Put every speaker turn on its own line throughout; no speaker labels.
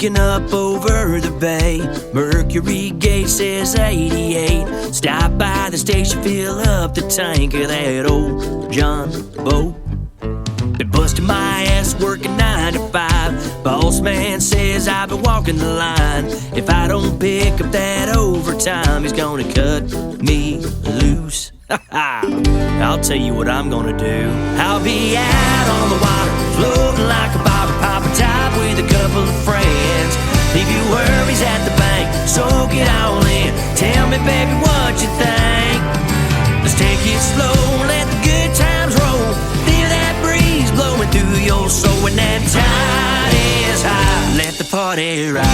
Waking up over the bay, Mercury gauge says 88. Stop by the station, fill up the tank of that old John boat. Been busting my ass working 9 to 5. Boss man says I've been walking the line. If I don't pick up that overtime, he's gonna cut me loose. I'll tell you what I'm gonna do. I'll be out on the water, floating like a bobber, pop a top with a couple of friends. Leave your worries at the bank, soak it all in. Tell me, baby, what you think. Let's take it slow, let the good times roll. Feel that breeze blowing through your soul. When that tide is high, let the party ride.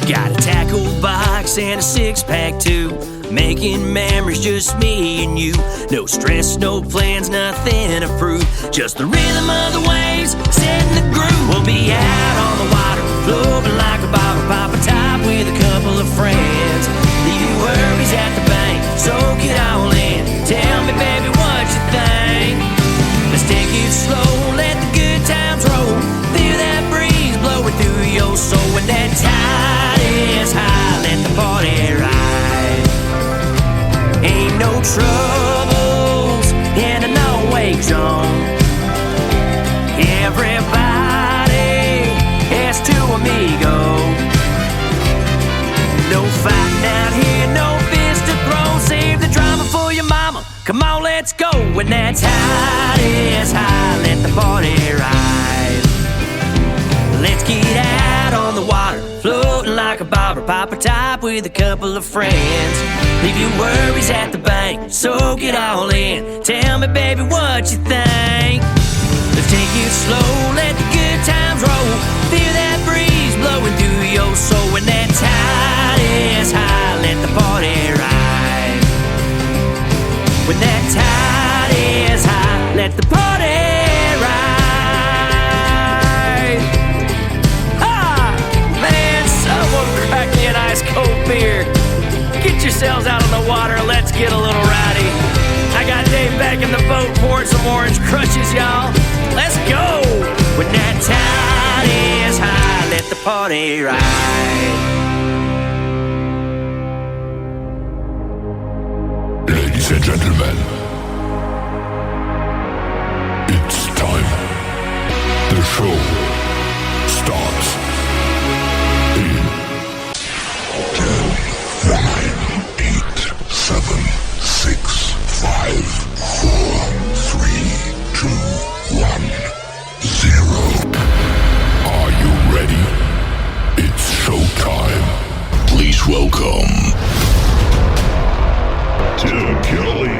Got a tackle box and a 6-pack too. Making memories, just me and you. No stress, no plans, nothing to prove. Just the rhythm of the waves, setting the groove. We'll be out on the water, floating like a bobber, pop a top with a couple of friends. Leave your worries at the bank, soak it all in. Tell me, baby, what you think. Let's take it slow, let the good times roll. Feel that breeze blowing through your soul. When that tide is high, let the party ride. Ain't no troubles in a no-wake zone. Everybody has two amigo. No fighting out here, no fist to throw. Save the drama for your mama. Come on, let's go. When that tide is high, let the party ride. Let's get out on the water, floating like a bobber, pop a top with a couple of friends. Leave your worries at the bank, soak it all in. Tell me, baby, what you think. Let's take it slow, let the good times roll. Feel that breeze blowing through your soul. When that tide is high, let the party ride. When that tide is high, let the party ride. Crack me an ice cold beer. Get yourselves out on the water, let's get a little rowdy. I got Dave back in the boat pouring some orange crushes, y'all. Let's go. When that tide is high, let the party ride.
Ladies and gentlemen, it's time. The show starts. 9, 8, 7, 6, 5, 4, 3, 2, 1, 0. Are you ready? It's showtime. Please welcome Tim Kelly.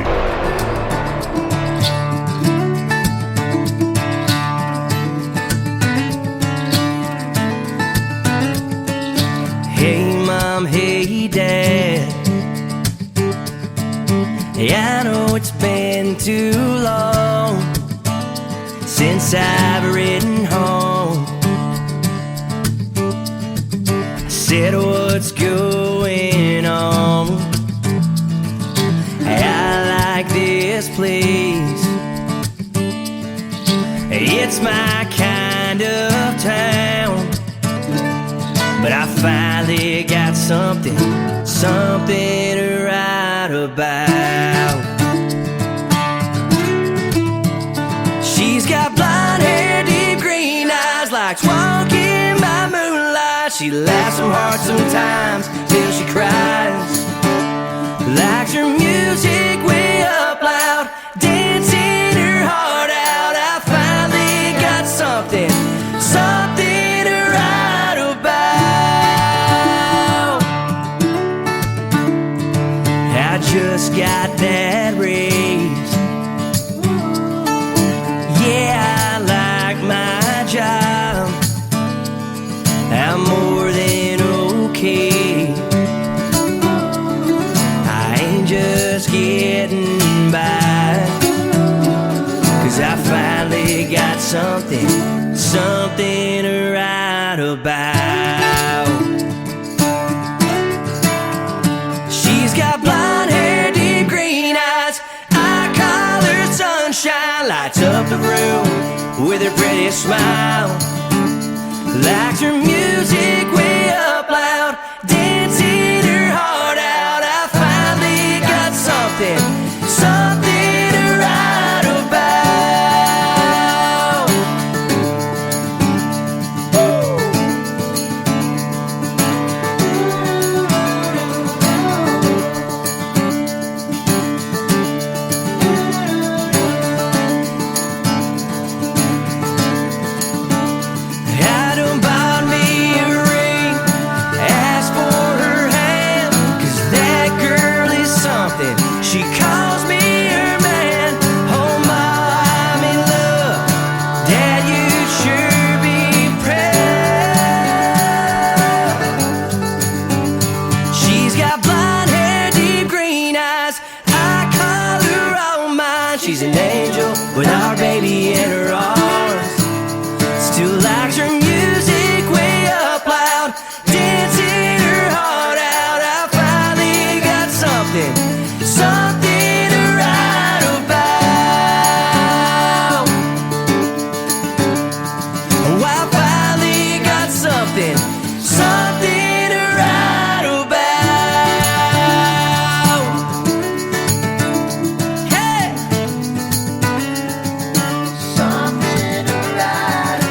Hey mom, hey dad, hey, I know it's been too long since I've ridden home. I said, what's going on? I like this place, it's my kind of town. But I finally got something to write about. She's got blonde hair, deep green eyes, likes walking by moonlight. She laughs so hard sometimes till she cries. Likes her music way up loud, dancing her heart out. I finally got something to write about. I just got that raise. Yeah, I like my job. I'm more than okay. I ain't just getting by, 'cause I finally got something to write about. She's got blonde hair, deep green eyes. I call her sunshine, lights up the room. with her pretty smile. Likes her music way up loud, dancing her heart out. I finally got something to write about. Adam bought me a ring, asked for her hand, 'cause that girl is something. She calls me her man. Oh my, I'm in love. Dad, you'd sure be proud. She's got blonde hair, deep green eyes. I call her all mine. She's an angel with our baby in her arms. Still likes her music way up loud, dancing her heart out. I finally got something to write about. Oh, I finally got something to write about. Hey! Something to write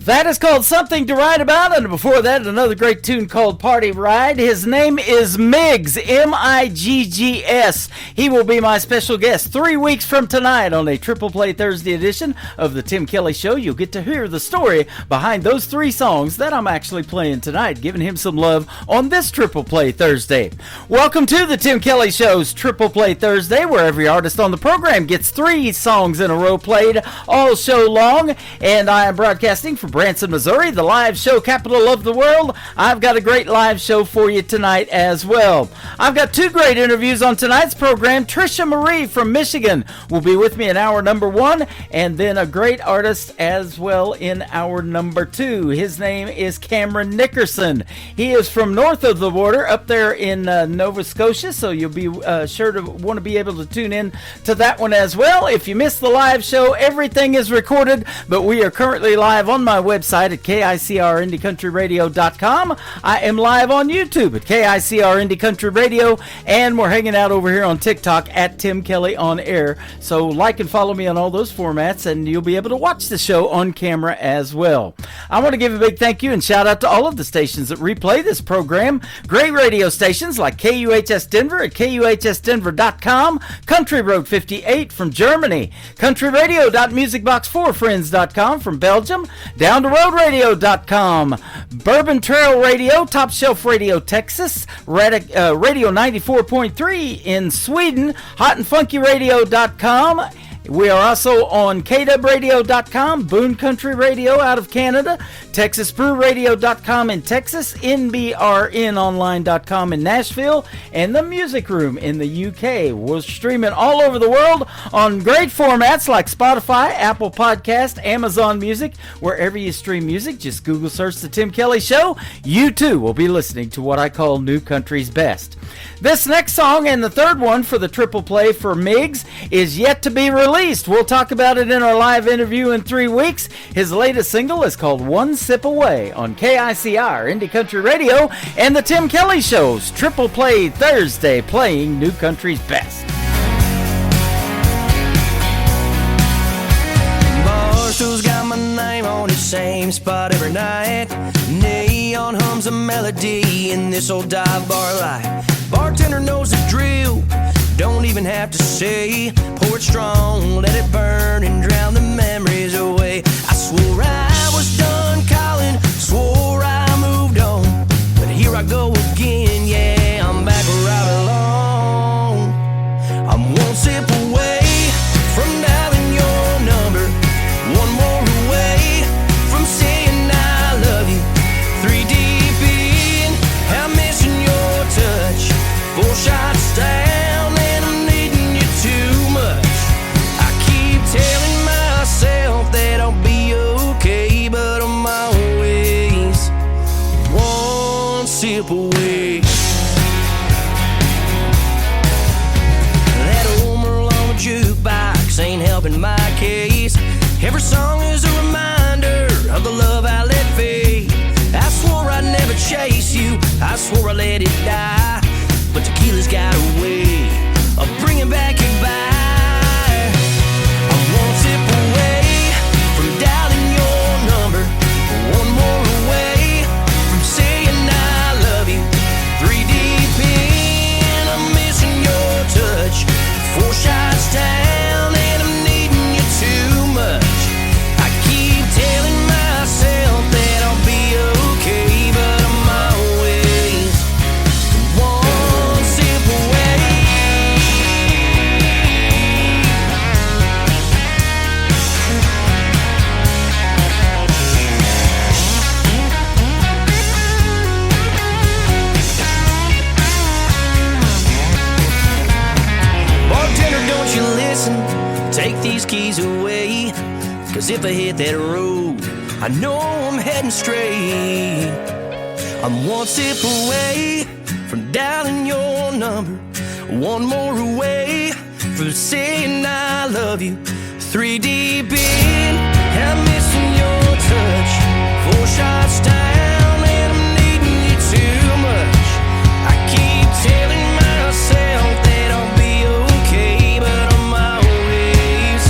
That is called Something to Write About, and before that, another great tune called Party Ride. His name is Miggs, M-I-G-G-S. He will be my special guest 3 weeks from tonight on a Triple Play Thursday edition of the Tim Kelly Show. You'll get to hear the story behind those 3 songs that I'm actually playing tonight, giving him some love on this Triple Play Thursday. Welcome to the Tim Kelly Show's Triple Play Thursday, where every artist on the program gets 3 songs in a row played all show long, and I am broadcasting from Branson, Missouri, the live show capital of the world. I've got a great live show for you tonight as well. I've got 2 great interviews on tonight's program. Trisha Marie from Michigan will be with me in hour number 1, and then a great artist as well in hour number 2. His name is Cameron Nickerson. He is from north of the border up there in Nova Scotia, so you'll be sure to want to be able to tune in to that one as well. If you missed the live show, everything is recorded, but we are currently live on my website at KICRIndieCountryRadio.com. I am live on YouTube at KICR Indie Country Radio, and we're hanging out over here on TikTok at Tim Kelly On Air. So like and follow me on all those formats, and you'll be able to watch the show on camera as well. I want to give a big thank you and shout out to all of the stations that replay this program. Great radio stations like KUHS Denver at KUHSdenver.com, Country Road 58 from Germany, countryradio.musicbox4friends.com from Belgium, Down the Road Radio.com, Bourbon Trail Radio, Top Shelf Radio Texas, Radio 94.3 in Sweden, HotandFunkyRadio.com. We are also on KWRadio.com, Boone Country Radio out of Canada, TexasBrewRadio.com in Texas, NBRNonline.com in Nashville, and The Music Room in the UK. We're streaming all over the world on great formats like Spotify, Apple Podcast, Amazon Music. Wherever you stream music, just Google search The Tim Kelly Show. You too will be listening to what I call New Country's Best. This next song and the third one for the triple play for Miggs is yet to be released. We'll talk about it in our live interview in 3 weeks. His latest single is called One Sip Away on KICR Indie Country Radio and the Tim Kelly Show's Triple Play Thursday, playing New Country's Best.
Marshall's got my name on the same spot every night. Neon hums a melody in this old dive bar light. Bartender knows the drill, don't even have to say. Pour it strong, let it burn and drown the memories away. I swore I was done calling, swore I moved on, but here I go again, yeah, I'm back where I belong. I'm one sip away from dialing your number, one more away from saying I love you. 3 deep in, I'm missing your touch. 4 shots down and I'm needing you too much. I keep telling myself that I'll be okay, but I'm you. I swore I let it die, but tequila's got a way of bringing back your vibe. I'm one sip away from dialing your number, one more away from saying I love you. 3 deep in, I'm missing your touch. 4 shots down and I'm needing you too much. I keep telling myself that I'll be okay, but I'm always one sip away. Bartender, don't you listen, take these keys away, 'cause if I hit that road, I know I'm heading straight. I'm one sip away from dialing your number, one more away from saying I love you. 3 deep in, I'm missing your touch. 4 shots down and I'm needing you too much. I keep telling myself that I'll be okay, but I'm always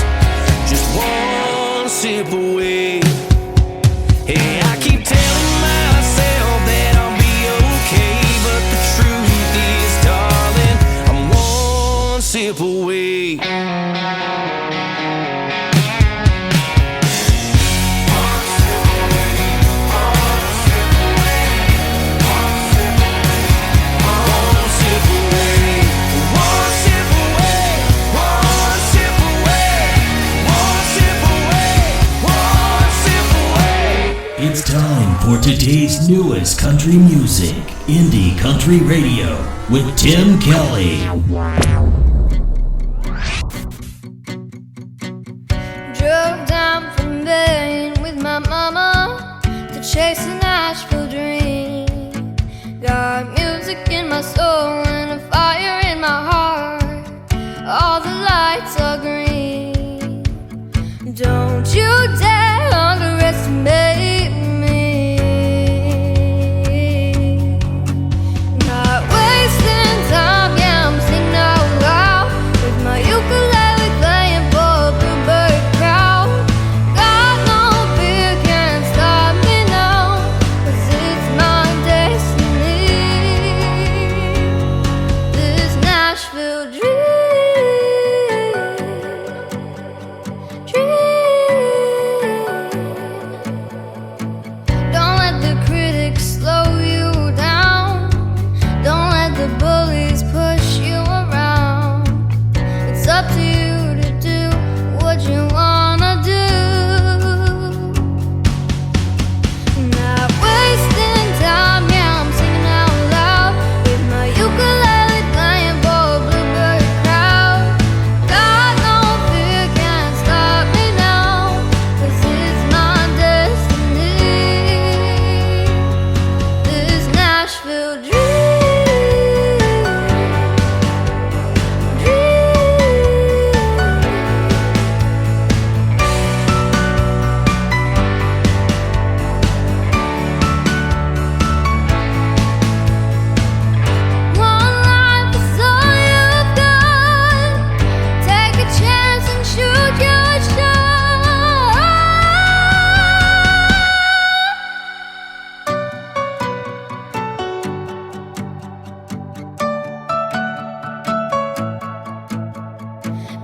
just one sip away. Hey, I keep telling myself that I'll be okay, but the truth is, darling, I'm one sip away. One sip away, one sip away, one sip away, one sip away, one sip away.
It's time for today's newest country music, Indie Country Radio, with Tim Kelly.
Drove down from Maine with my mama to chase a Nashville dream. Got music in my soul and a fire in my heart. All the lights are green. Don't you dare underestimate me. Not wasting time, yeah, I'm singing out loud with my ukulele playing for a bluebird crowd. Got no fear, can't stop me now, 'cause it's my destiny. This Nashville Don't let the critics slow you down. Don't let the bullies push you around. It's up to you to do what you wanna do. Not wasting time, yeah, I'm singing out loud with my ukulele playing for a bluebird crowd. Got no fear, can't stop me now, 'cause it's my destiny. This Nashville dream. One life is all you've got. Take a chance and shoot your shot.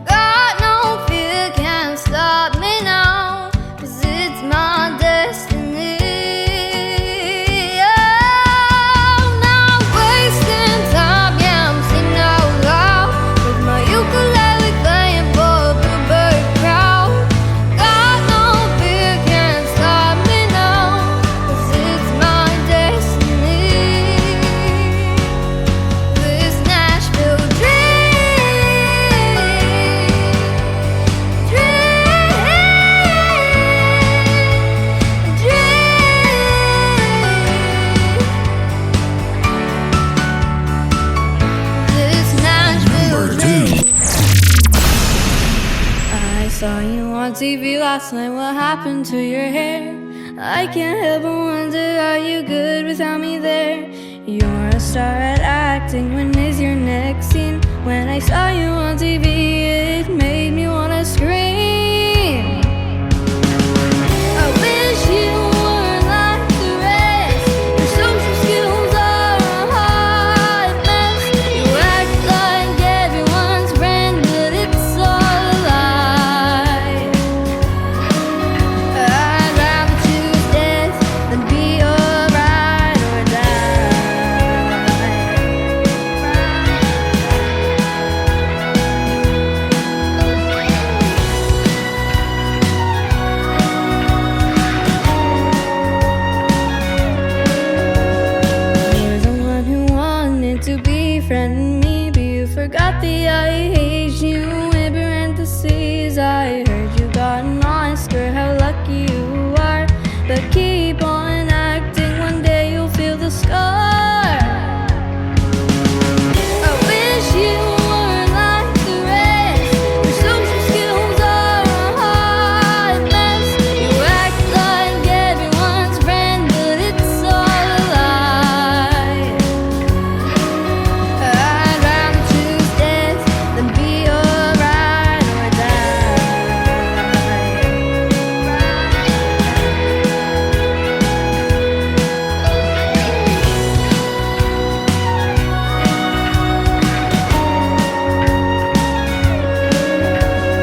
Got no fear, can't stop me now, 'cause it's my destiny. I'm not wasting time, yeah, I'm singing out loud with my ukulele playing for a bluebird crowd. Got no fear, can't stop me now, 'cause it's my destiny. This Nashville This Nashville dream. I saw you on TV last night. What happened to your hair? I can't help but wonder, are you good without me there? You're a star at acting. When is your next scene? When I saw you on TV, it made me wanna scream. I wish you were like the rest. Your social skills are a hot mess. You act like everyone's friend, but it's all a lie. I'd rather choose death than be your ride or die. You're the one who wanted to befriend me, but you forgot the I hate you in parentheses. I heard you got an Oscar, how lucky you are. But keep on acting, one day you'll feel the scar. I wish you were like the rest. Your social skills are a hot mess. You act like everyone's friend, but it's all a lie. I'd rather choose death than be your ride or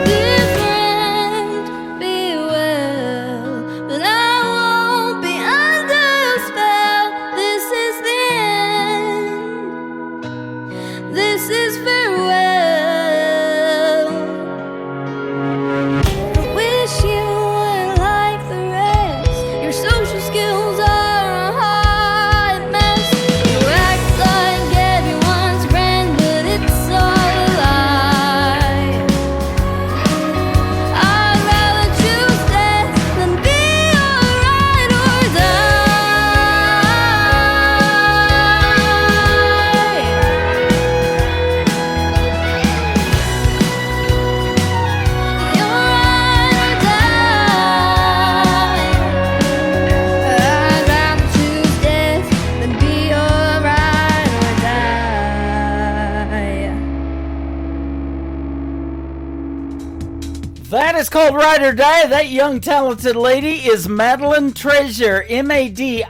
different, be well, but I won't be under your spell. This is the end. This is farewell. I wish you were like the rest. Your social skills are a hot mess. You act like everyone's friend, but it's all a lie. I'd rather choose death than be your ride or die. Your ride or die. I'd rather choose death than be your ride or die.
That is called Ride or Die. That young talented lady is Madeline Treasure, Madilynn,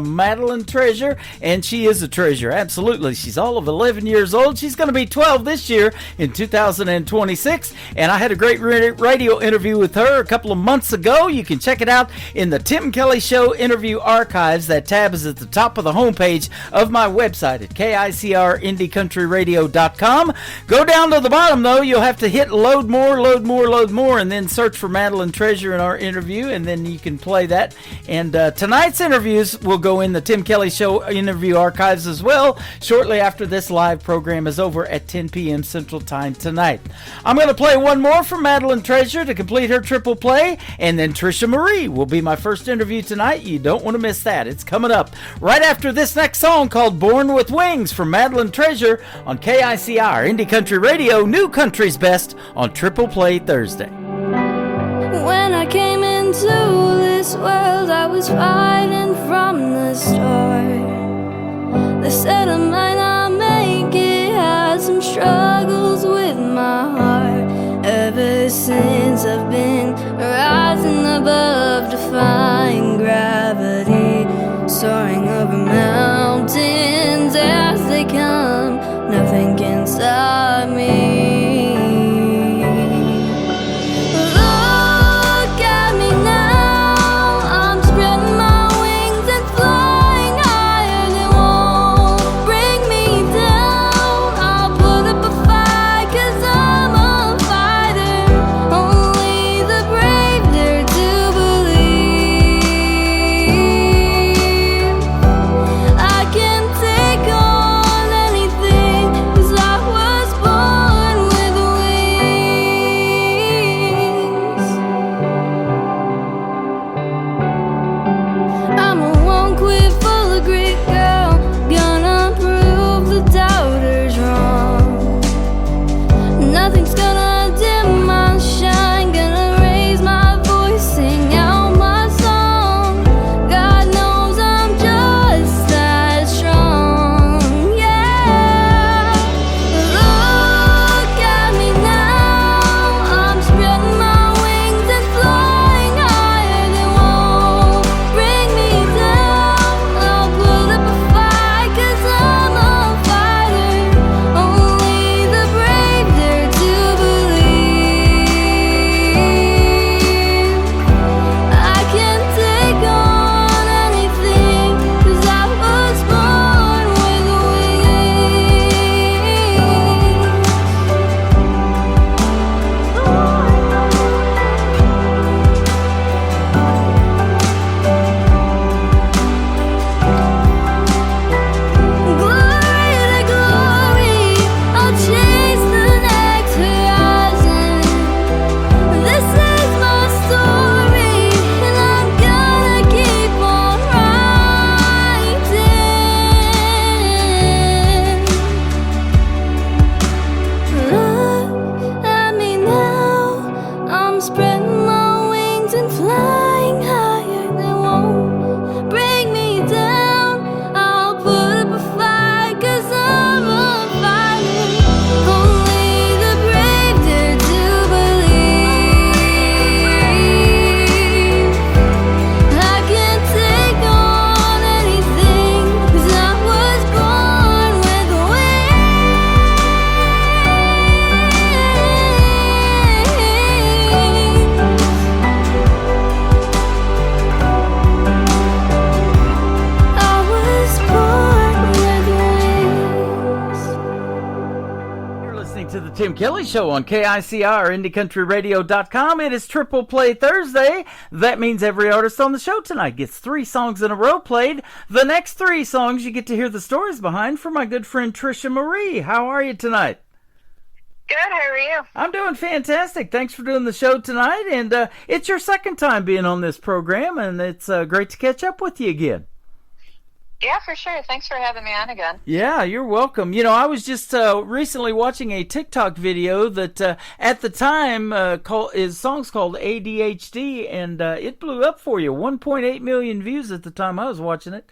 Madeline Treasure, and she is a treasure, absolutely. She's all of 11 years old. She's going to be 12 this year in 2026, and I had a great radio interview with her a couple of months ago. You can check it out in the Tim Kelly Show interview archives. That tab is at the top of the homepage of my website at KICRIndieCountryRadio.com. Go down to the bottom, though. You'll have to hit load more, and then search for Madeline Treasure in our interview, and then you can play that. And tonight's interviews will go in the Tim Kelly Show interview archives as well, shortly after this live program is over at 10 p.m. Central Time tonight. I'm going to play one more from Madeline Treasure to complete her triple play, and then Trisha Marie will be my first interview tonight. You don't want to miss that. It's coming up right after this next song called Born with Wings from Madeline Treasure on KICR Indie Country Radio, New Country's Best on Triple Play Thursday.
When I came into this world, I was fighting from the start. They said I might not make it, had some struggles with my heart. Ever since I've been rising above, defying gravity, soaring over mountains as they come, nothing can stop me. Look at me now, I'm spreading my wings and flying high
the Tim Kelly Show on KICR, IndieCountryRadio.com. It is Triple Play Thursday. That means every artist on the show tonight gets 3 songs in a row played. The next 3 songs you get to hear the stories behind from my good friend Trisha Marie. How are you tonight?
Good, how are you?
I'm doing fantastic. Thanks for doing the show tonight. And it's your second time being on this program, and it's great to catch up with you again.
Yeah, for sure. Thanks for having me on again.
Yeah, you're welcome. You know, I was just recently watching a TikTok video that at the time is songs called ADHD, and it blew up for you. 1.8 million views at the time I was watching it.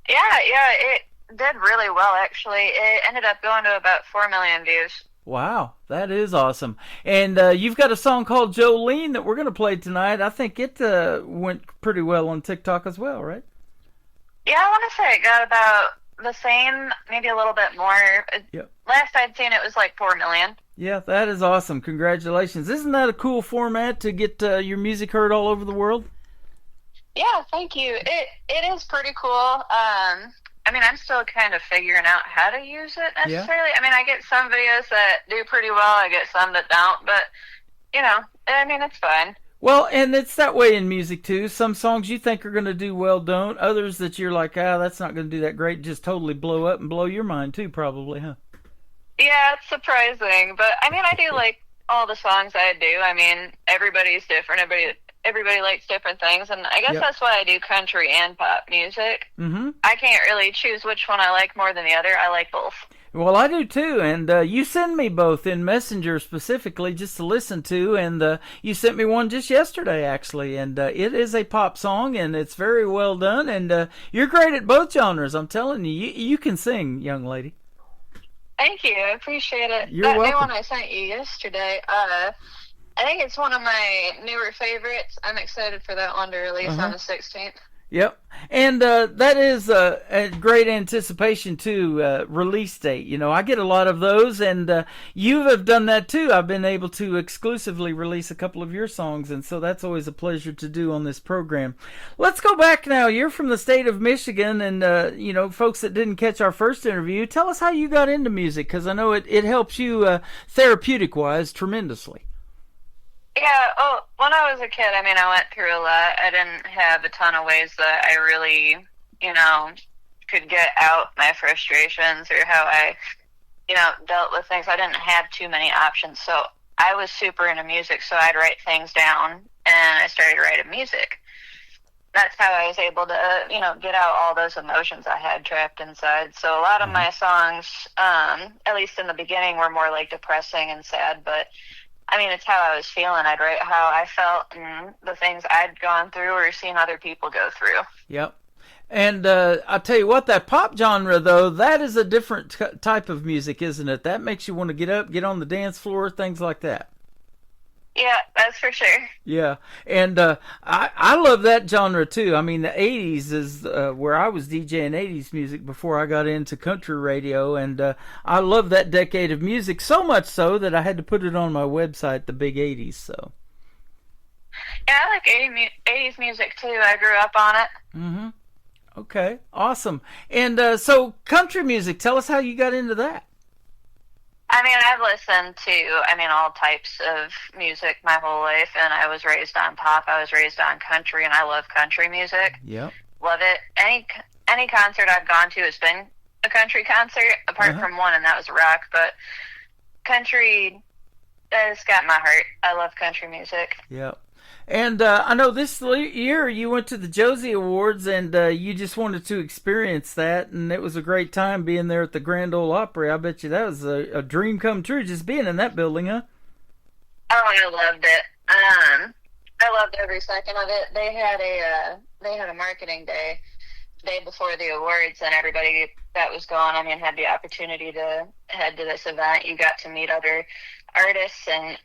Yeah, it did really well, actually. It ended up going to about 4 million views.
Wow, that is awesome. And you've got a song called Jolene that we're going to play tonight. I think it went pretty well on TikTok as well, right?
Yeah, I want to say it got about the same, maybe a little bit more.
Yep.
Last I'd seen it was like 4 million.
Yeah, that is awesome. Congratulations. Isn't that a cool format to get your music heard all over the world?
Yeah, thank you. It is pretty cool. I mean, I'm still kind of figuring out how to use it necessarily. Yeah. I mean, I get some videos that do pretty well. I get some that don't. But, you know, I mean, it's fine.
Well, and it's that way in music, too. Some songs you think are going to do well don't. Others that you're like, that's not going to do that great, just totally blow up and blow your mind, too, probably, huh?
Yeah, it's surprising. But, I mean, I do like all the songs I do. I mean, everybody's different. Everybody likes different things. And I guess that's why I do country and pop music. Mm-hmm. I can't really choose which one I like more than the other. I like both.
Well, I do too, and you send me both in Messenger specifically just to listen to, and you sent me one just yesterday, actually, and it is a pop song, and it's very well done, and you're great at both genres. I'm telling you, you can sing, young lady.
Thank you. I appreciate it.
You're welcome.
That new one I sent you yesterday, I think it's one of my newer favorites. I'm excited for that one to release on the 16th.
Yep, and that is a great anticipation too, release date. You know, I get a lot of those, and you have done that too. I've been able to exclusively release a couple of your songs, and so that's always a pleasure to do on this program. Let's go back now. You're from the state of Michigan, and, you know, folks that didn't catch our first interview, tell us how you got into music, because I know it helps you therapeutic-wise tremendously.
Yeah, when I was a kid, I mean, I went through a lot. I didn't have a ton of ways that I really, you know, could get out my frustrations or how I, you know, dealt with things. I didn't have too many options. So I was super into music, so I'd write things down, and I started writing music. That's how I was able to, you know, get out all those emotions I had trapped inside. So a lot of my songs, at least in the beginning, were more like depressing and sad, but I mean, it's how I was feeling. I'd write how I felt and the things I'd gone through or seen other people go through. Yep.
And I'll tell you what, that pop genre, though, that is a different type of music, isn't it? That makes you want to get up, get on the dance floor, things like that.
Yeah, that's for sure.
Yeah, and I love that genre, too. I mean, the 80s is where I was DJing 80s music before I got into country radio, and I love that decade of music so much so that I had to put it on my website, The Big 80s, so.
Yeah, I like 80s music, too. I grew up on it.
Mm-hmm. Okay, awesome. And so country music, tell us how you got into that.
I mean, I've listened to, all types of music my whole life, and I was raised on pop. I was raised on country, and I love country music.
Yep.
Love it. Any concert I've gone to has been a country concert, apart from one, and that was rock. But country has got my heart. I love country music.
Yep. And I know this year you went to the Josie Awards, and you just wanted to experience that, and it was a great time being there at the Grand Ole Opry. I bet you that was a dream come true, just being in that building, huh?
Oh, I loved it. I loved every second of it. They had a marketing day before the awards, and everybody that was going, had the opportunity to head to this event. You got to meet other artists, and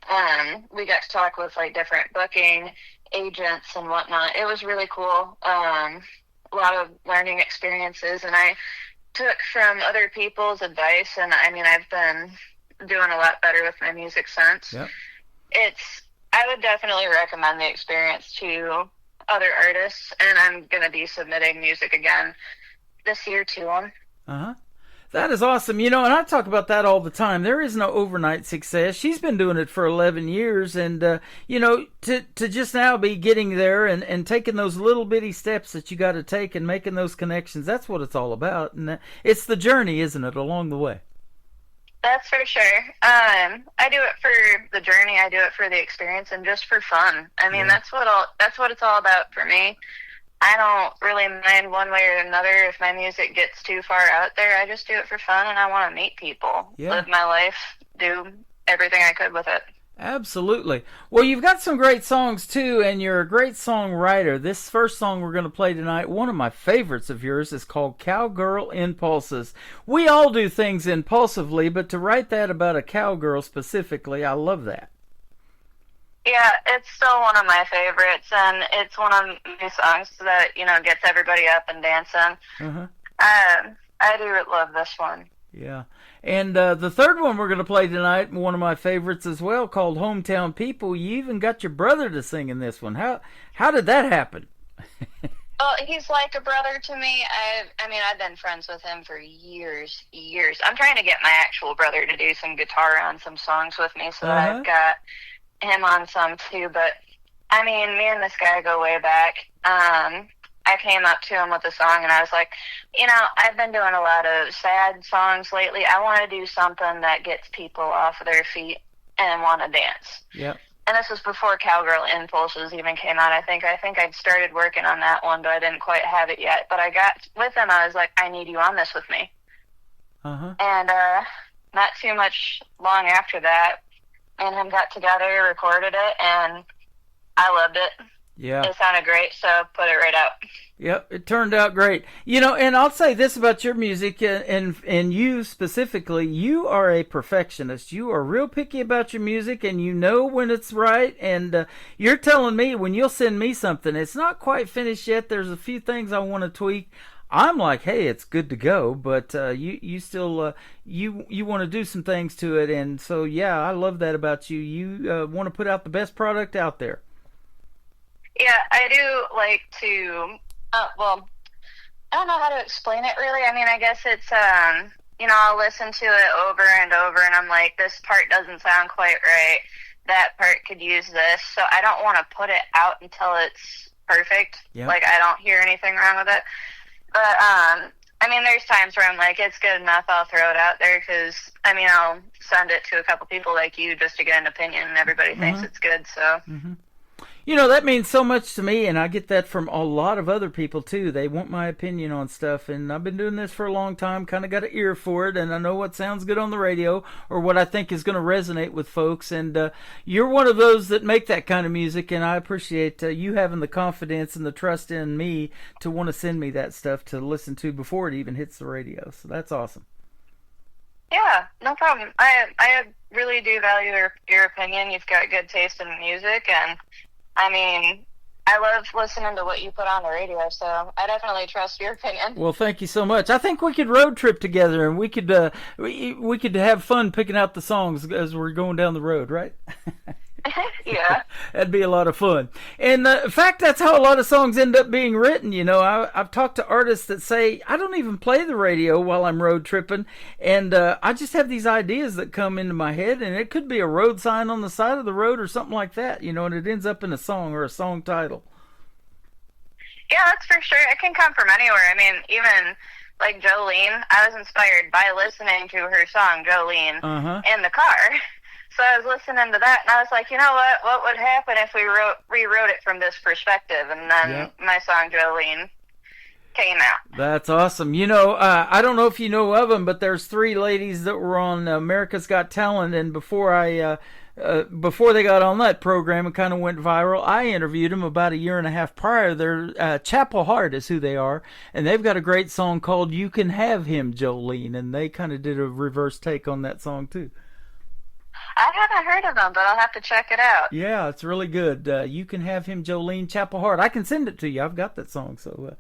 we got to talk with like different booking agents and whatnot. It was really cool. A lot of learning experiences, and I took from other people's advice, and I've been doing a lot better with my music since.
Yep.
I would definitely recommend the experience to other artists, and I'm going to be submitting music again this year to them.
Uh-huh. That is awesome. You know, and I talk about that all the time. There is no overnight success. She's been doing it for 11 years. And, you know, to just now be getting there and taking those little bitty steps that you got to take and making those connections, that's what it's all about. And it's the journey, isn't it, along the way?
That's for sure. I do it for the journey. I do it for the experience and just for fun. I mean, that's what it's all about for me. I don't really mind one way or another if my music gets too far out there. I just do it for fun, and I want to meet people, live my life, do everything I could with it.
Absolutely. Well, you've got some great songs, too, and you're a great songwriter. This first song we're going to play tonight, one of my favorites of yours, is called Cowgirl Impulses. We all do things impulsively, but to write that about a cowgirl specifically, I love that.
Yeah, it's still one of my favorites, and it's one of my songs that, you know, gets everybody up and dancing. I do love this one.
Yeah. And the third one we're going to play tonight, one of my favorites as well, called Hometown People. You even got your brother to sing in this one. How did that happen?
Well, he's like a brother to me. I mean, I've been friends with him for years. I'm trying to get my actual brother to do some guitar on some songs with me, so that I've got him on some too. But, I mean, me and this guy go way back. I came up to him with a song, and I was like, you know, I've been doing a lot of sad songs lately. I want to do something that gets people off of their feet and want to dance.
Yep.
And this was before Cowgirl Impulses even came out. I think I'd started working on that one, but I didn't quite have it yet. But I got with him. I was like, I need you on this with me. And not too much long after that, me and him got together, recorded it, and I loved it.
Yeah.
It sounded great, so put it right out.
Yep, it turned out great. You know, and I'll say this about your music, and you specifically, you are a perfectionist. You are real picky about your music, and you know when it's right, and you're telling me when you'll send me something, it's not quite finished yet, there's a few things I want to tweak. I'm like, hey, it's good to go, but you still you want to do some things to it, and so yeah, I love that about you. You want to put out the best product out there.
Yeah, I do like to, well, I don't know how to explain it really. I mean, I guess it's, you know, I'll listen to it over and over, and I'm like, this part doesn't sound quite right. That part could use this. So I don't want to put it out until it's perfect. Yep. Like, I don't hear anything wrong with it. But, I mean, there's times where I'm like, it's good enough, I'll throw it out there, because, I mean, I'll send it to a couple people like you just to get an opinion, and everybody thinks it's good, so...
You know, that means so much to me, and I get that from a lot of other people, too. They want my opinion on stuff, and I've been doing this for a long time, kind of got an ear for it, and I know what sounds good on the radio or what I think is going to resonate with folks, and you're one of those that make that kind of music, and I appreciate you having the confidence and the trust in me to want to send me that stuff to listen to before it even hits the radio, so that's awesome.
Yeah, no problem. I really do value your opinion. You've got good taste in music, and I mean, I love listening to what you put on the radio, so I definitely trust your opinion.
Well, thank you so much. I think we could road trip together, and we could we could have fun picking out the songs as we're going down the road, right?
Yeah.
That'd be a lot of fun. And in fact, that's how a lot of songs end up being written. You know, I've talked to artists that say, I don't even play the radio while I'm road tripping, and I just have these ideas that come into my head, and it could be a road sign on the side of the road or something like that, you know, and it ends up in a song or a song title.
Yeah, that's for sure. It can come from anywhere. I mean, even like Jolene, I was inspired by listening to her song, Jolene, in the car. So I was listening to that, and I was like, you know what would happen if we rewrote it from this perspective? And then my song, Jolene, came out.
That's awesome. You know, I don't know if you know of them, but there's 3 ladies that were on America's Got Talent, and before they got on that program and kind of went viral, I interviewed them about a year and a half prior. They're Chapel Hart is who they are, and they've got a great song called You Can Have Him, Jolene, and they kind of did a reverse take on that song, too.
I haven't heard of them, but I'll have to check it out.
Yeah, it's really good. You Can Have Him, Jolene, Chapel Hart. I can send it to you. I've got that song, so...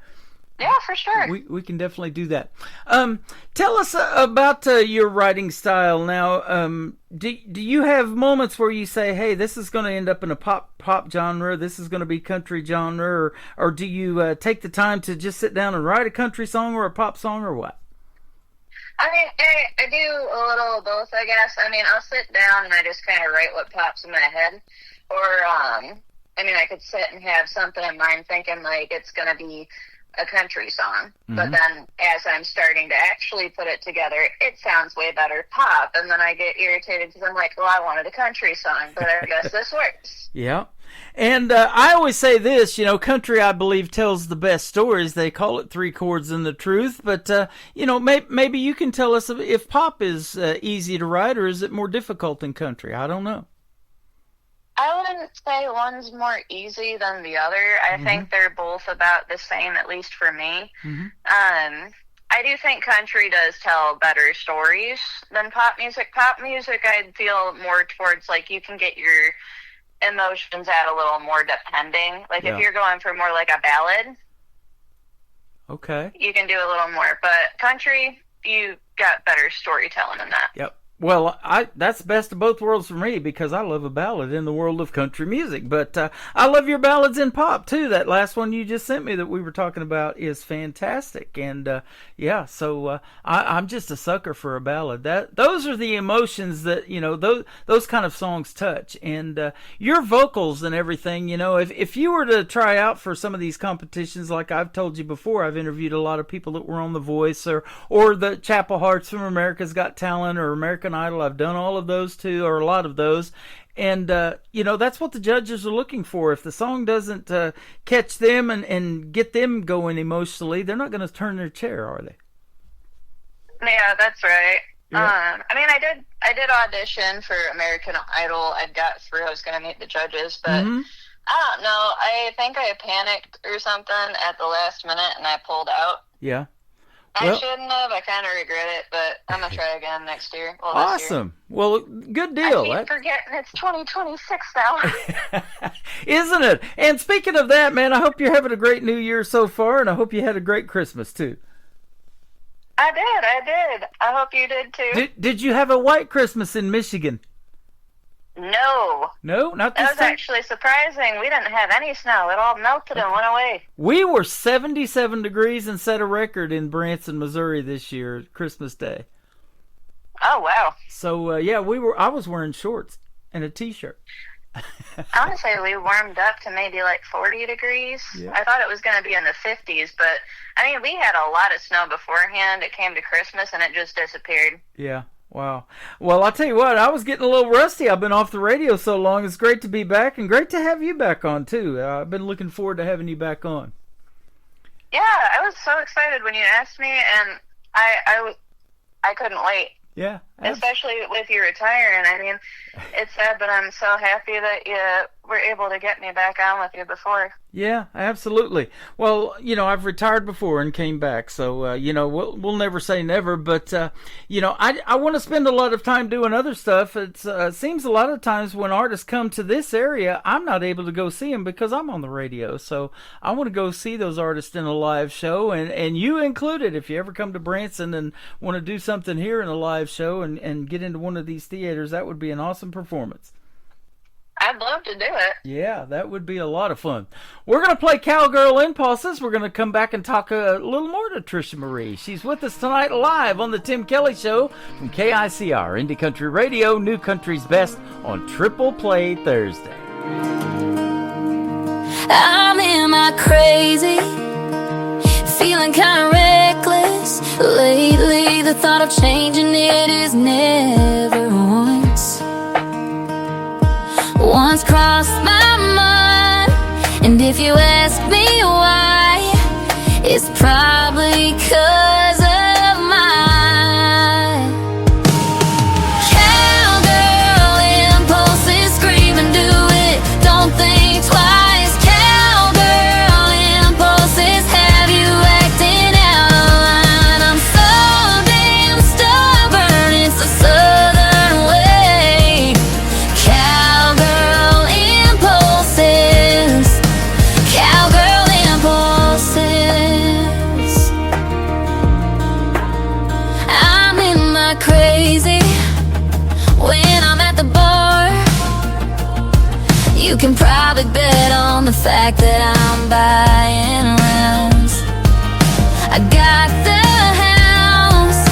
yeah, for sure.
We can definitely do that. Tell us about your writing style now. Do you have moments where you say, hey, this is going to end up in a pop genre, this is going to be country genre, or do you take the time to just sit down and write a country song or a pop song, or what?
I mean, I do a little of both, I guess. I mean, I'll sit down and I just kind of write what pops in my head. Or, I mean, I could sit and have something in mind thinking, like, it's going to be a country song.
Mm-hmm.
But then as I'm starting to actually put it together, it sounds way better pop. And then I get irritated because I'm like, well, I wanted a country song, but I guess this works.
Yeah. And I always say this, country, I believe, tells the best stories. They call it three chords and the truth. But, maybe you can tell us if pop is easy to write, or is it more difficult than country? I don't know.
I wouldn't say one's more easy than the other. I think they're both about the same, at least for me. I do think country does tell better stories than pop music. Pop music, I'd feel more towards, like, you can get your emotions out a little more depending. Like, if you're going for more like a ballad,
okay,
you can do a little more. But country, you got better storytelling in that.
Yep. Well, that's best of both worlds for me, because I love a ballad in the world of country music. But I love your ballads in pop, too. That last one you just sent me that we were talking about is fantastic. And, so I'm just a sucker for a ballad. Those are the emotions that, those kind of songs touch. And your vocals and everything, if you were to try out for some of these competitions, like I've told you before, I've interviewed a lot of people that were on The Voice or the Chapel Hearts from America's Got Talent or American Idol. I've done all of those too, or a lot of those, and that's what the judges are looking for. If the song doesn't catch them and get them going emotionally, they're not going to turn their chair, are they?
Yeah, that's right.
Yeah.
I mean, I did audition for American Idol. I got through. I was going to meet the judges, but I don't know. I think I panicked or something at the last minute, and I pulled out.
Yeah.
I shouldn't have. I kind of regret it, but I'm going to try again next year. Well,
awesome. Well, good deal.
I keep forgetting it's 2026 now.
Isn't it? And speaking of that, man, I hope you're having a great New Year so far, and I hope you had a great Christmas, too.
I did. I hope you did, too.
Did you have a white Christmas in Michigan?
No.
No, not this
time? That was actually surprising. We didn't have any snow. It all melted and went away.
We were 77 degrees and set a record in Branson, Missouri this year, Christmas Day.
Oh, wow.
So, I was wearing shorts and a T-shirt.
I want to say we warmed up to maybe like 40 degrees. Yeah. I thought it was going to be in the 50s, but, I mean, we had a lot of snow beforehand. It came to Christmas, and it just disappeared.
Yeah. Wow. Well, I'll tell you what, I was getting a little rusty. I've been off the radio so long. It's great to be back, and great to have you back on, too. I've been looking forward to having you back on.
Yeah, I was so excited when you asked me, and I couldn't wait.
Yeah.
Especially with you retiring. I mean, it's sad, but I'm so happy that you were able to get me back on with you before.
Yeah, absolutely. Well, I've retired before and came back, so, we'll never say never, but, I want to spend a lot of time doing other stuff. It seems a lot of times when artists come to this area, I'm not able to go see them because I'm on the radio, so I want to go see those artists in a live show, and you included. If you ever come to Branson and want to do something here in a live show and get into one of these theaters, that would be an awesome performance.
I'd love to do it.
Yeah, that would be a lot of fun. We're going to play Cowgirl Impulses. We're going to come back and talk a little more to Trisha Marie. She's with us tonight live on the Tim Kelly Show from KICR, Indie Country Radio, New Country's Best on Triple Play Thursday.
I'm in my crazy, feeling kind of reckless. Lately, the thought of changing it is never once crossed my mind. And if you ask me why, it's probably 'cause of mine. Cowgirl impulses, scream and do it, don't think twice. Cowgirl impulses have you acting out of line. I'm so damn stubborn, it's a southern way. Cowgirl impulses, cowgirl impulses. I'm in my crazy when I'm at the bar. You can probably bet on the fact that I'm buying rounds. I got the house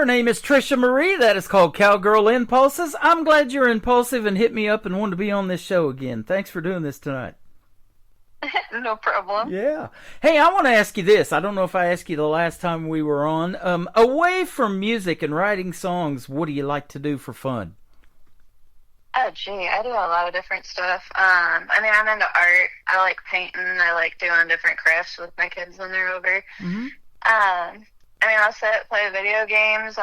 Her name is Trisha Marie. That is called Cowgirl Impulses. I'm glad you're impulsive and hit me up and wanted to be on this show again. Thanks for doing this tonight.
No problem.
Yeah. Hey, I want to ask you this. I don't know if I asked you the last time we were on. Away from music and writing songs, what do you like to do for fun?
Oh, gee, I do a lot of different stuff. I mean, I'm into art. I like painting. I like doing different crafts with my kids when they're over.
Mm-hmm.
I mean, I'll sit, play video games.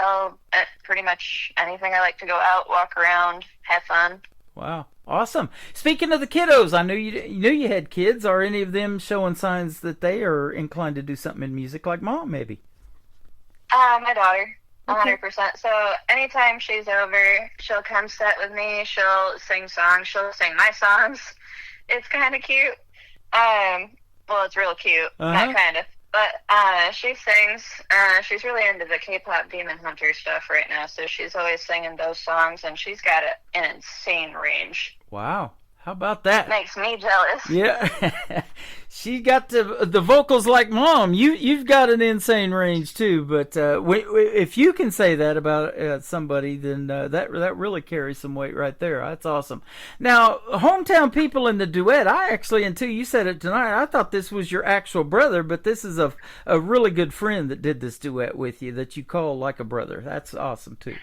Pretty much anything. I like to go out, walk around, have fun.
Wow. Awesome. Speaking of the kiddos, I knew you had kids. Are any of them showing signs that they are inclined to do something in music like Mom, maybe?
My daughter,
Okay.
100%. So anytime she's over, she'll come sit with me. She'll sing songs. She'll sing my songs. It's kind of cute. Well, it's real cute. Not kind of. But she sings. She's really into the K-pop Demon Hunter stuff right now, so she's always singing those songs, and she's got an insane range.
Wow. How about that?
Makes me jealous.
Yeah. She got the vocals like Mom. You've got an insane range too, but if you can say that about somebody, then that really carries some weight right there. That's awesome. Now, Hometown People in the duet, I actually, until you said it tonight, I thought this was your actual brother, but this is a really good friend that did this duet with you that you call like a brother. That's awesome too.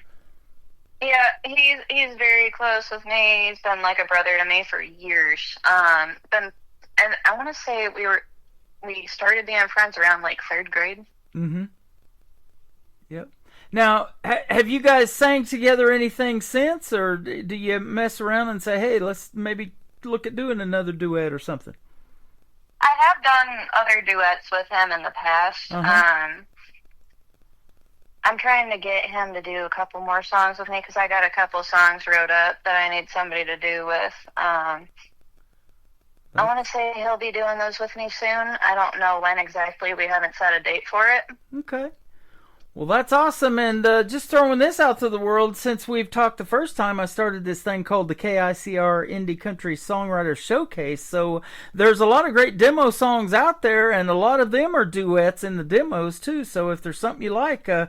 Yeah, he's very close with me. He's been like a brother to me for years. And I want to say we started being friends around like 3rd grade.
Mm-hmm. Yep. Now, have you guys sang together anything since, or do you mess around and say, hey, let's maybe look at doing another duet or something?
I have done other duets with him in the past. I'm trying to get him to do a couple more songs with me because I got a couple songs wrote up that I need somebody to do with. I want to say he'll be doing those with me soon. I don't know when exactly. We haven't set a date for it.
Okay. Well, that's awesome, and just throwing this out to the world, since we've talked the first time, I started this thing called the KICR Indie Country Songwriter Showcase, so there's a lot of great demo songs out there, and a lot of them are duets in the demos, too, so if there's something you like, the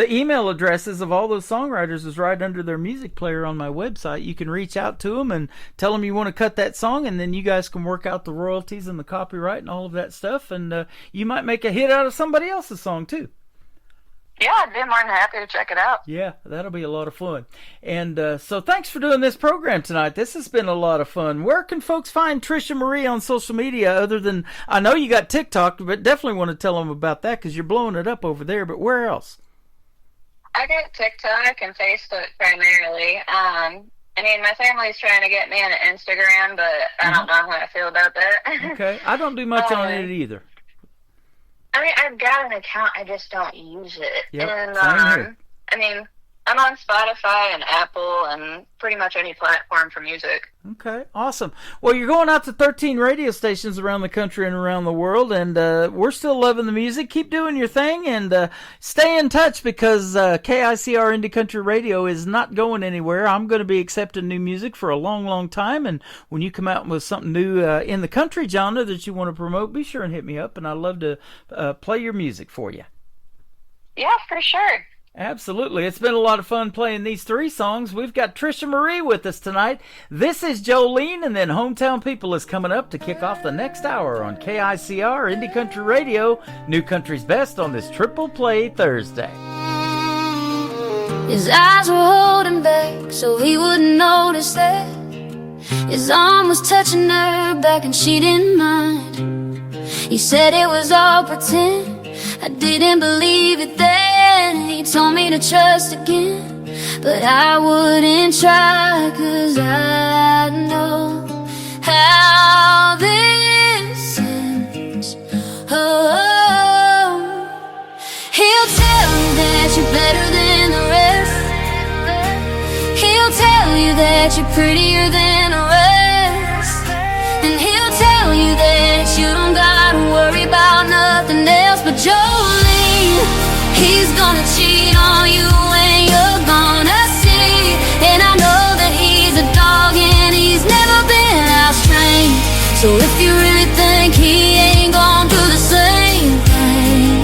email addresses of all those songwriters is right under their music player on my website. You can reach out to them and tell them you want to cut that song, and then you guys can work out the royalties and the copyright and all of that stuff, and you might make a hit out of somebody else's song, too.
Yeah, I'd be more than happy to check it out.
Yeah, that'll be a lot of fun. And so thanks for doing this program tonight. This has been a lot of fun. Where can folks find Trisha Marie on social media other than, I know you got TikTok, but definitely want to tell them about that because you're blowing it up over there, but where else?
I got TikTok and Facebook primarily. I mean, my family's trying to get me on Instagram, but I don't know how I feel about that.
Okay, I don't do much on it either.
I mean, I've got an account, I just don't use it.
Yep,
and,
same here.
I mean, I'm on Spotify and Apple and pretty much any platform for music.
Okay, awesome. Well, you're going out to 13 radio stations around the country and around the world, and we're still loving the music. Keep doing your thing, and stay in touch because KICR Indie Country Radio is not going anywhere. I'm going to be accepting new music for a long, long time, and when you come out with something new in the country genre that you want to promote, be sure and hit me up, and I'd love to play your music for you.
Yeah, for sure.
Absolutely. It's been a lot of fun playing these 3 songs. We've got Trisha Marie with us tonight. This is Jolene, and then Hometown People is coming up to kick off the next hour on KICR Indie Country Radio, New Country's Best on this Triple Play Thursday.
His eyes were holding back so he wouldn't notice that his arm was touching her back and she didn't mind. He said it was all pretend. I didn't believe it then. He told me to trust again, but I wouldn't try, 'cause I know how this ends. Oh, he'll tell you that you're better than the rest. He'll tell you that you're prettier than the rest. And he'll tell you that you don't gotta worry about nothing else. But Jolene, he's gonna cheat on you and you're gonna see. And I know that he's a dog and he's never been house-trained. So if you really think he ain't gonna do the same thing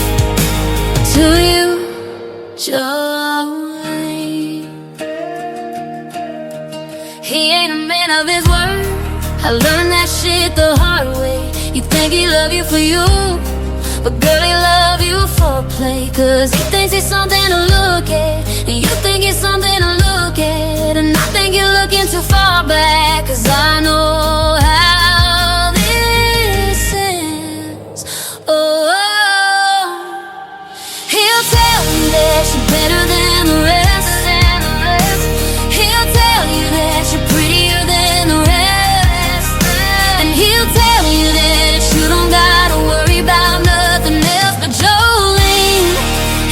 to you, Jolene. I learned that shit the hard way. You think he love you for you, but girl, he love you for play. Cause he thinks he's something to look at, and you think he's something to look at. And I think you're looking too far back, cause I know how this ends. Oh, he'll tell you that you're better than the rest. He'll tell you that you're prettier than the rest. And he'll tell you that you don't gotta worry about nothing else. But Jolene,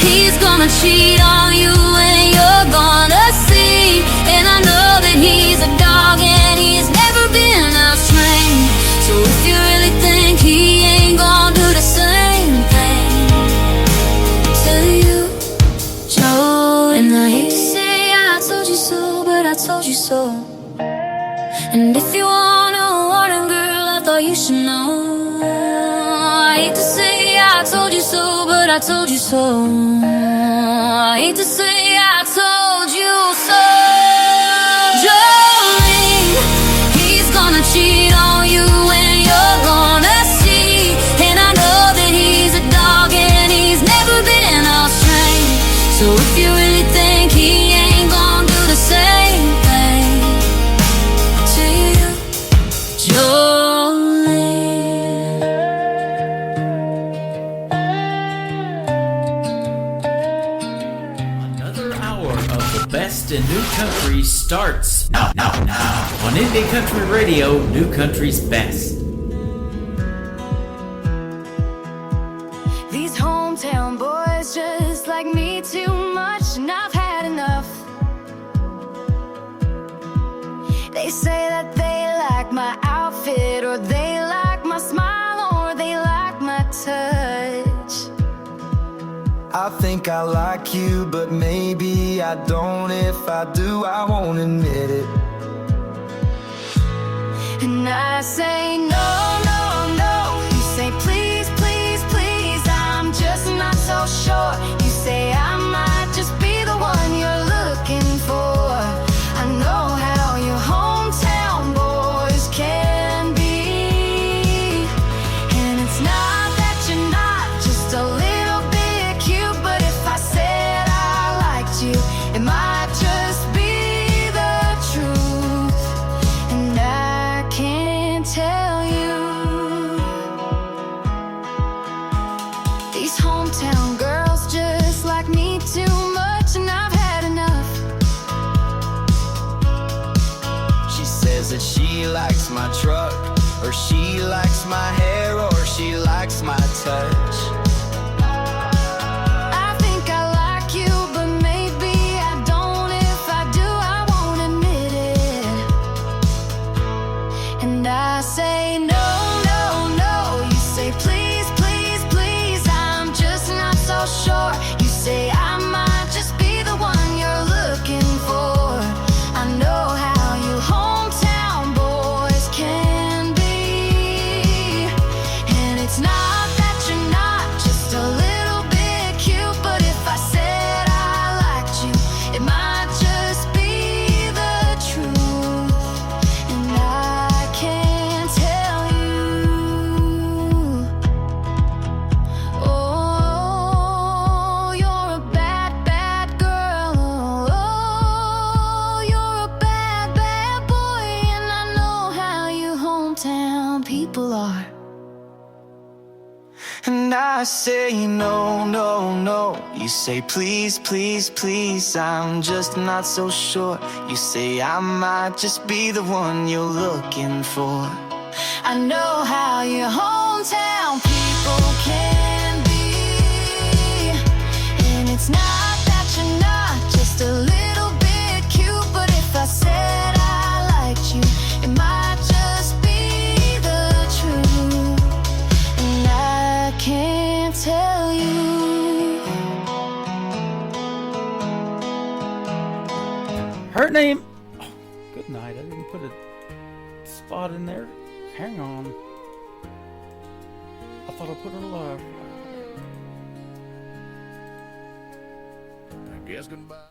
he's gonna cheat on you and you're gonna see. And I know that he's a dog and he's never been out-trained. So if you really think he ain't gonna do the same thing to you, Joe. And I hate to say I told you so, but I told you so. And if you want a warning, girl, I thought you should know. I hate to say I told you so, but I told you so. I hate to say I told you so. Jolene, he's gonna cheat on you and you're gonna see. And I know that he's a dog and he's never been out-trained. So if you really think he ain't gonna do the same thing to you, Jolene.
Another hour of the best in new country starts now on Indie Country Radio, New Country's best.
These hometown boys just like me too much, and I've had enough. They say that they like my outfit, or they like my smile, or they like my touch.
I think I like you, but maybe I don't. If I do, I won't admit it.
And I say no, no, no. You say please, please, please. I'm just not so sure. You say I might just be the one you're looking for. I know how your hometown boys can be. And it's not that you're not just a little bit cute, but if I said I liked you, it might just be the truth. And I can't tell you. These hometown girls just like me too much, and I've had enough.
She says that she likes my truck, or she likes my hair, or she likes my touch.
I think I like you, but maybe I don't. If I do, I won't admit it. And I say no, no, no. You say please, please, please. I'm just not so sure. You say I might just be the one you're looking for. I know how you hometown boys can be. And it's not that you're not just a little bit cute, but if I said I liked you, it might just be the truth. And I can't tell you. Oh, you're a bad, bad girl. Oh, you're a bad, bad boy. And I know how you hometown people are.
And I say no, no, no. You say please, please, please. I'm just not so sure. You say I might just be the one you're looking for.
I know how your hometown people can be. And it's not that you're not just a little bit cute, but if I said I liked you, it might just be the truth. And I can't tell you.
Her name. Oh, good night. I didn't put a spot in there. Hang on. I thought I put her live.
I guess goodbye.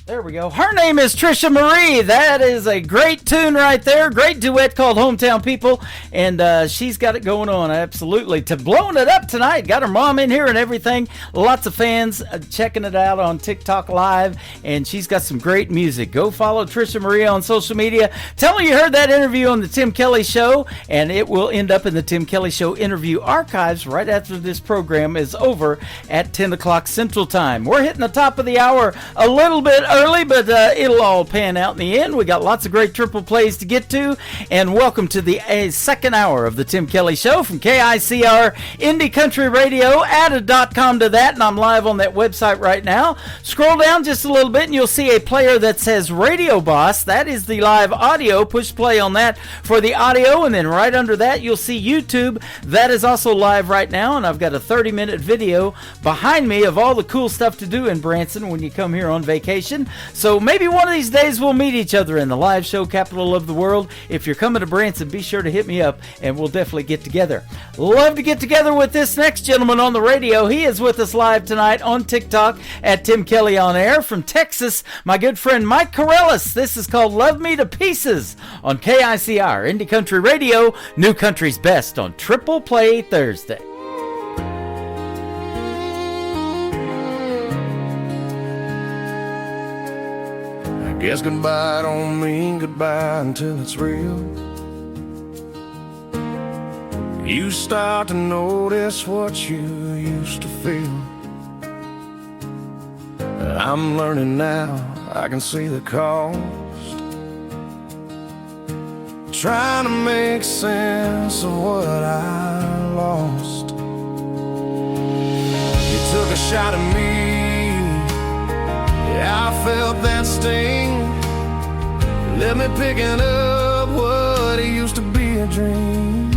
There we go. Her name is Trisha Marie. That is a great tune right there. Great duet called Hometown People. And she's got it going on, absolutely. To blowing it up tonight. Got her mom in here and everything. Lots of fans checking it out on TikTok Live. And she's got some great music. Go follow Trisha Marie on social media. Tell her you heard that interview on the Tim Kelly Show. And it will end up in the Tim Kelly Show interview archives right after this program is over at 10 o'clock Central Time. We're hitting the top of the hour a little bit early, but it'll all pan out in the end. We got lots of great triple plays to get to, and welcome to the second hour of the Tim Kelly Show from KICR Indie Country Radio. Add.com to that, and I'm live on that website right now. Scroll down just a little bit, and you'll see a player that says Radio Boss. That is the live audio. Push play on that for the audio, and then right under that, you'll see YouTube. That is also live right now, and I've got a 30-minute video behind me of all the cool stuff to do in Branson when you come here on vacation. So maybe one of these days we'll meet each other in the live show capital of the world. If you're coming to Branson, be sure to hit me up and we'll definitely get together. Love to get together with this next gentleman on the radio. He is with us live tonight on TikTok at Tim Kelly On Air. From Texas, my good friend Mike Corellis. This is called Love Me to Pieces on KICR Indie Country Radio, New Country's Best on Triple Play Thursday.
Guess goodbye don't mean goodbye until it's real. You start to notice what you used to feel. I'm learning now, I can see the cost. Trying to make sense of what I lost. You took a shot at me, I felt that sting. Let me picking up what it used to be a dream.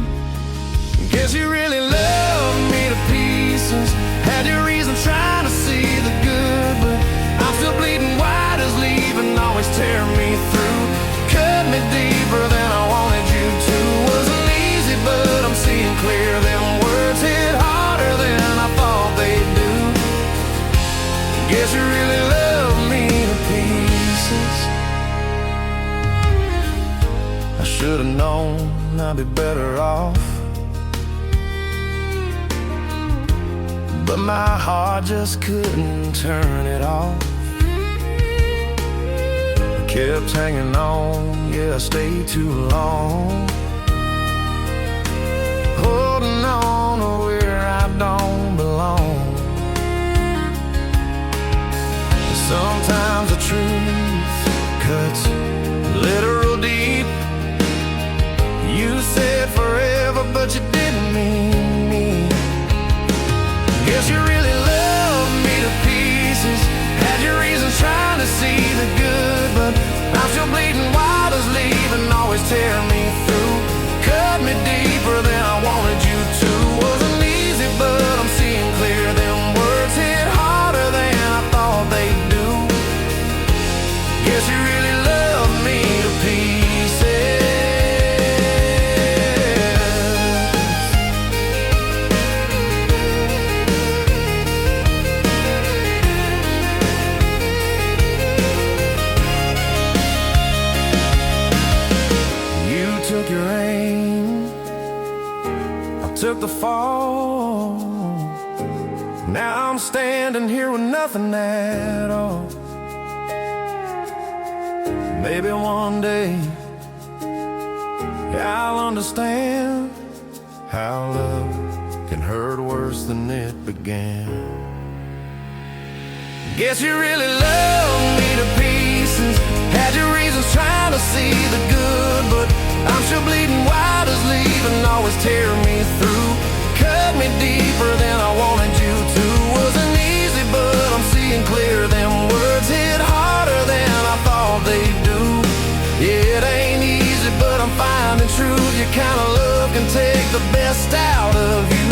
Guess you really loved me to pieces. Had your reason trying to see the good, but I'm still bleeding wide as leaving, always tear me through. Cut me deeper than I wanted you to. Wasn't easy, but I'm seeing clear. Them words hit harder than I thought they'd do. Guess you really love me to pieces. I should've known I'd be better off, but my heart just couldn't turn it off. Kept hanging on, yeah, I stayed too long. Holding on to where I don't belong. Sometimes the truth cuts literal deep. You said forever, but you didn't mean me. Guess you really loved me to pieces. Had your reasons trying to see the good, but I'm still bleeding wild as leaving, always tear me through. Cut me deeper than I wanted you to. Wasn't easy, but I'm seeing clear. Them words hit harder than I thought they'd do. Guess you really love me to pieces. You took your aim, I took the fall. Now I'm standing here with nothing at all. Maybe one day I'll understand how love can hurt worse than it began. Guess you really love me to pieces. Had your reasons trying to see the good, but I'm still bleeding wide as leaving, always tear me through. Cut me deeper than I wanted you to. Wasn't easy, but I'm seeing clear. Them words hit harder than I thought they'd do. Yeah, it ain't easy, but I'm finding truth. Your kind of love can take the best out of you.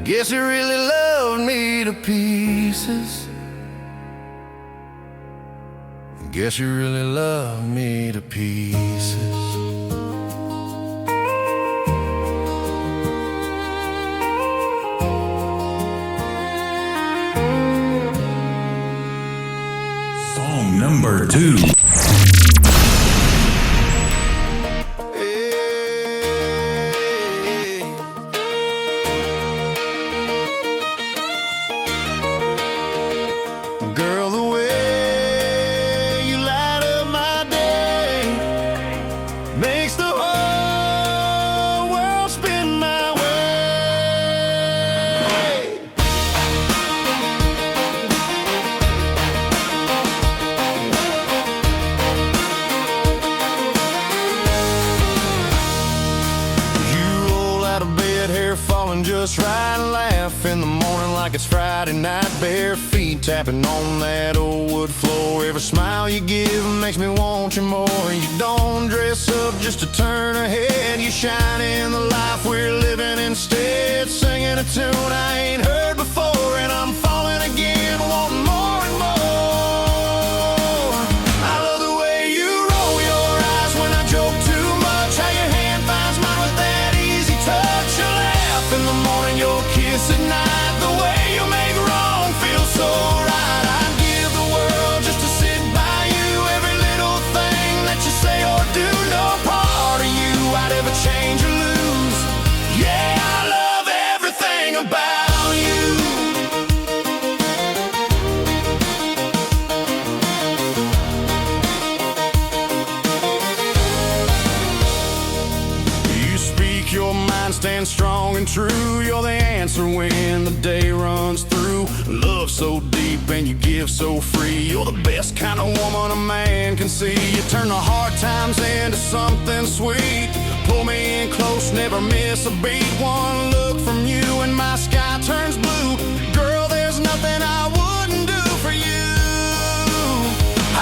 Guess you really loved me to pieces. Guess you really love me to pieces.
2.
Girl, the way you light up my day makes the whole world spin my way. You roll out of bed, hair falling just right, laugh in the morning like it's Friday night, bare feet tapping on that old wood floor. Every smile you give makes me want you more. You don't dress up just to turn her head, you shine in the life we're living instead, singing a tune I ain't heard before, and I'm falling again, wanting more and more. I love the way you roll your eyes when I joke too much, how your hand finds mine with that easy touch. You laugh in the morning, your kiss at night, the way you make wrong feel so right. I'd give the world just to sit by you, every little thing that you say or do, no part of you I'd ever change or lose. Yeah, I love everything about you. You speak your mind, stand strong and true. You're the answer when the day runs through. Love so deep and you give so free. You're the best kind of woman a man can see. You turn the hard times into something sweet. Pull me in close, never miss a beat. One look from you and my sky turns blue. Girl, there's nothing I wouldn't do for you.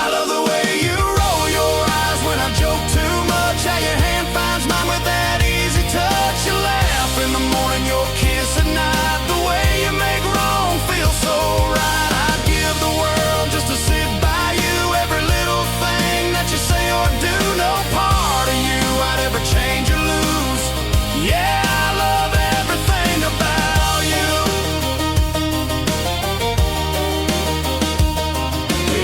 I love the way you roll your eyes when I joke too much, how your hand finds mine with that easy touch. You laugh in the morning, your kiss at night, the way you make wrong feel so right. I'd give the world just to sit by you, every little thing that you say or do, no part of you I'd ever change or lose. Yeah, I love everything about you.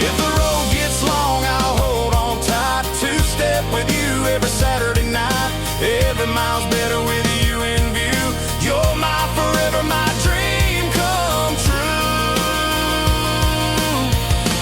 If the road gets long, I'll hold on tight, two-step with you every Saturday night. Every mile's better with you in view. You're my forever, my dream come true.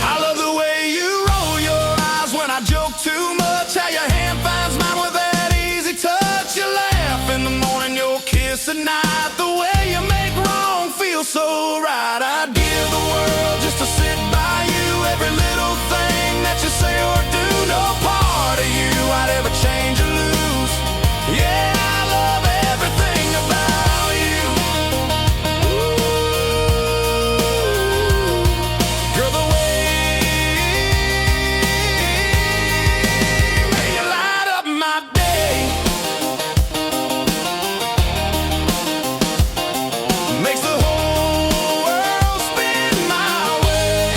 I love the way you roll your eyes when I joke too much, how your hand finds mine with that easy touch. You laugh in the morning, your kiss at night, the way you make wrong feel so right. I'd give the world just to sit by you, every little thing that you say or do, no part of you I'd ever change or lose. Yeah, I love everything about you. Ooh, girl, the way you light up my day makes the whole world spin my way.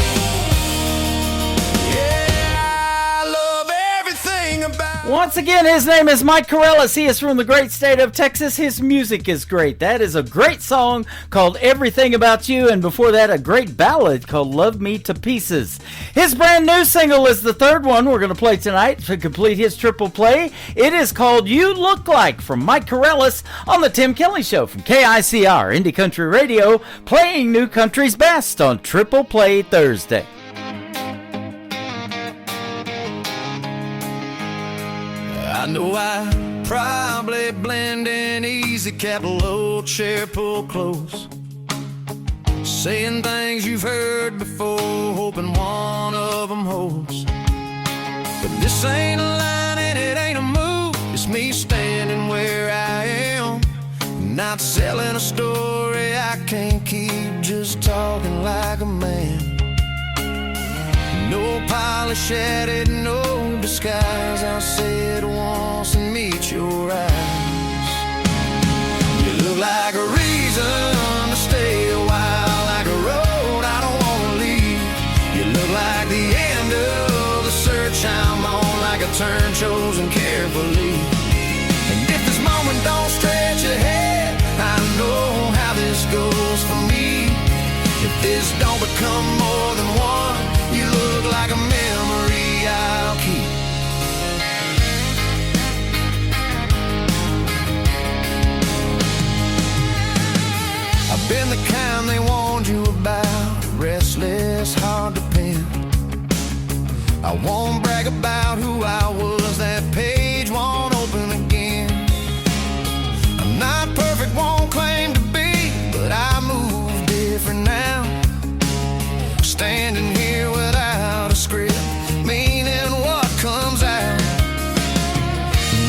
Yeah, I love everything about.
Once again, his name is Mike Corellis. He is from the great state of Texas. His music is great. That is a great song called Everything About You, and before that, a great ballad called Love Me to Pieces. His brand new single is the third one we're going to play tonight to complete his triple play. It is called You Look Like from Mike Corellis on The Tim Kelly Show from KICR, Indie Country Radio, playing new country's best on Triple Play Thursday.
I know I probably blend in easy, cap low, chair pull close, saying things you've heard before, hoping one of them holds. But this ain't a line and it ain't a move, it's me standing where I am, not selling a story I can't keep, just talking like a man. No polish at it, no disguise, I'll say it once and meet your eyes. You look like a reason to stay a while, like a road I don't wanna leave. You look like the end of the search I'm on, like a turn chosen carefully. And if this moment don't stretch ahead, I know how this goes for me. If this don't become more than one, you look like a memory time they warned you about a restless heart to pen. I won't brag about who I was, that page won't open again. I'm not perfect, won't claim to be, but I move different now. Standing here without a script, meaning what comes out.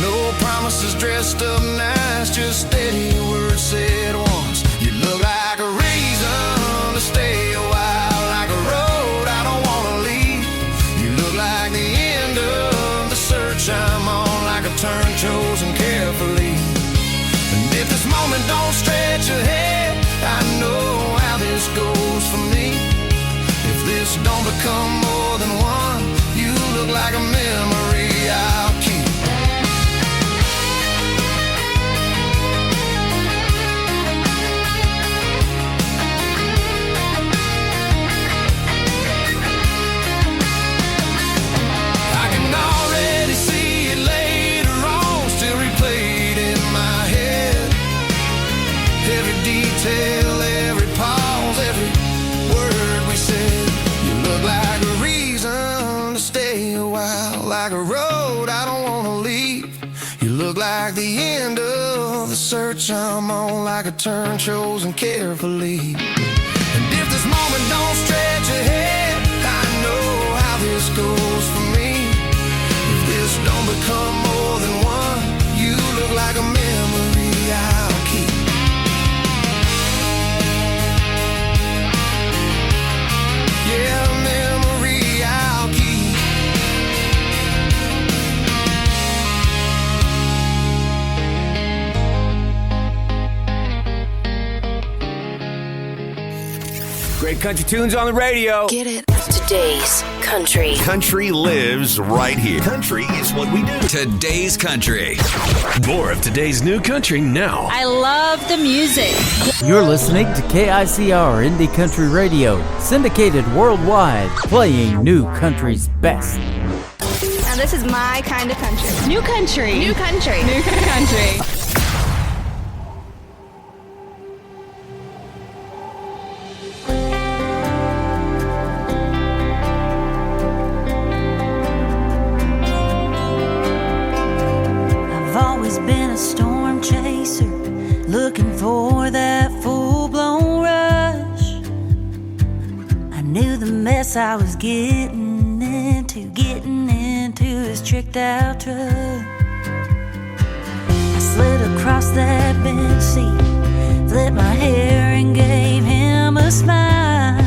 No promises dressed up nice, just steady words said once. You look like a reason to stay a while, like a road I don't wanna leave. You look like the end of the search I'm on, like a turn chosen carefully. And if this moment don't stretch ahead, I know how this goes for me. If this don't become more than one, you look like a memory I'll keep. I can already see it later on, still replayed in my head. Every detail, every pause, every word we said. You look like a reason to stay a while, like a road I don't wanna leave. You look like the end of the search I'm on, like a turn chosen carefully. And if this moment don't stretch ahead, I know how this goes for me. If this don't become more than one, you look like a memory I'll keep. Yeah, a memory I'll keep.
Great country tunes on the radio.
Get it? Today's country.
Country lives right here. Country is what we do.
Today's country. More of today's new country now.
I love the music.
You're listening to KICR Indie Country Radio, syndicated worldwide, playing new country's best.
Now this is my kind of country.
New country.
New country.
New country.
I've always been a storm chaser, looking for that full-blown rush. I knew the mess I was getting into his tricked-out truck. I slid across that bench seat, flipped my hair and gave him a smile.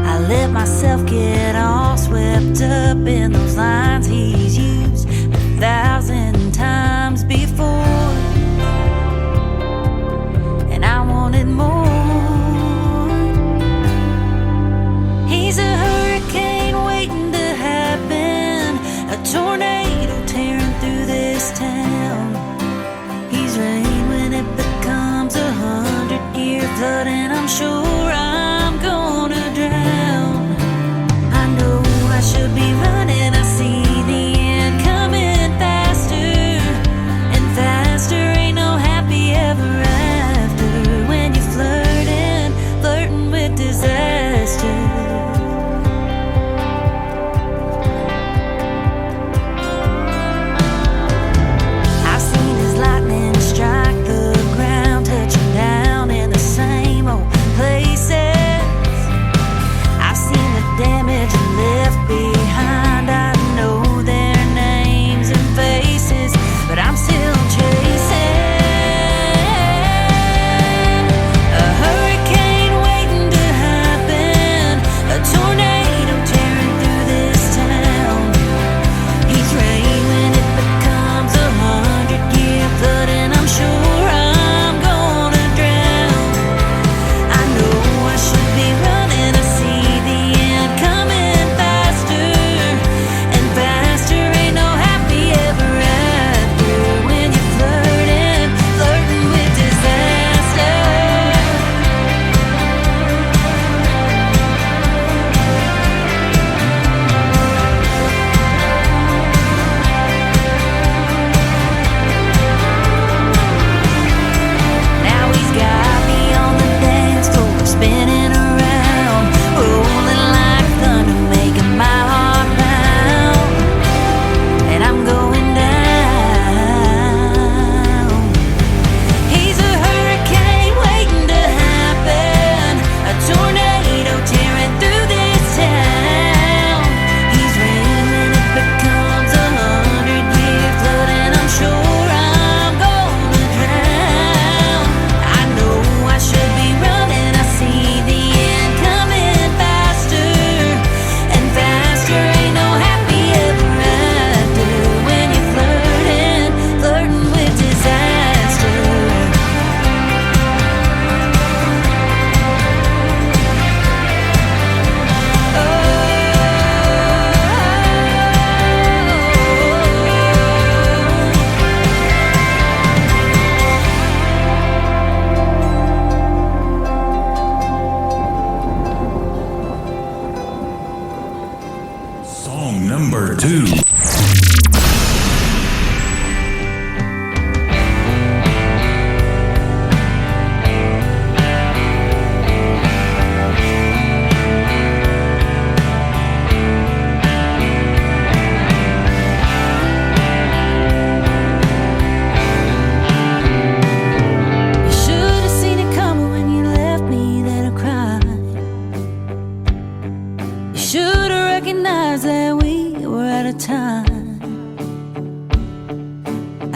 I let myself get all swept up in those lines he's used 1,000 times before, and I wanted more. He's a hurricane waiting to happen, a tornado tearing through this town. He's rain when it becomes 100-year flood, and I'm sure I'm gonna drown. I know I should be running, I see the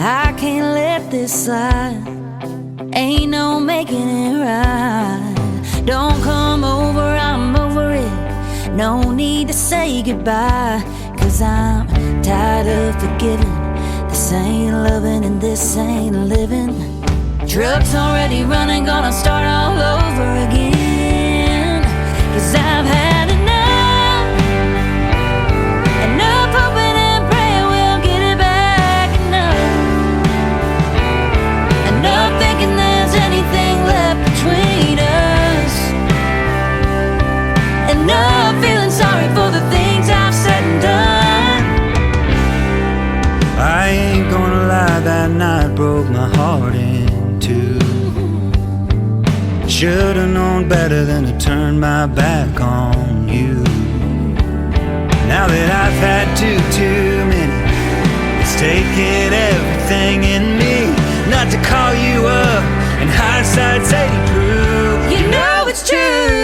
I can't let this slide. Ain't no making it right. Don't come over, I'm over it. No need to say goodbye, 'cause I'm tired of forgiving. This ain't loving and this ain't living. Truck's already running, gonna start all over again. 'Cause I've had enough. Enough hoping and praying we'll get it back. Enough thinking there's anything left between us. Enough feeling sorry for the things I've said and done.
I ain't gonna lie, that night broke my heart in two. Should've known better than to turn my back on you. Now that I've had too many, it's taken everything in me not to call you up and hindsight say to prove
you know it's true.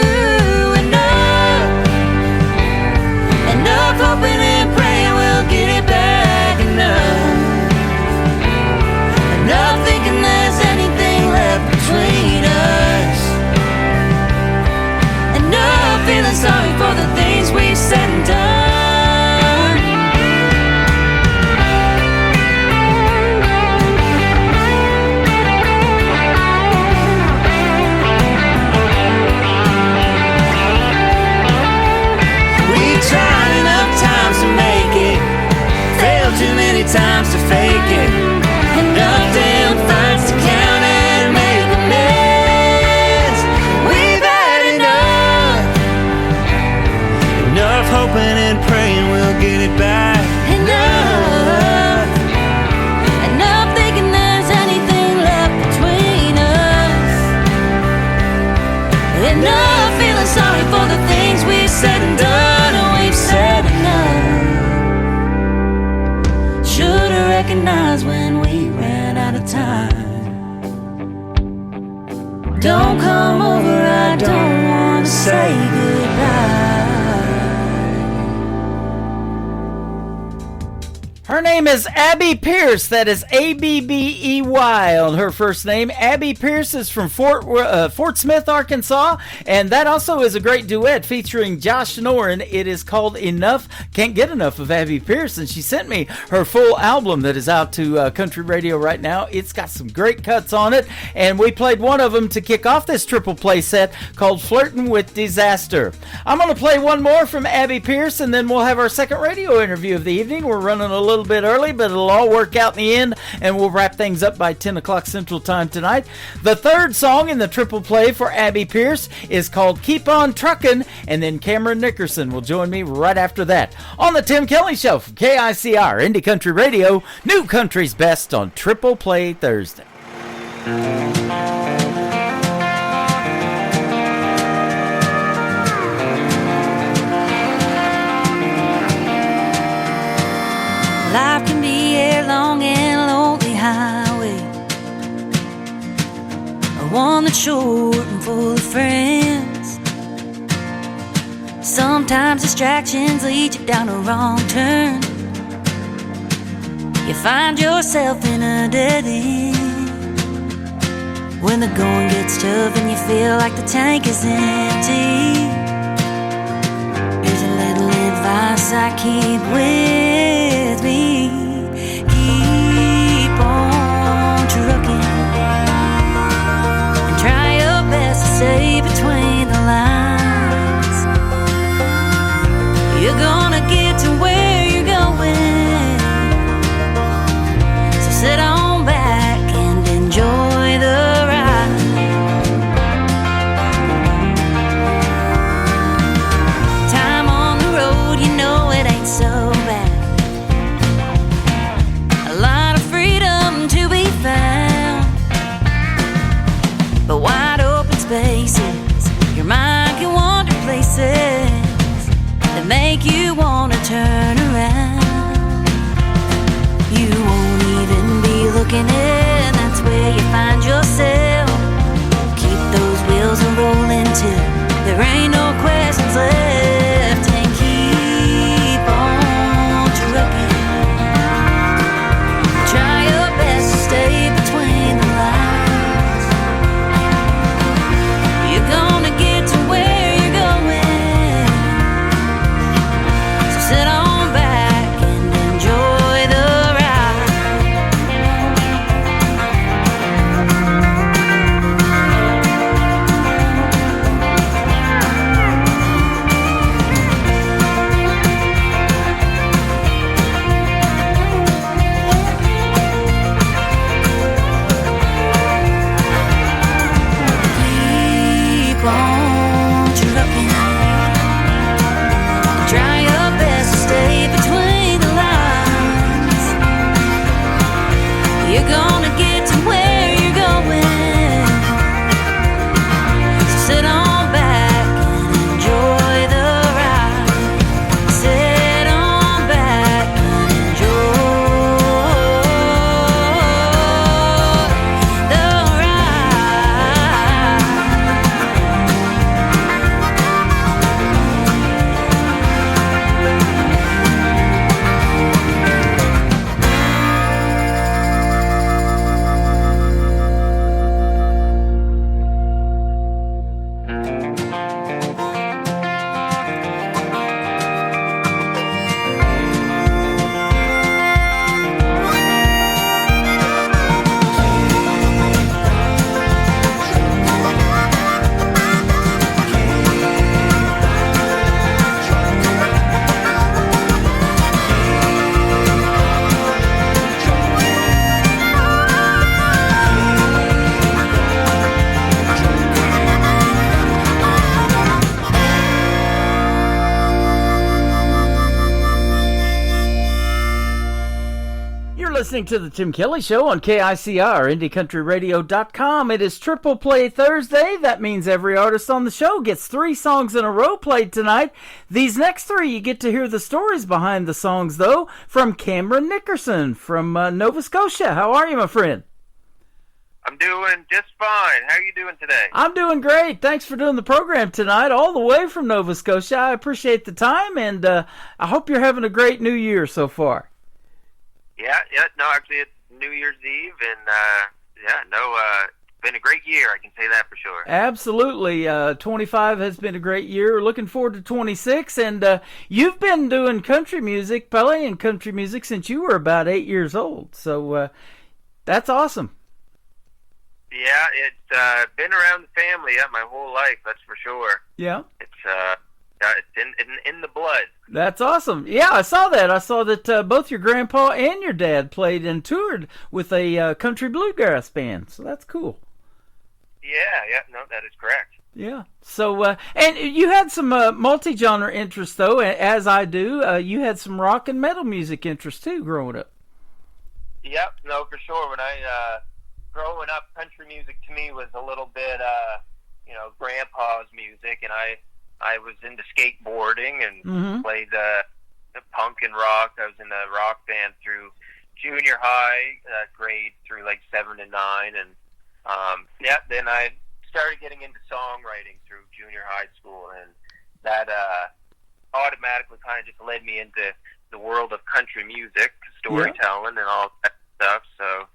Enough hoping and praying we'll get it back. Enough thinking there's anything left between us. Enough feeling sorry for the things we've said and done.
tried enough times to make it, failed too many times to fake it. Enough damn fights to count and make amends. We've had enough. Enough hoping and praying we'll get it back.
Enough. Enough thinking there's anything left between us. Enough feeling sorry for the things we've said and done. Said enough. Should've recognized when we ran out of time. Don't come over, I don't want to say goodbye.
Her name is Abby Pierce. That is Abbey on her first name. Abby Pierce is from Fort Smith, Arkansas, and that also is a great duet featuring Josh Noren. It is called Enough. Can't get enough of Abby Pierce, and she sent me her full album that is out to country radio right now. It's got some great cuts on it, and we played one of them to kick off this triple play set called Flirtin' with Disaster. I'm going to play one more from Abby Pierce, and then we'll have our second radio interview of the evening. We're running a little bit early, but it'll all work out in the end, and we'll wrap things up by 10 o'clock Central Time tonight. The third song in the triple play for Abby Pierce is called Keep On Truckin', and then Cameron Nickerson will join me right after that on the Tim Kelly Show from KICR Indie Country Radio, New Country's Best on Triple Play Thursday.
Life can be a long and lonely highway, one that's short and full of friends. Sometimes distractions lead you down a wrong turn. You find yourself in a dead end. When the going gets tough and you feel like the tank is empty, here's a little advice I keep with me. Keep on trucking and try your best to say between the lines you're gonna get to where you're going. So sit on back and enjoy the ride. Time on the road, you know it ain't so bad. A lot of freedom to be found, but wide open spaces, your mind can wander places that make you wanna turn around. You won't even be looking in, that's where you find yourself. Keep those wheels a-rolling till there ain't no questions left, and keep on trucking. Try your best gonna get to where you're going. So sit on back and enjoy the ride. Sit on back and enjoy the ride.
You're listening to the Tim Kelly Show on KICR, IndieCountryRadio.com. It is Triple Play Thursday. That means every artist on the show gets 3 songs in a row played tonight. These next 3, you get to hear the stories behind the songs, though, from Cameron Nickerson from Nova Scotia. How are you, my friend?
I'm doing just fine. How are you doing today?
I'm doing great. Thanks for doing the program tonight, all the way from Nova Scotia. I appreciate the time, and I hope you're having a great New Year so far.
Yeah. No, actually, it's New Year's Eve, and it's been a great year. I can say that for sure.
Absolutely. 25 has been a great year. Looking forward to 26, and you've been doing country music, playing country music since you were about 8 years old. So that's awesome.
Yeah, it's been around the family my whole life. That's for sure.
Yeah.
It's in the blood.
That's awesome. Yeah, I saw that. I saw that both your grandpa and your dad played and toured with a country bluegrass band. So that's cool.
Yeah, no, that is correct.
Yeah. So, and you had some multi-genre interest, though, as I do. You had some rock and metal music interest, too, growing up.
Yep, no, for sure. When growing up, country music to me was a little bit, grandpa's music, and I was into skateboarding and played punk and rock. I was in a rock band through junior high grade through like 7 to 9, and then I started getting into songwriting through junior high school, and that automatically kind of just led me into the world of country music, storytelling, and all that stuff. So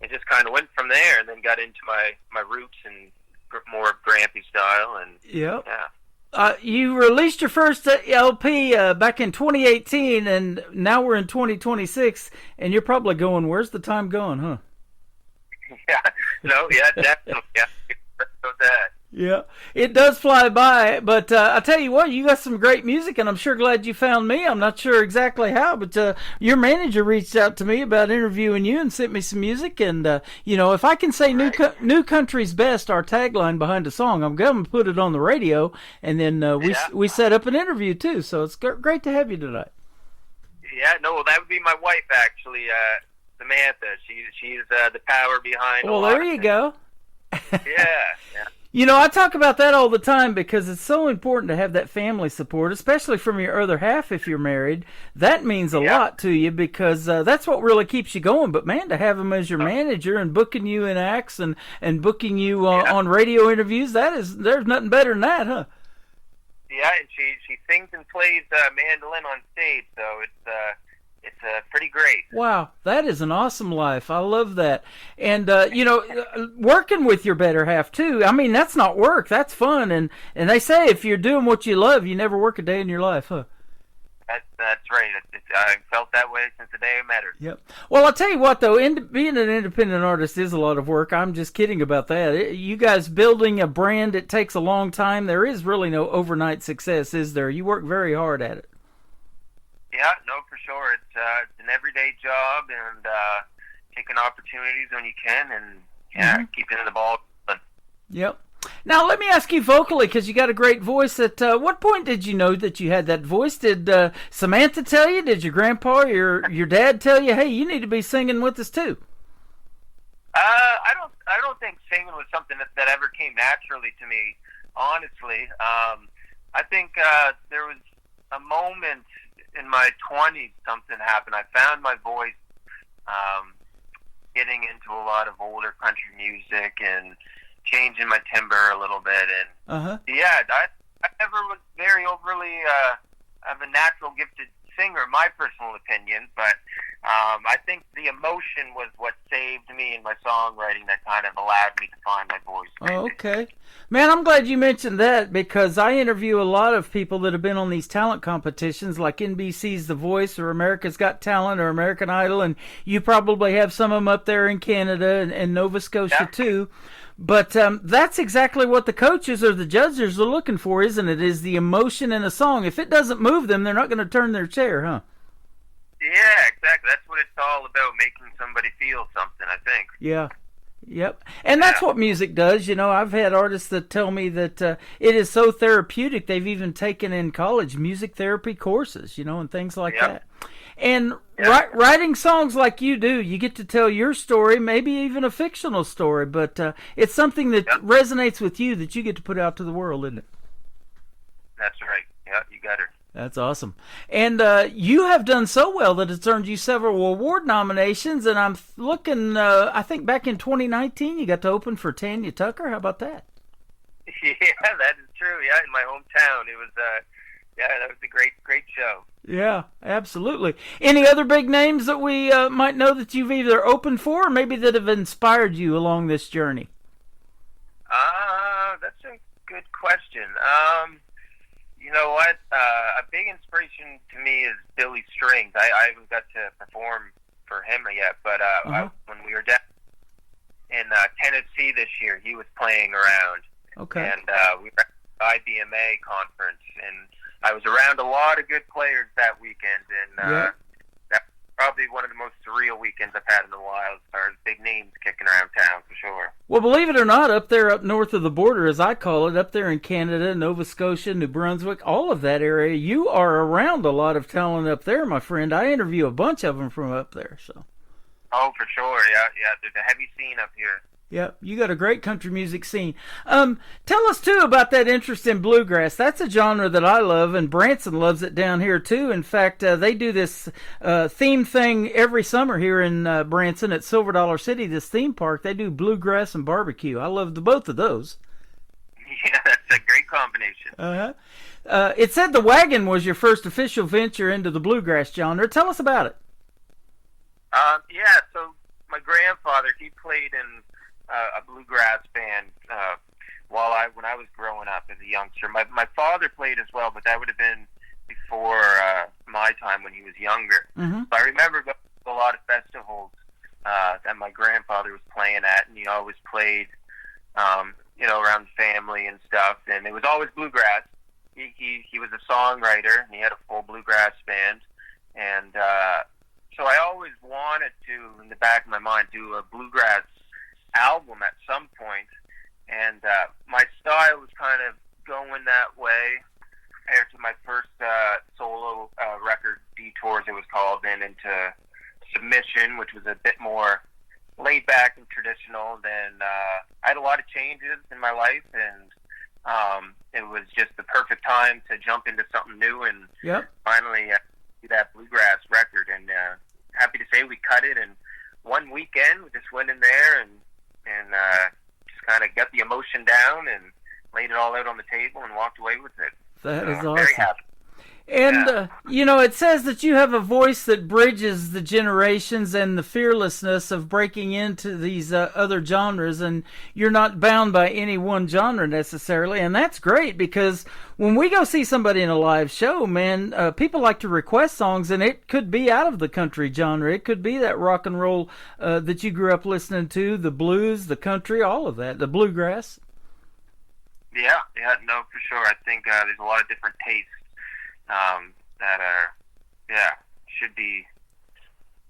it just kind of went from there, and then got into my roots and more Grampy style, and yeah.
You released your first LP back in 2018, and now we're in 2026, and you're probably going, where's the time going, huh?
Definitely. That.
Yeah, it does fly by, but I tell you what, you got some great music, and I'm sure glad you found me. I'm not sure exactly how, but your manager reached out to me about interviewing you and sent me some music, and if I can say New Country's Best, our tagline behind a song, I'm going to put it on the radio, and then we set up an interview too, so it's great to have you tonight.
Yeah, no, well, that would be my wife, actually, Samantha. She's the power behind.
Well, there you go.
Yeah.
I talk about that all the time because it's so important to have that family support, especially from your other half if you're married. That means a lot to you because that's what really keeps you going. But, man, to have him as your manager and booking you in acts and booking you on radio interviews, there's nothing better than that, huh?
Yeah, and she sings and plays mandolin on stage, so it's pretty great.
Wow, that is an awesome life. I love that. And, working with your better half, too, I mean, that's not work. That's fun. And they say if you're doing what you love, you never work a day in your life, huh?
That's right. I felt that way since the day I met her.
Yep. Well, I'll tell you what, though, being an independent artist is a lot of work. I'm just kidding about that. You guys building a brand, it takes a long time. There is really no overnight success, is there? You work very hard at it.
Yeah, no, for sure. It's an everyday job, and taking opportunities when you can, and keeping the ball.
Yep. Now, let me ask you vocally, because you got a great voice. At what point did you know that you had that voice? Did Samantha tell you? Did your grandpa or your dad tell you, hey, you need to be singing with us too?
singing was something that ever came naturally to me, honestly. I think there was a moment in my 20s, something happened. I found my voice getting into a lot of older country music and changing my timbre a little bit. And yeah, I never was very overly of a natural gifted singer, my personal opinion, but I think the emotion was what saved me in my songwriting that kind of allowed me to find my voice.
Oh, okay. Man, I'm glad you mentioned that because I interview a lot of people that have been on these talent competitions like NBC's The Voice or America's Got Talent or American Idol, and you probably have some of them up there in Canada and Nova Scotia too. But that's exactly what the coaches or the judges are looking for, isn't it? Is the emotion in a song. If it doesn't move them, they're not going to turn their chair, huh?
Yeah, exactly. That's what it's all about, making somebody feel something, I think.
Yeah. Yep. And that's what music does. You know, I've had artists that tell me that it is so therapeutic, they've even taken in college music therapy courses, you know, and things like that. And writing songs like you do, you get to tell your story, maybe even a fictional story, but it's something that resonates with you that you get to put out to the world, isn't it?
That's right. Yeah, you got her.
That's awesome. And you have done so well that it's earned you several award nominations, and I'm looking, I think back in 2019, you got to open for Tanya Tucker. How about that?
Yeah, that is true. Yeah, in my hometown. It was, that was a great show.
Yeah, absolutely. Any other big names that we might know that you've either opened for or maybe that have inspired you along this journey?
That's a good question. You know what? A big inspiration to me is Billy Strings. I haven't got to perform for him yet, but when we were down in Tennessee this year, he was playing around.
Okay.
And we were at the IBMA conference, and I was around a lot of good players that weekend, and that's probably one of the most surreal weekends I've had in a while as far as big names kicking around town, for sure.
Well, believe it or not, up there up north of the border, as I call it, up there in Canada, Nova Scotia, New Brunswick, all of that area, you are around a lot of talent up there, my friend. I interview a bunch of them from up there. So.
Oh, for sure, yeah. There's a heavy scene up here.
Yep, you got a great country music scene. Tell us, too, about that interest in bluegrass. That's a genre that I love, and Branson loves it down here, too. In fact, they do this theme thing every summer here in Branson at Silver Dollar City, this theme park. They do bluegrass and barbecue. I love both of those.
Yeah, that's a great combination.
It said the wagon was your first official venture into the bluegrass genre. Tell us about it.
Yeah, so my grandfather, he played in a bluegrass band when I was growing up as a youngster. My father played as well, but that would have been before my time when he was younger.
Mm-hmm.
So I remember going to a lot of festivals that my grandfather was playing at, and he always played, around the family and stuff, and it was always bluegrass. He was a songwriter, and he had a full bluegrass band, and so I always wanted to, in the back of my mind, do a bluegrass album at some point, and my style was kind of going that way compared to my first solo record, Detours it was called, then into Submission, which was a bit more laid back and traditional. Then I had a lot of changes in my life, and it was just the perfect time to jump into something new, and finally do that bluegrass record. And happy to say we cut it in one weekend. We just went in there and just kind of got the emotion down and laid it all out on the table and walked away with it.
That is awesome.
Very happy.
And, it says that you have a voice that bridges the generations and the fearlessness of breaking into these other genres, and you're not bound by any one genre necessarily, and that's great because when we go see somebody in a live show, man, people like to request songs, and it could be out of the country genre. It could be that rock and roll that you grew up listening to, the blues, the country, all of that, the bluegrass.
Yeah, no, for sure. I think there's a lot of different tastes that are, should be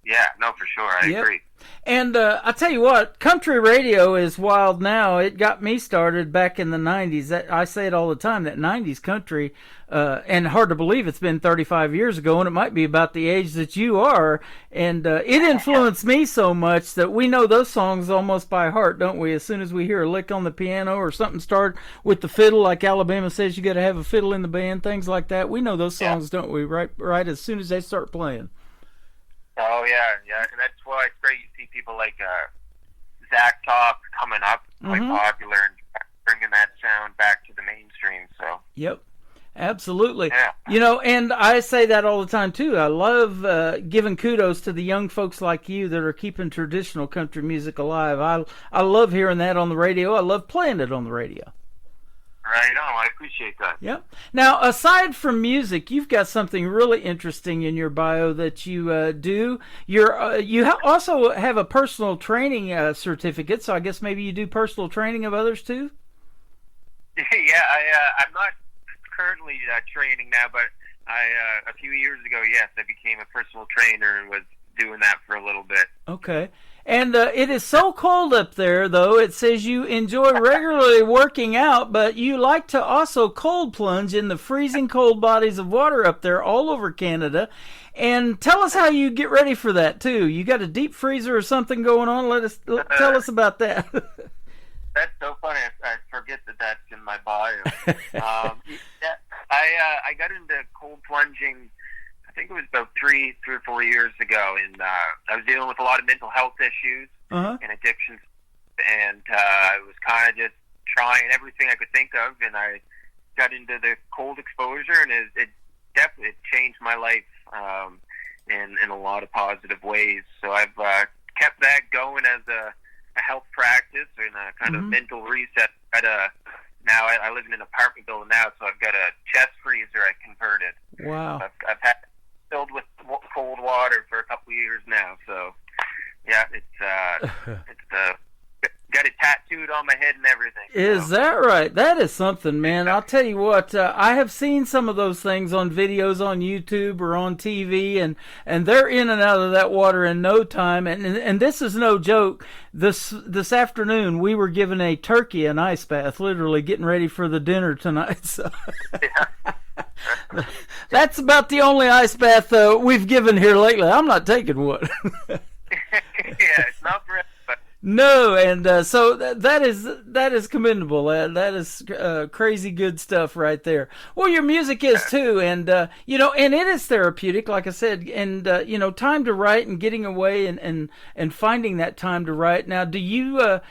Yeah, no, for sure. I agree.
And I tell you what, country radio is wild now. It got me started back in the 90s. I say it all the time, that 90s country, and hard to believe it's been 35 years ago, and it might be about the age that you are. And it influenced me so much that we know those songs almost by heart, don't we? As soon as we hear a lick on the piano or something start with the fiddle, like Alabama says you got to have a fiddle in the band, things like that. We know those songs, don't we? Right as soon as they start playing.
Oh, yeah, and that's why it's great. You see people like Zach Top coming up, quite popular, and bringing that sound back to the mainstream. So.
Yep, absolutely.
Yeah.
You know, and I say that all the time, too. I love giving kudos to the young folks like you that are keeping traditional country music alive. I love hearing that on the radio. I love playing it on the radio.
Right on. I appreciate that.
Yep. Now, aside from music, you've got something really interesting in your bio that you do. You also have a personal training certificate, so I guess maybe you do personal training of others too?
Yeah, I'm not currently training now, but a few years ago, yes, I became a personal trainer and was doing that for a little bit.
Okay. And it is so cold up there, though. It says you enjoy regularly working out, but you like to also cold plunge in the freezing cold bodies of water up there all over Canada. And tell us how you get ready for that, too. You got a deep freezer or something going on? Tell us about that.
That's so funny. I forget that that's in my bio. I got into cold plunging, I think it was about 3 or 4 years ago, and I was dealing with a lot of mental health issues and addictions, and I was kind of just trying everything I could think of, and I got into the cold exposure, and it definitely changed my life in a lot of positive ways. So I've kept that going as a health practice and a kind of mental reset. Now I live in an apartment building now, so I've got a chest freezer I converted.
Wow.
I've had filled with cold water for a couple of years now, so yeah, it's got it tattooed on my head and everything.
Is that right? That is something, man. I'll tell you what, I have seen some of those things on videos on YouTube or on TV, and they're in and out of that water in no time. And this is no joke. This afternoon, we were giving a turkey an ice bath, literally getting ready for the dinner tonight. So. That's about the only ice bath we've given here lately. I'm not taking one.
Yeah, it's not for everybody.
No, and so that is commendable. That is crazy good stuff right there. Well, your music is too, and and it is therapeutic, like I said. And time to write and getting away and finding that time to write. Now, do you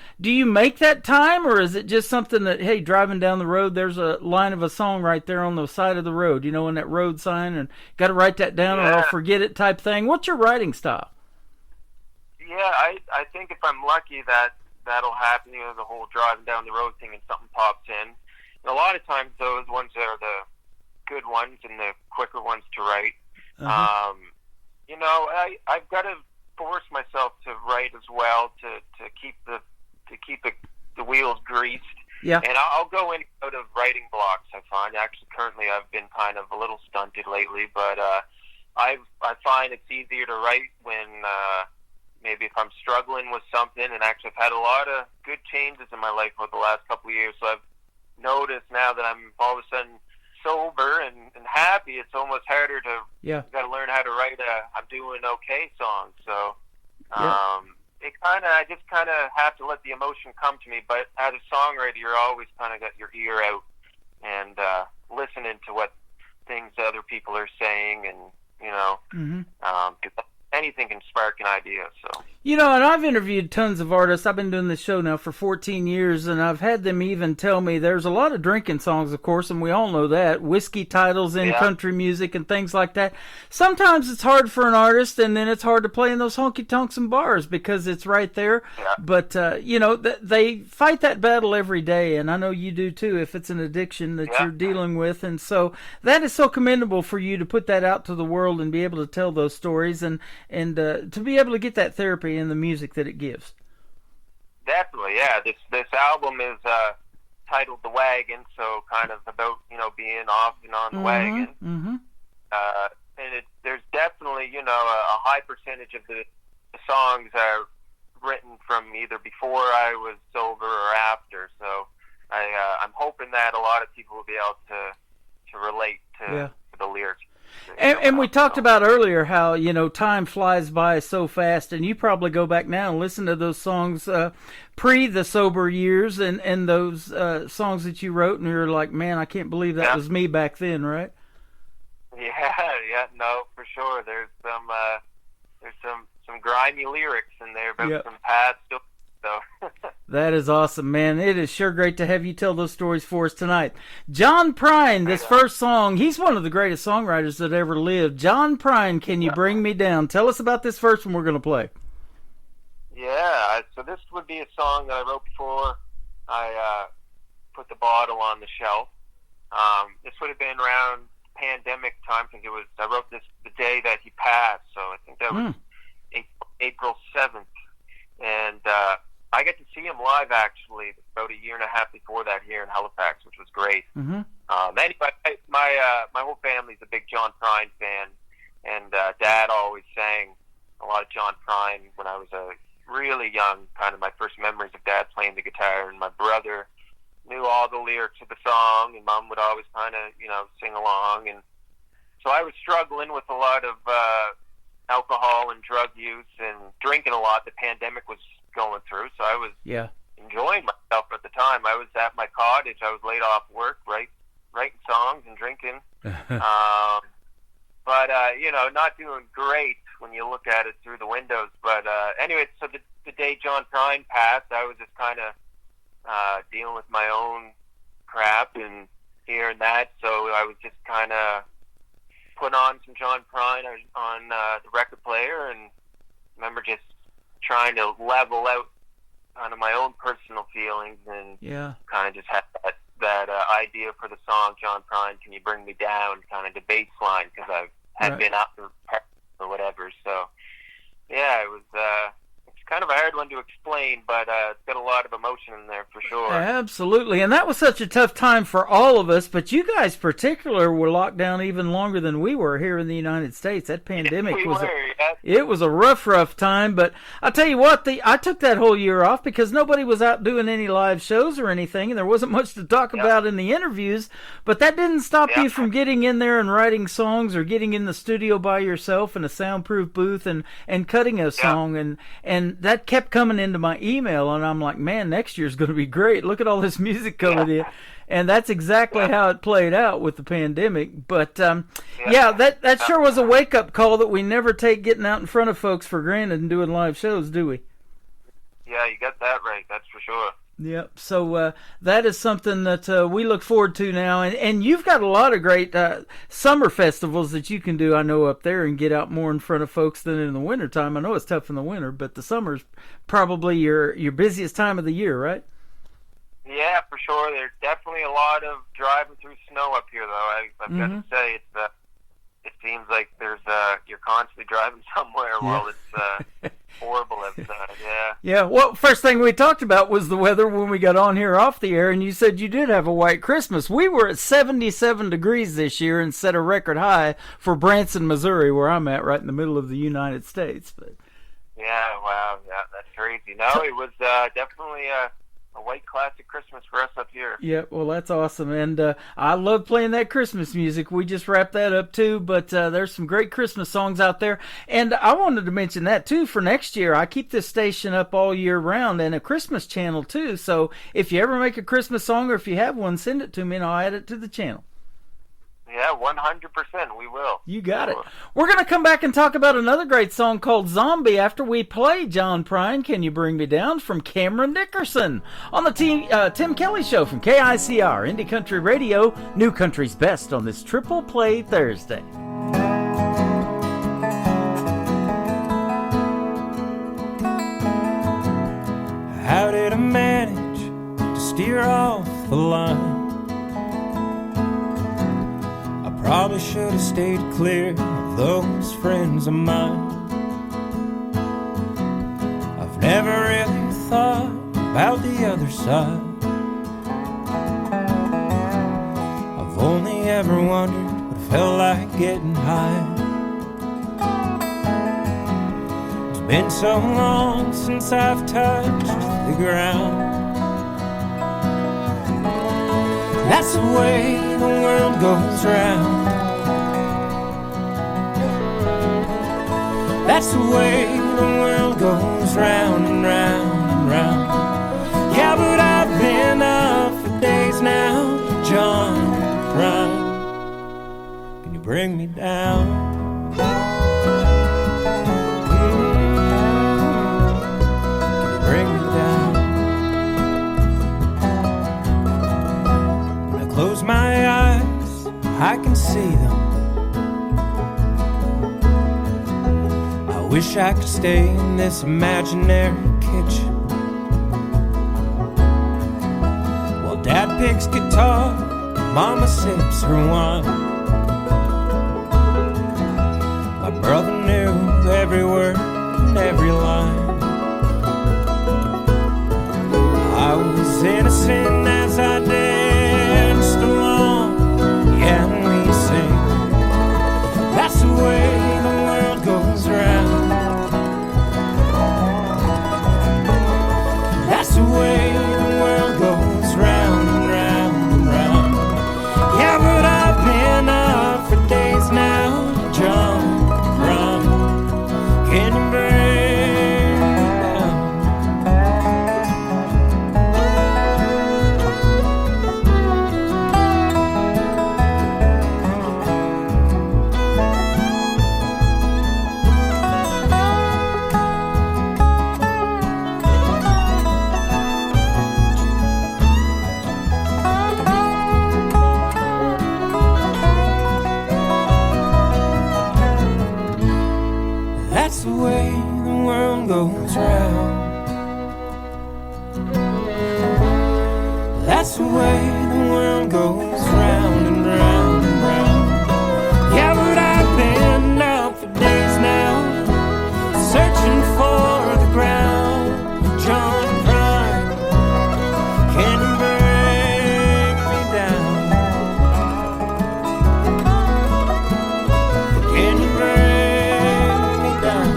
make that time, or is it just something that, hey, driving down the road, there's a line of a song right there on the side of the road, in that road sign, and got to write that down or I'll forget it type thing? What's your writing style?
Yeah, I think if I'm lucky that'll happen, the whole driving down the road thing and something pops in. And a lot of times those ones are the good ones and the quicker ones to write. I've got to force myself to write as well to keep the wheels greased.
Yeah.
And I'll go in and out of writing blocks, I find. Actually, currently I've been kind of a little stunted lately, but I find it's easier to write when maybe if I'm struggling with something, and actually I've had a lot of good changes in my life over the last couple of years, so I've noticed now that I'm all of a sudden sober and happy, it's almost harder to, you got to learn how to write a I'm doing okay song, so I just kind of have to let the emotion come to me, but as a songwriter, you're always kind of got your ear out and listening to what things other people are saying, and, 'cause anything can spark an idea, so.
And I've interviewed tons of artists. I've been doing this show now for 14 years, and I've had them even tell me there's a lot of drinking songs, of course, and we all know that. Whiskey titles in country music and things like that. Sometimes it's hard for an artist, and then it's hard to play in those honky-tonks and bars because it's right there.
Yeah.
But, they fight that battle every day, and I know you do too if it's an addiction that you're dealing with. And so that is so commendable for you to put that out to the world and be able to tell those stories and to be able to get that therapy in the music that it gives.
Definitely, yeah. This album is titled "The Wagon," so kind of about being off and on the wagon.
Mm-hmm.
And there's definitely, you know, a high percentage of the songs are written from either before I was sober or after. So I'm hoping that a lot of people will be able to relate to the lyrics.
And we talked about earlier how, you know, time flies by so fast, and you probably go back now and listen to those songs pre the sober years and those songs that you wrote, and you're like, man, I can't believe that was me back then, right?
Yeah, no, for sure. There's some grimy lyrics in there, but some past stuff. So.
That is awesome, man. It is sure great to have you tell those stories for us tonight. John Prine, this first song, he's one of the greatest songwriters that ever lived. John Prine, Can You Bring Me Down? Tell us about this first one we're going to play.
Yeah, so this would be a song that I wrote before I put the bottle on the shelf. This would have been around pandemic time, because I wrote this the day that he passed, so I think that was April 7th. And I got to see him live, actually, about a year and a half before that here in Halifax, which was great.
Mm-hmm.
Anyway, my whole family's a big John Prine fan, and Dad always sang a lot of John Prine when I was really young. Kind of my first memories of Dad playing the guitar, and my brother knew all the lyrics of the song, and Mom would always kind of, you know, sing along. And so I was struggling with a lot of alcohol and drug use and drinking a lot. The pandemic was going through, so I was enjoying myself at the time. I was at my cottage. I was laid off work, writing songs and drinking. But you know, not doing great when you look at it through the windows. But anyway, so the day John Prine passed, I was just kind of dealing with my own crap and here and that. So I was just kind of put on some John Prine on the record player, and remember just trying to level out kind of my own personal feelings, and kind of just had that idea for the song John Prine, Can You Bring Me Down, kind of the bass line, because I had been out or whatever. So yeah, it was it's kind of a hard one to explain, but it's got a lot of emotion in there for sure.
Absolutely, and that was such a tough time for all of us, but you guys particular were locked down even longer than we were here in the United States. That pandemic it was a rough time, but I'll tell you what, I took that whole year off because nobody was out doing any live shows or anything, and there wasn't much to talk about in the interviews, but that didn't stop you from getting in there and writing songs or getting in the studio by yourself in a soundproof booth and cutting a song, and that kept coming into my email, and I'm like, man, next year's going to be great. Look at all this music coming in. And that's exactly how it played out with the pandemic. But, that sure was a wake-up call that we never take getting out in front of folks for granted and doing live shows, do we?
Yeah, you got that right. That's for sure.
Yep. So that is something that we look forward to now. And you've got a lot of great summer festivals that you can do, I know, up there and get out more in front of folks than in the wintertime. I know it's tough in the winter, but the summer's probably your busiest time of the year, right?
Yeah, for sure. There's definitely a lot of driving through snow up here, though. I've got to say, it seems like you're constantly driving somewhere while it's horrible outside.
Yeah. Well, first thing we talked about was the weather when we got on here off the air, and you said you did have a white Christmas. We were at 77 degrees this year and set a record high for Branson, Missouri, where I'm at, right in the middle of the United States. But
yeah, wow, yeah, that's crazy. No, it was definitely a white classic Christmas for us up here.
Yeah, well, that's awesome, and I love playing that Christmas music. We just wrapped that up too, but there's some great Christmas songs out there, and I wanted to mention that too for next year. I keep this station up all year round, and a Christmas channel too, so if you ever make a Christmas song, or if you have one, send it to me and I'll add it to the channel.
Yeah, 100%, we will.
You got it. We're going to come back and talk about another great song called Zombie after we play John Prine, Can You Bring Me Down, from Cameron Dickerson on the Tim Kelly Show from KICR, Indie Country Radio, New Country's Best on this Triple Play Thursday.
How did I manage to steer off the line? Probably should have stayed clear of those friends of mine. I've never really thought about the other side. I've only ever wondered what it felt like getting high. Been so long since I've touched the ground. That's the way the world goes round. That's the way the world goes round and round and round. Yeah, but I've been up for days now, John Prine. Can you bring me down? Bring me down. When I close my eyes, I can see them. I wish I could stay in this imaginary kitchen while Dad picks guitar, Mama sips her wine. My brother knew every word and every line. I was innocent as I danced along. Yeah, and we sing. That's the way the world goes round. That's the way the world goes round and round and round. Yeah, but I've been up for days now, John Prine. Can you bring goes round. That's the way the world goes round and round and round. Yeah, but I've been out for days now, searching for the ground. John Prine, can you bring me down? Can you bring me down?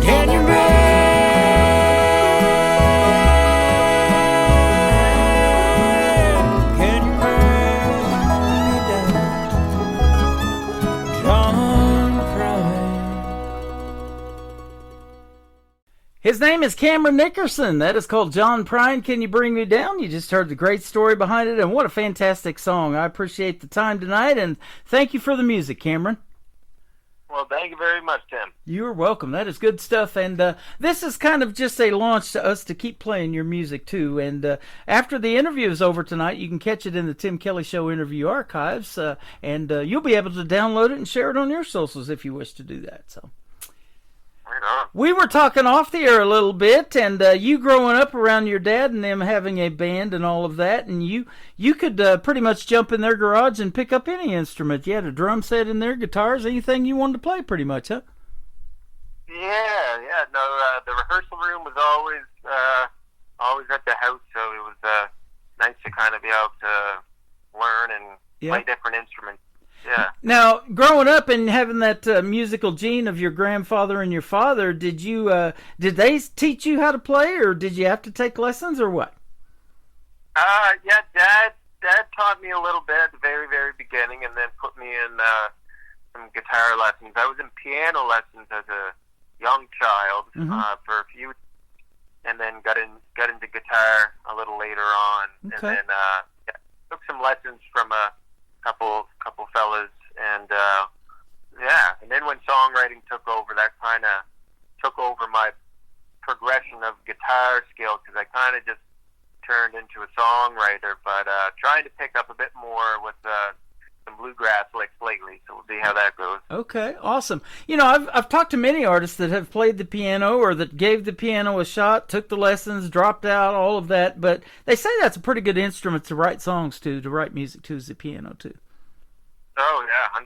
Can you bring
His name is Cameron Nickerson. That is called John Prine, Can You Bring Me Down? You just heard the great story behind it, and what a fantastic song. I appreciate the time tonight, and thank you for the music, Cameron.
Well, thank you very much, Tim.
You're welcome. That is good stuff, and this is kind of just a launch to us to keep playing your music, too. And after the interview is over tonight, you can catch it in the Tim Kelly Show interview archives, and you'll be able to download it and share it on your socials if you wish to do that, so... We were talking off the air a little bit, and you growing up around your dad and them having a band and all of that, and you could pretty much jump in their garage and pick up any instrument. You had a drum set in there, guitars, anything you wanted to play pretty much, huh?
Yeah. No, the rehearsal room was always at the house, so it was nice to kind of be able to learn and play different instruments. Yeah.
Now, growing up and having that musical gene of your grandfather and your father, did they teach you how to play, or did you have to take lessons, or what?
Yeah, Dad taught me a little bit at the very, very beginning, and then put me in some guitar lessons. I was in piano lessons as a young child for a few, and then got into guitar a little later on, and then took some lessons from a couple fellas, and and then when songwriting took over, that kind of took over my progression of guitar skills, because I kind of just turned into a songwriter, but trying to pick up a bit more with some bluegrass licks lately, so we'll see how that goes.
Okay, awesome. You know, I've talked to many artists that have played the piano, or that gave the piano a shot, took the lessons, dropped out, all of that, but they say that's a pretty good instrument to write songs to write music to, is the piano too.
Oh yeah, 100%.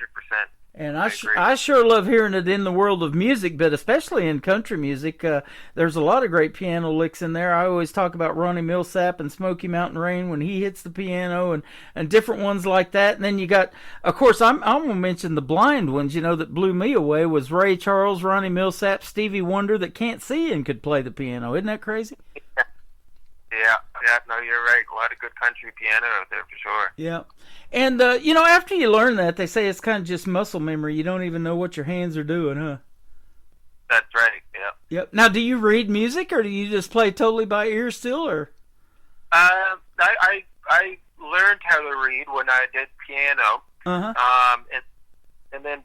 And I sure love hearing it in the world of music, but especially in country music. There's a lot of great piano licks in there. I always talk about Ronnie Millsap and Smoky Mountain Rain when he hits the piano, and different ones like that. And then you got, of course, I'm going to mention the blind ones, that blew me away was Ray Charles, Ronnie Millsap, Stevie Wonder that can't see and could play the piano. Isn't that crazy?
Yeah, no, you're right. A lot of good country piano out there for sure.
Yeah. And, after you learn that, they say it's kind of just muscle memory. You don't even know what your hands are doing, huh?
That's right, yeah.
Yep. Now, do you read music, or do you just play totally by ear still, or?
I learned how to read when I did piano.
Uh-huh.
And then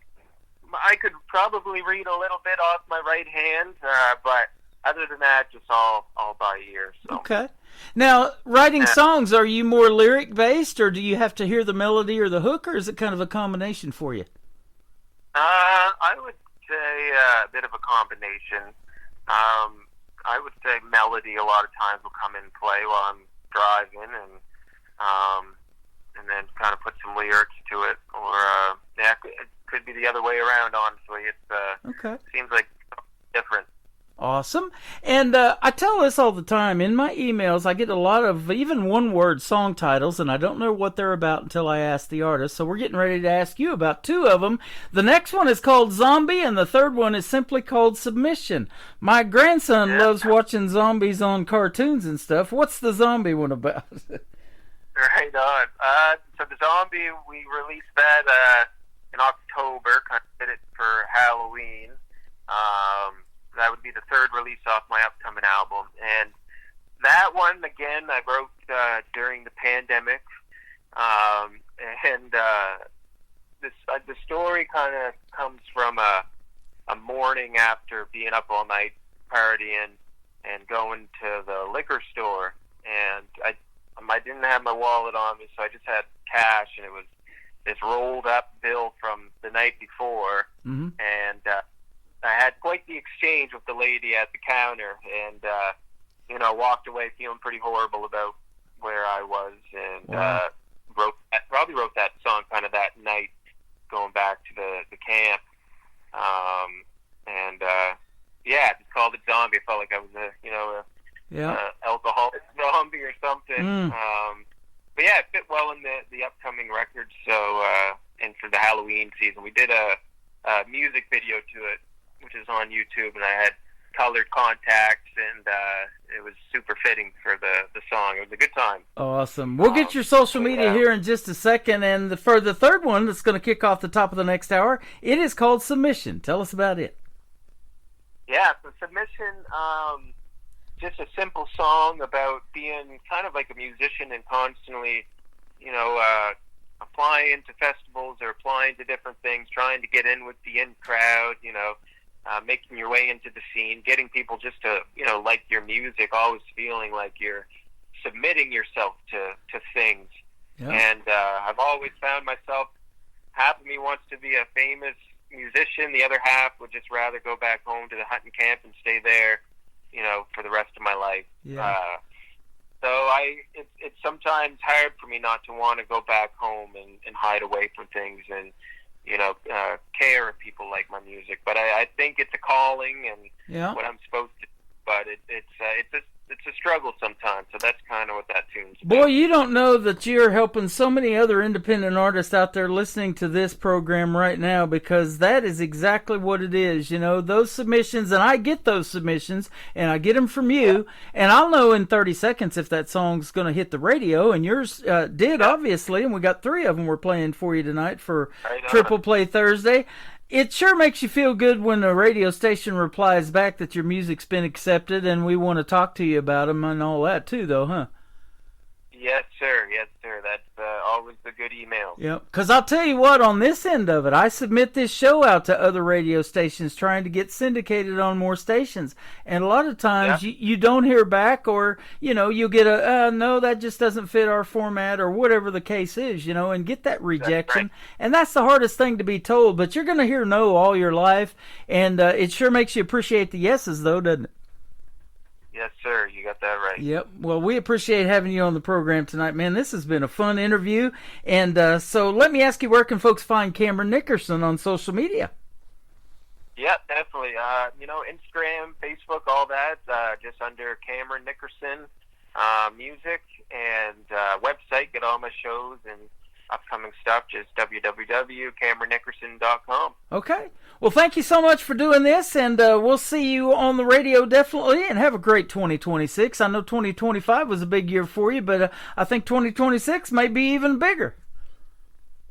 I could probably read a little bit off my right hand, but other than that, just all by ear. So.
Okay. Now, writing songs, are you more lyric-based, or do you have to hear the melody or the hook, or is it kind of a combination for you?
I would say a bit of a combination. I would say melody a lot of times will come in play while I'm driving, and then kind of put some lyrics to it, or it could be the other way around, honestly. It seems like different.
Awesome. And I tell this all the time. In my emails, I get a lot of even one-word song titles, and I don't know what they're about until I ask the artist. So we're getting ready to ask you about two of them. The next one is called Zombie, and the third one is simply called Submission. My grandson loves watching zombies on cartoons and stuff. What's the Zombie one about?
Right on. So the Zombie, we released that in October. Kind of did it for Halloween. That would be the third release off my upcoming album. And that one, again, I wrote during the pandemic. The story kind of comes from a morning after being up all night partying and going to the liquor store. And I didn't have my wallet on me, so I just had cash, and it was this rolled up bill from the night before.
Mm-hmm.
And I had quite the exchange with the lady at the counter, and walked away feeling pretty horrible about where I was, and probably wrote that song kind of that night, going back to the camp, just called it Zombie. I felt like I was a alcoholic zombie or something. But yeah, it fit well in the upcoming record. So and for the Halloween season, we did a music video to it, which is on YouTube, and I had colored contacts, and it was super fitting for the song. It was a good time.
Awesome. We'll get your social media here in just a second, and for the third one that's going to kick off the top of the next hour, it is called Submission. Tell us about it.
Yeah, so Submission, just a simple song about being kind of like a musician and constantly, applying to festivals or applying to different things, trying to get in with the in crowd, making your way into the scene, getting people just to, like your music, always feeling like you're submitting yourself to things. Yeah. And I've always found myself, half of me wants to be a famous musician, the other half would just rather go back home to the hunting camp and stay there, for the rest of my life.
Yeah.
So it's sometimes hard for me not to want to go back home and hide away from things and, care if people like my music. But I think it's a calling and what I'm supposed to do. But it's a struggle sometimes. So that's kind of what that tune's about.
Boy, you don't know that you're helping so many other independent artists out there listening to this program right now, because that is exactly what it is. Those submissions, and I get those submissions, and I get them from you, and I'll know in 30 seconds if that song's going to hit the radio, and yours did, obviously, and we got 3 of them we're playing for you tonight for Triple Play Thursday. It sure makes you feel good when a radio station replies back that your music's been accepted and we want to talk to you about them and all that too, though, huh?
Yes, sir. That's always the good email.
Yep. Because I'll tell you what, on this end of it, I submit this show out to other radio stations trying to get syndicated on more stations. And a lot of times you don't hear back, or, you'll get a, no, that just doesn't fit our format, or whatever the case is, and get that rejection. That's right. And that's the hardest thing to be told. But you're going to hear no all your life. And it sure makes you appreciate the yeses, though, doesn't it?
Yes, sir. You got that right.
Yep. Well, we appreciate having you on the program tonight, man. This has been a fun interview. And so let me ask you, where can folks find Cameron Nickerson on social media?
Yep, definitely. Instagram, Facebook, all that, just under Cameron Nickerson Music, and website, get all my shows and upcoming stuff, just www.cameronnickerson.com.
Okay. Well, thank you so much for doing this, and we'll see you on the radio definitely, and have a great 2026. I know 2025 was a big year for you, but I think 2026 may be even bigger.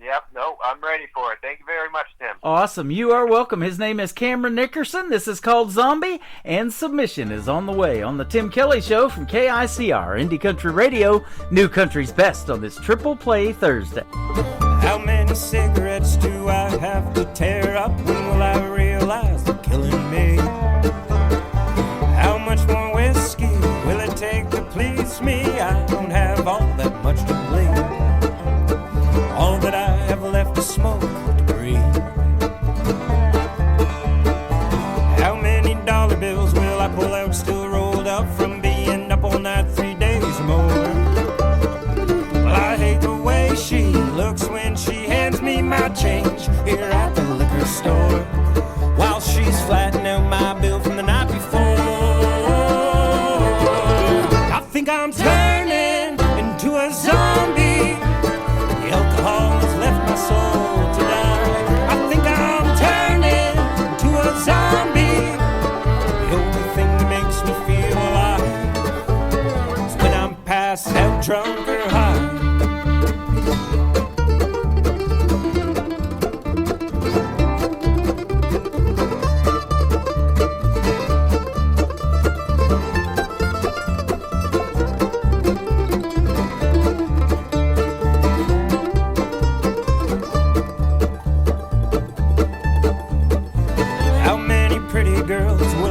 Yep, no, I'm ready for it. Thank you very much, Tim.
Awesome. You are welcome. His name is Cameron Nickerson. This is called Zombie, and submission is on the way on the Tim Kelly Show from KICR, Indie Country Radio, New Country's Best on this Triple Play Thursday.
How many cigarettes do I have to tear up? When will I realize they're killing me? How much more whiskey will it take to please me? I don't have all that much to bleed. All that I have left is smoke to breathe. How many dollar bills will I pull out still rolled up from being up all night 3 days or more? Well, I hate the way she looks when she hands me my change here at the liquor store, while she's flattening out my bill from the night before. I think I'm turning into a zombie. The alcohol has left my soul to die. I think I'm turning into a zombie. The only thing that makes me feel alive is when I'm passed out, drunk or high.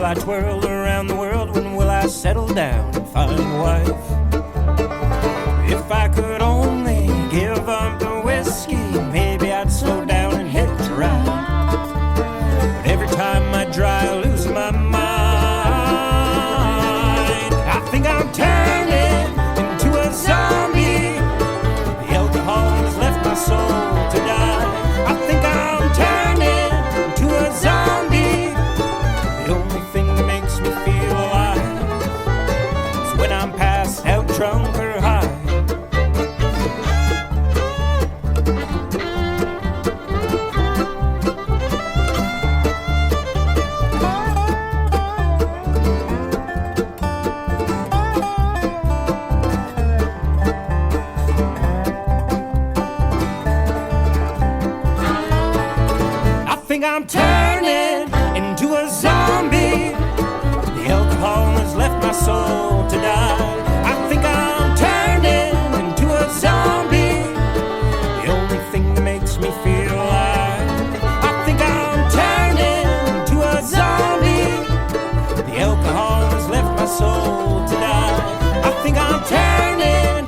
I twirl around the world, when will I settle down and find a wife? If I could only give up the whiskey, maybe I'd slow down and hit the ride. But every time I dry, I lose my mind. I think I'm turning into a zombie. The alcohol has left my soul to die. I think I'm turning into a zombie. The only thing that makes me feel alive is when I'm passed out, drunk or high. I think I'm turning into a zombie. The alcohol has left my soul to die. I think I'm turning into a zombie. The only thing that makes me feel alive. I think I'm turning into a zombie. The alcohol has left my soul to die. I think I'm turning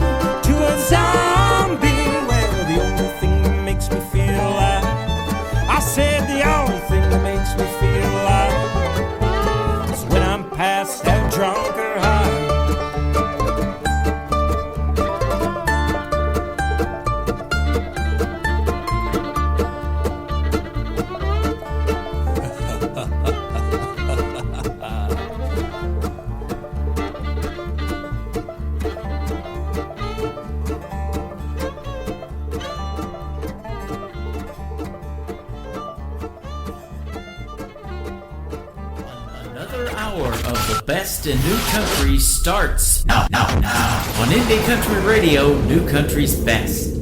to a zombie. Well, the only thing that makes me feel alive. I said the only thing that makes me feel alive is when I'm passed out, drunk or high.
Another hour of the best in new country starts now on Indie Country Radio, New Country's Best.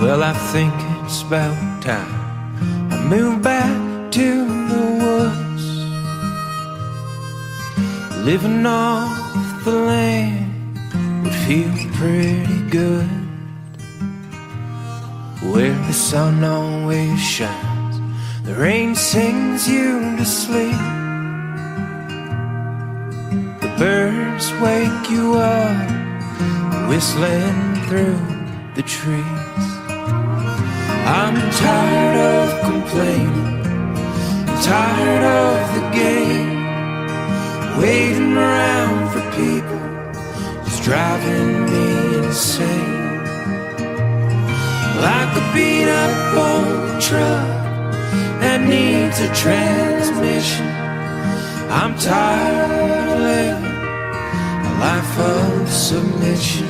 Well, I think it's about time I move back to the woods. Living off the land would feel pretty good, where the sun always shines, the rain sings you to sleep, wake you up, whistling through the trees. I'm tired of complaining, tired of the game, waiting around for people, it's driving me insane. Like a beat up old truck that needs a transmission, I'm tired of living a life of submission.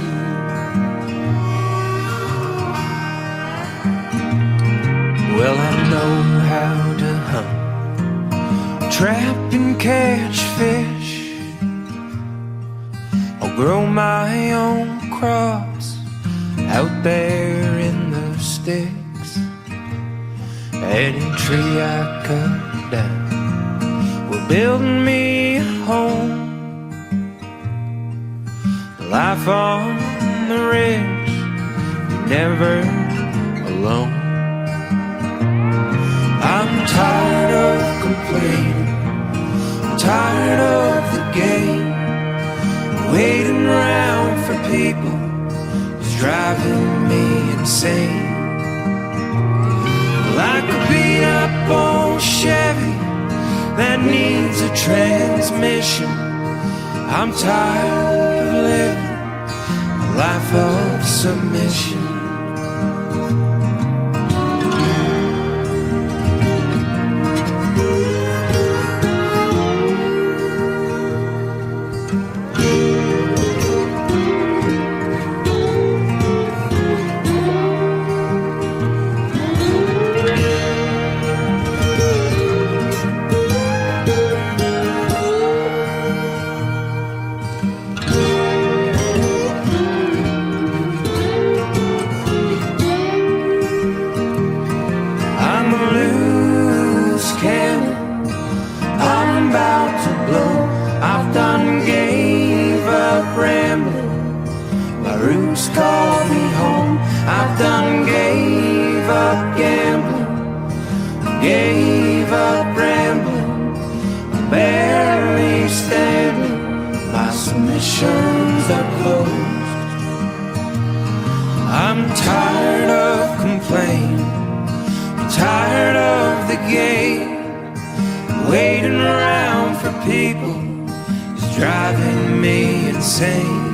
Well, I know how to hunt, trap and catch fish. I'll grow my own crops out there in the sticks. Any tree I cut down will build me a home. Life on the ridge, you're never alone. I'm tired of complaining, I'm tired of the game, waiting around for people is driving me insane. Like a beat up old Chevy that needs a transmission, I'm tired of living a life of submission. Call me home. I've done gave up gambling, gave up rambling, I'm barely standing, my submissions are closed. I'm tired of complaining, I'm tired of the game, waiting around for people is driving me insane.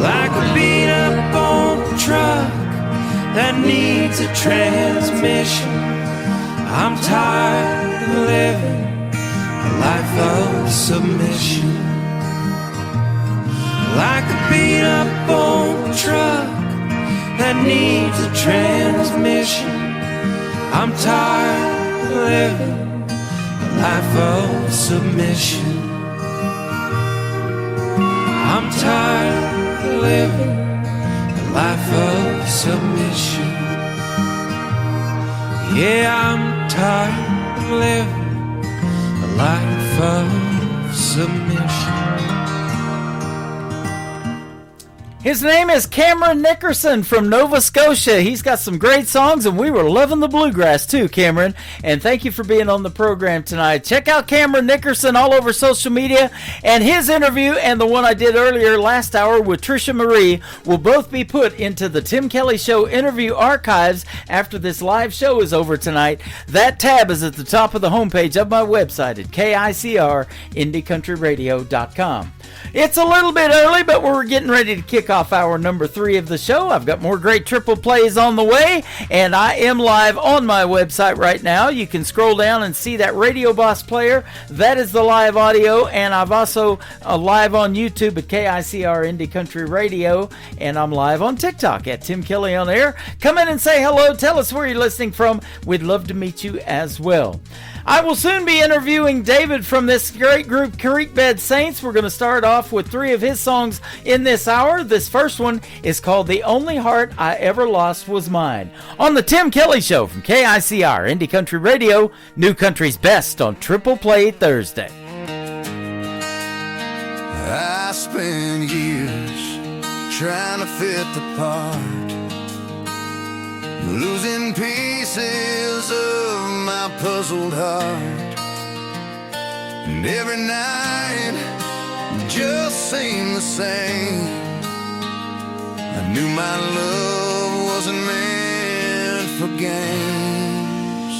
Like a beat up old truck that needs a transmission, I'm tired of living a life of submission. Like a beat up old truck that needs a transmission, I'm tired of living a life of submission. I'm tired living a life of submission. Yeah, I'm tired of living a life of submission.
His name is Cameron Nickerson from Nova Scotia. He's got some great songs, and we were loving the bluegrass too, Cameron. And thank you for being on the program tonight. Check out Cameron Nickerson all over social media, and his interview and the one I did earlier last hour with Trisha Marie will both be put into the Tim Kelly Show interview archives after this live show is over tonight. That tab is at the top of the homepage of my website at KICRIndieCountryRadio.com. It's a little bit early, but we're getting ready to kick off hour number 3 of the show. I've got more great triple plays on the way, and I am live on my website right now. You can scroll down and see that Radio Boss player. That is the live audio, and I've also live on YouTube at KICR Indie Country Radio, and I'm live on TikTok at Tim Kelly on Air. Come in and say hello. Tell us where you're listening from. We'd love to meet you as well. I will soon be interviewing David from this great group, Creekbed Saints. We're going to start off with 3 of his songs in this hour. This first one is called The Only Heart I Ever Lost Was Mine, on the Tim Kelly Show from KICR Indie Country Radio, New Country's Best on Triple Play Thursday.
I spent years trying to fit the part, losing pieces of my puzzled heart. And every night just seemed the same. I knew my love wasn't meant for games.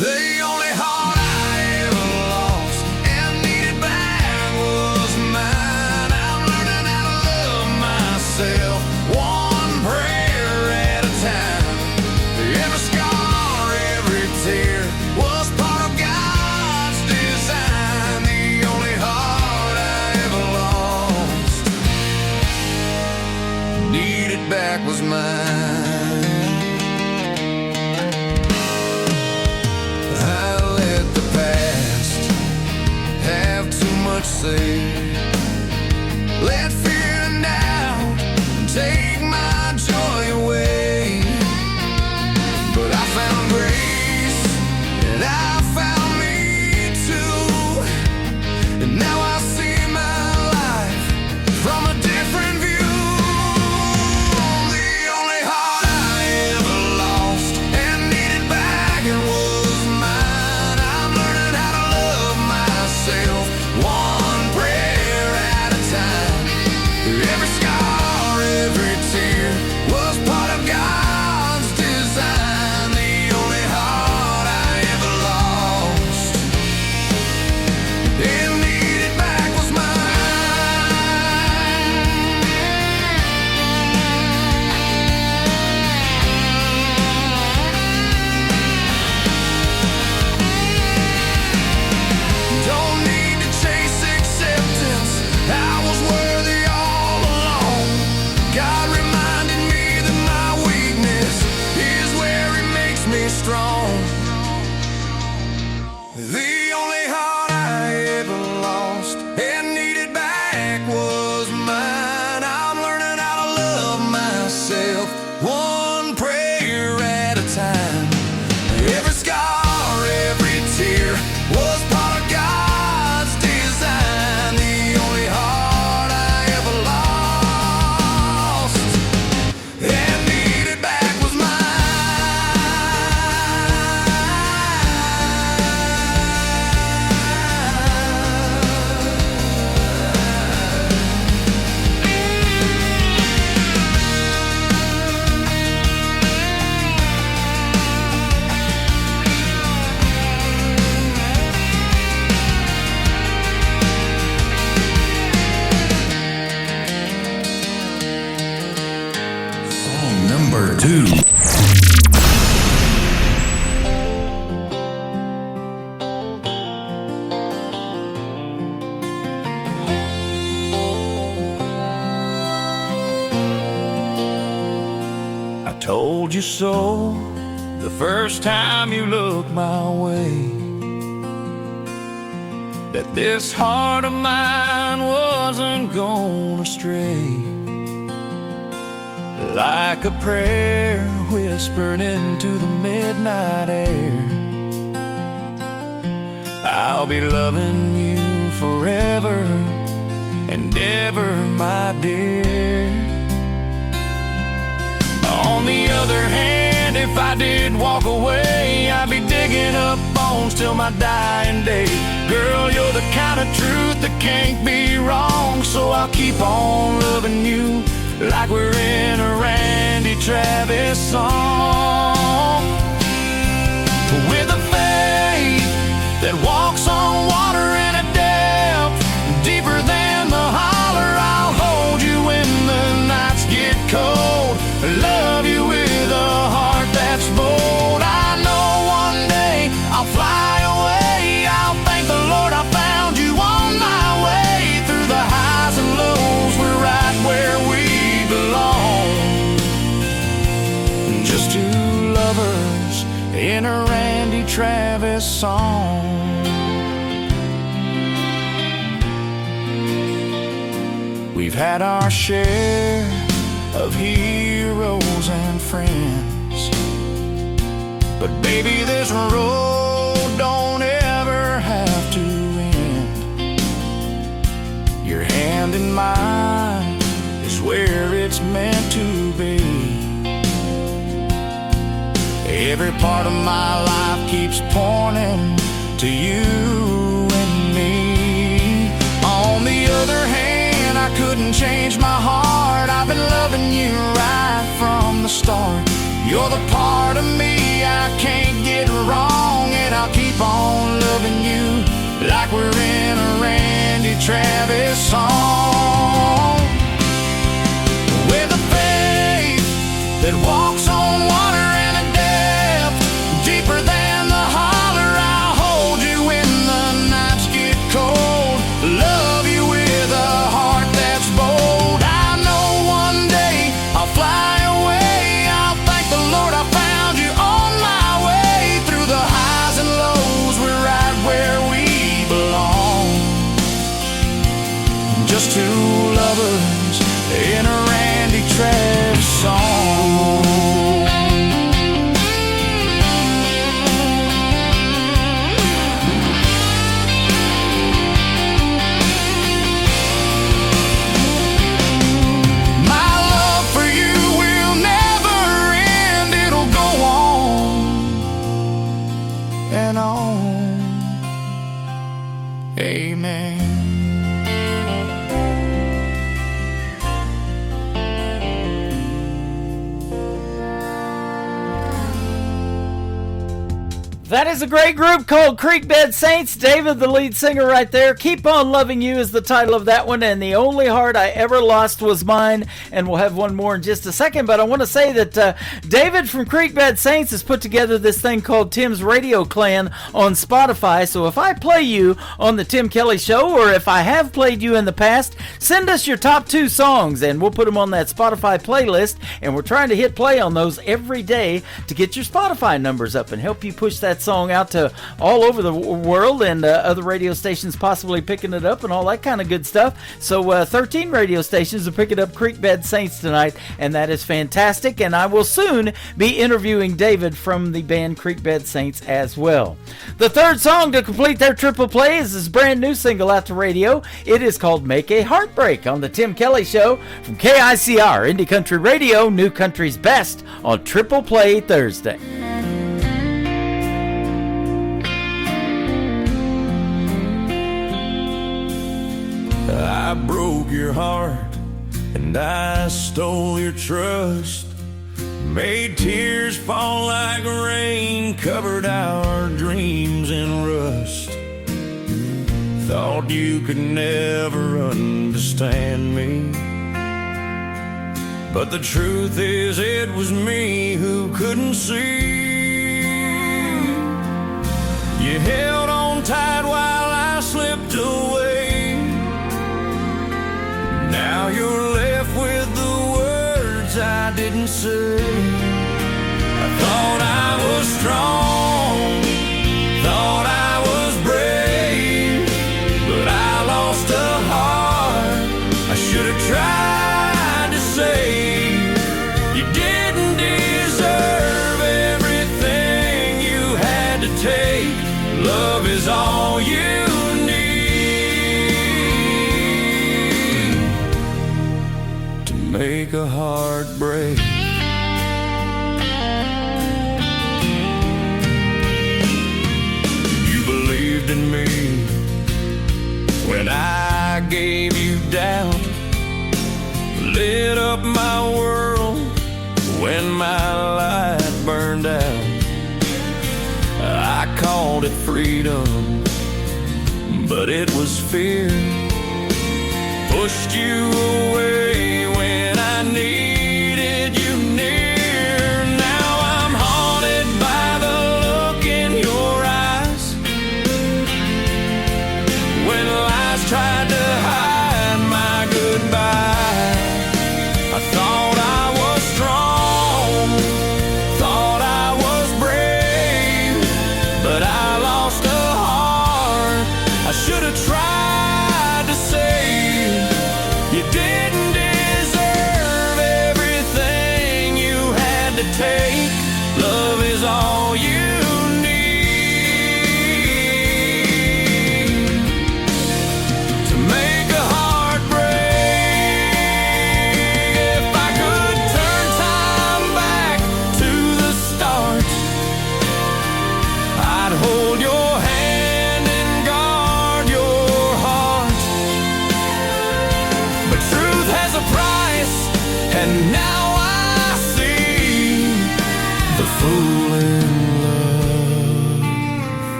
The only heart I ever lost and needed back was mine. I'm learning how to love myself, one prayer at a time. Every scar, every tear was part of God's design. The only heart I ever lost, needed back was mine. I let the past have too much say. Let fear and doubt take my joy away. But I found grace, and I found me too. And now I see my life from a different view. The only heart I ever lost and needed back was mine. I'm learning how to love myself, one prayer at a time. Every scar, every tear was part of God's design. The only heart I ever lost and needed back was mine. Don't need to chase acceptance, I was worthy all along. God reminded me that my weakness is where He makes me strong. The only heart I ever lost and needed back was mine. I'm learning how to love myself, one prayer at a time. Every scar, every tear was part of God's design. The only heart I ever lost and needed back was
Song number 2.
I told you so the first time you looked my way, that this heart of mine wasn't gonna stray. Like a prayer whispered into the midnight air, I'll be loving you forever and ever, my dear. On the other hand, if I did walk away, I'd be digging up bones till my dying day. Girl, you're the kind of truth that can't be wrong, so I'll keep on loving you like we're in a Randy Travis song. With a faith that walks on water in a depth deeper than the holler, I'll hold you when the nights get cold. Love you with a heart that's bold. I know one day I'll fly away. I'll thank the Lord I found you on my way. Through the highs and lows, we're right where we belong. Just two lovers in a Randy Travis song. We've had our share of heroes and friends, but baby, this road don't ever have to end. Your hand in mine is where it's meant to be. Every part of my life keeps pointing to you and me. On the other you're the part of me I can't get wrong, and I'll keep on loving you like we're in a Randy Travis song. With a faith that walks on water and a depth deeper than the holler, I'll hold you when the nights get cold. Love you with a heart that's bold. I know one day I'll fly away. I'll thank the Lord I found you on my way. Through the highs and lows, we're right where we belong. Just two lovers in a Randy Travis song. My love for you will never end. It'll go on and on. Amen.
That is a great group called Creekbed Saints. David, the lead singer right there. Keep On Loving You is the title of that one. And The Only Heart I Ever Lost Was Mine. And we'll have one more in just a second. But I want to say that David from Creekbed Saints has put together this thing called Tim's Radio Clan on Spotify. So if I play you on the Tim Kelly Show, or if I have played you in the past, send us your top 2 songs and we'll put them on that Spotify playlist. And we're trying to hit play on those every day to get your Spotify numbers up and help you push that song out to all over the world, and other radio stations possibly picking it up and all that kind of good stuff. So 13 radio stations are picking up Creekbed Saints tonight, and that is fantastic. And I will soon be interviewing David from the band Creekbed Saints as well. The third song to complete their triple play is this brand new single out to radio. It is called Make a Heartbreak on the Tim Kelly Show from KICR Indie Country Radio, New Country's Best on Triple Play Thursday.
I broke your heart and I stole your trust, made tears fall like rain, covered our dreams in rust. Thought you could never understand me, but the truth is it was me who couldn't see. You held on tight while I slipped away. Now you're left with the words I didn't say. I thought I was strong, thought I was brave, but I lost a heart I should have tried to save. You didn't deserve everything you had to take. Love is all you make a heartbreak. You believed in me when I gave you doubt, lit up my world when my light burned out. I called it freedom, but it was fear. Pushed you away when I needed you near. Now I'm haunted by the look in your eyes when lies tried to hide my goodbye. I thought I was strong, thought I was brave, but I lost a heart I should have tried to save. You didn't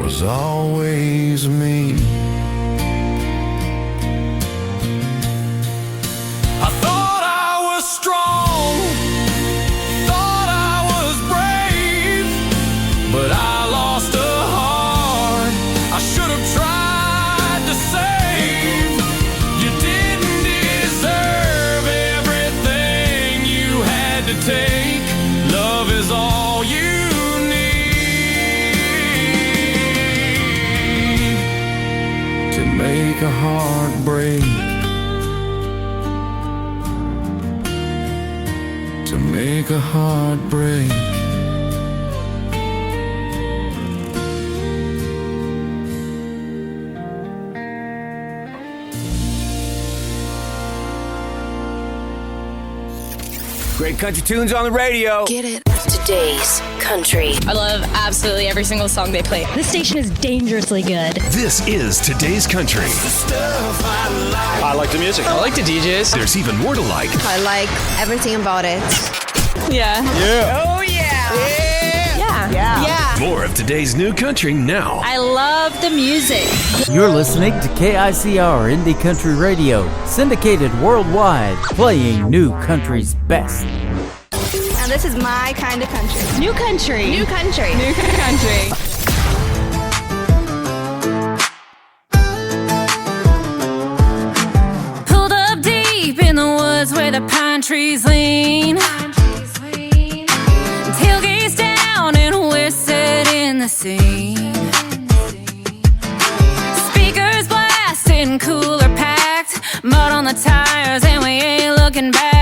was always me. I thought I was strong, thought I was brave, but I lost a heart I should have tried to save. You didn't deserve everything you had to take. Love is all you need to make a heart break. To make a heart break.
Great country tunes on the radio.
Get it. Today's country.
I love absolutely every single song they play.
This station is dangerously good.
This is Today's Country.
I like the music.
I like the DJs.
There's even more to like.
I like everything about it.
Yeah.
Yeah.
Oh, yeah.
Yeah.
Yeah.
More of today's new country now.
I love the music.
You're listening to KICR Indie Country Radio, syndicated worldwide, playing new country's best.
And this is my kind of country.
New country.
New country.
New country.
Pulled up deep in the woods where the pine trees lean. Tailgates down and we're set in the scene. Speakers blasting, cooler packed, mud on the tires and we ain't looking back.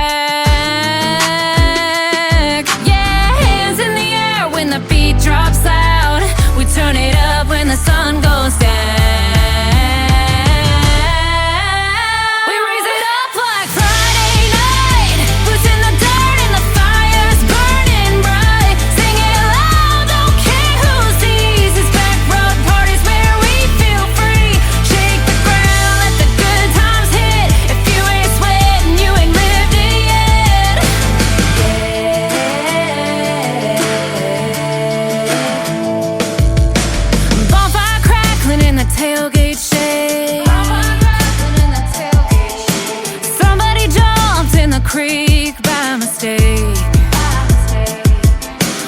Yeah, hands in the air when the beat drops loud. We turn it up when the sun goes down. We raise it up like Friday night. Boots in the dirt and the fire's burning bright. Sing it loud, don't care who sees. It's back road parties where we feel free. Shake the ground, let the good times hit. If you ain't sweating, you ain't lived it yet. Bonfire crackling in the tailgate shade. Somebody jumped in the creek by mistake.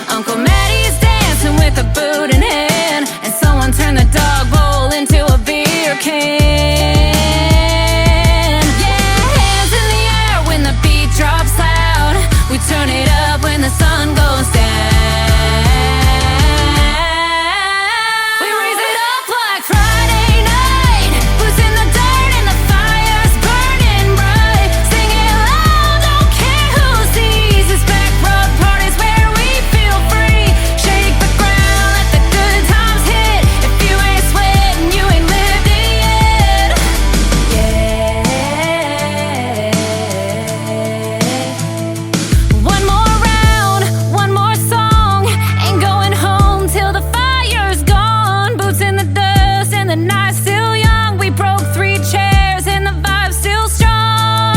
Uncle Maddie's dancing with a boot in hand, and someone turned the dog bowl into a beer can. Yeah, hands in the air when the beat drops loud. We turn it up when the sun goes down. We raise it up like Friday night. Boots in the dirt and the fire's burning bright. Sing it loud, don't care who sees. It's back road parties where we feel free. Shake the ground, let the good times hit. If you ain't sweating, you ain't lived it yet. One more round, one more song. Ain't going home till the fire's gone. Boots in the dust and the night's still young. We broke 3 chairs and the vibe's still strong.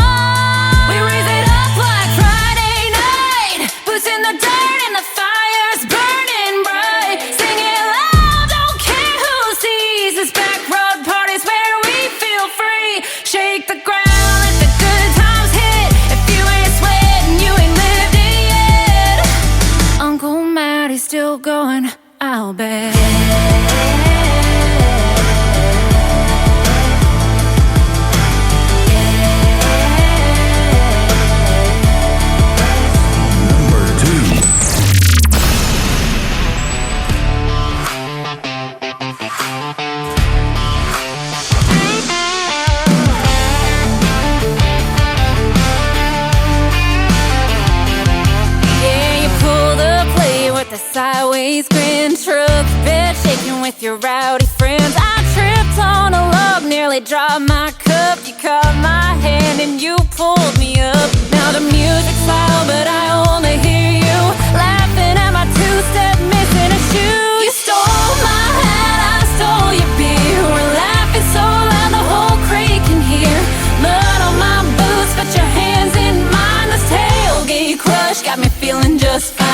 We raise it up like Friday night. Boots in the dirt and the fire's burning bright. Sing it loud, don't care who sees. It's back road parties where we feel free. Shake the ground, let the good times hit. If you ain't sweating, you ain't lived it yet. Uncle Maddie's still going, I'll bet.
Number 2.
Yeah, you pull the plate with the sideways grin. Truck bed shaking with your rowdy friends. I tripped on a log, nearly dropped my cup. You caught my hand and you pulled me up. Now the music's loud, but I only hear you laughing at my two-step, missing a shoe. You stole my hat, I stole your beer. We're laughing so loud the whole crate can hear. Mud on my boots, but your hands in mine. This tailgate crush got me feeling just fine.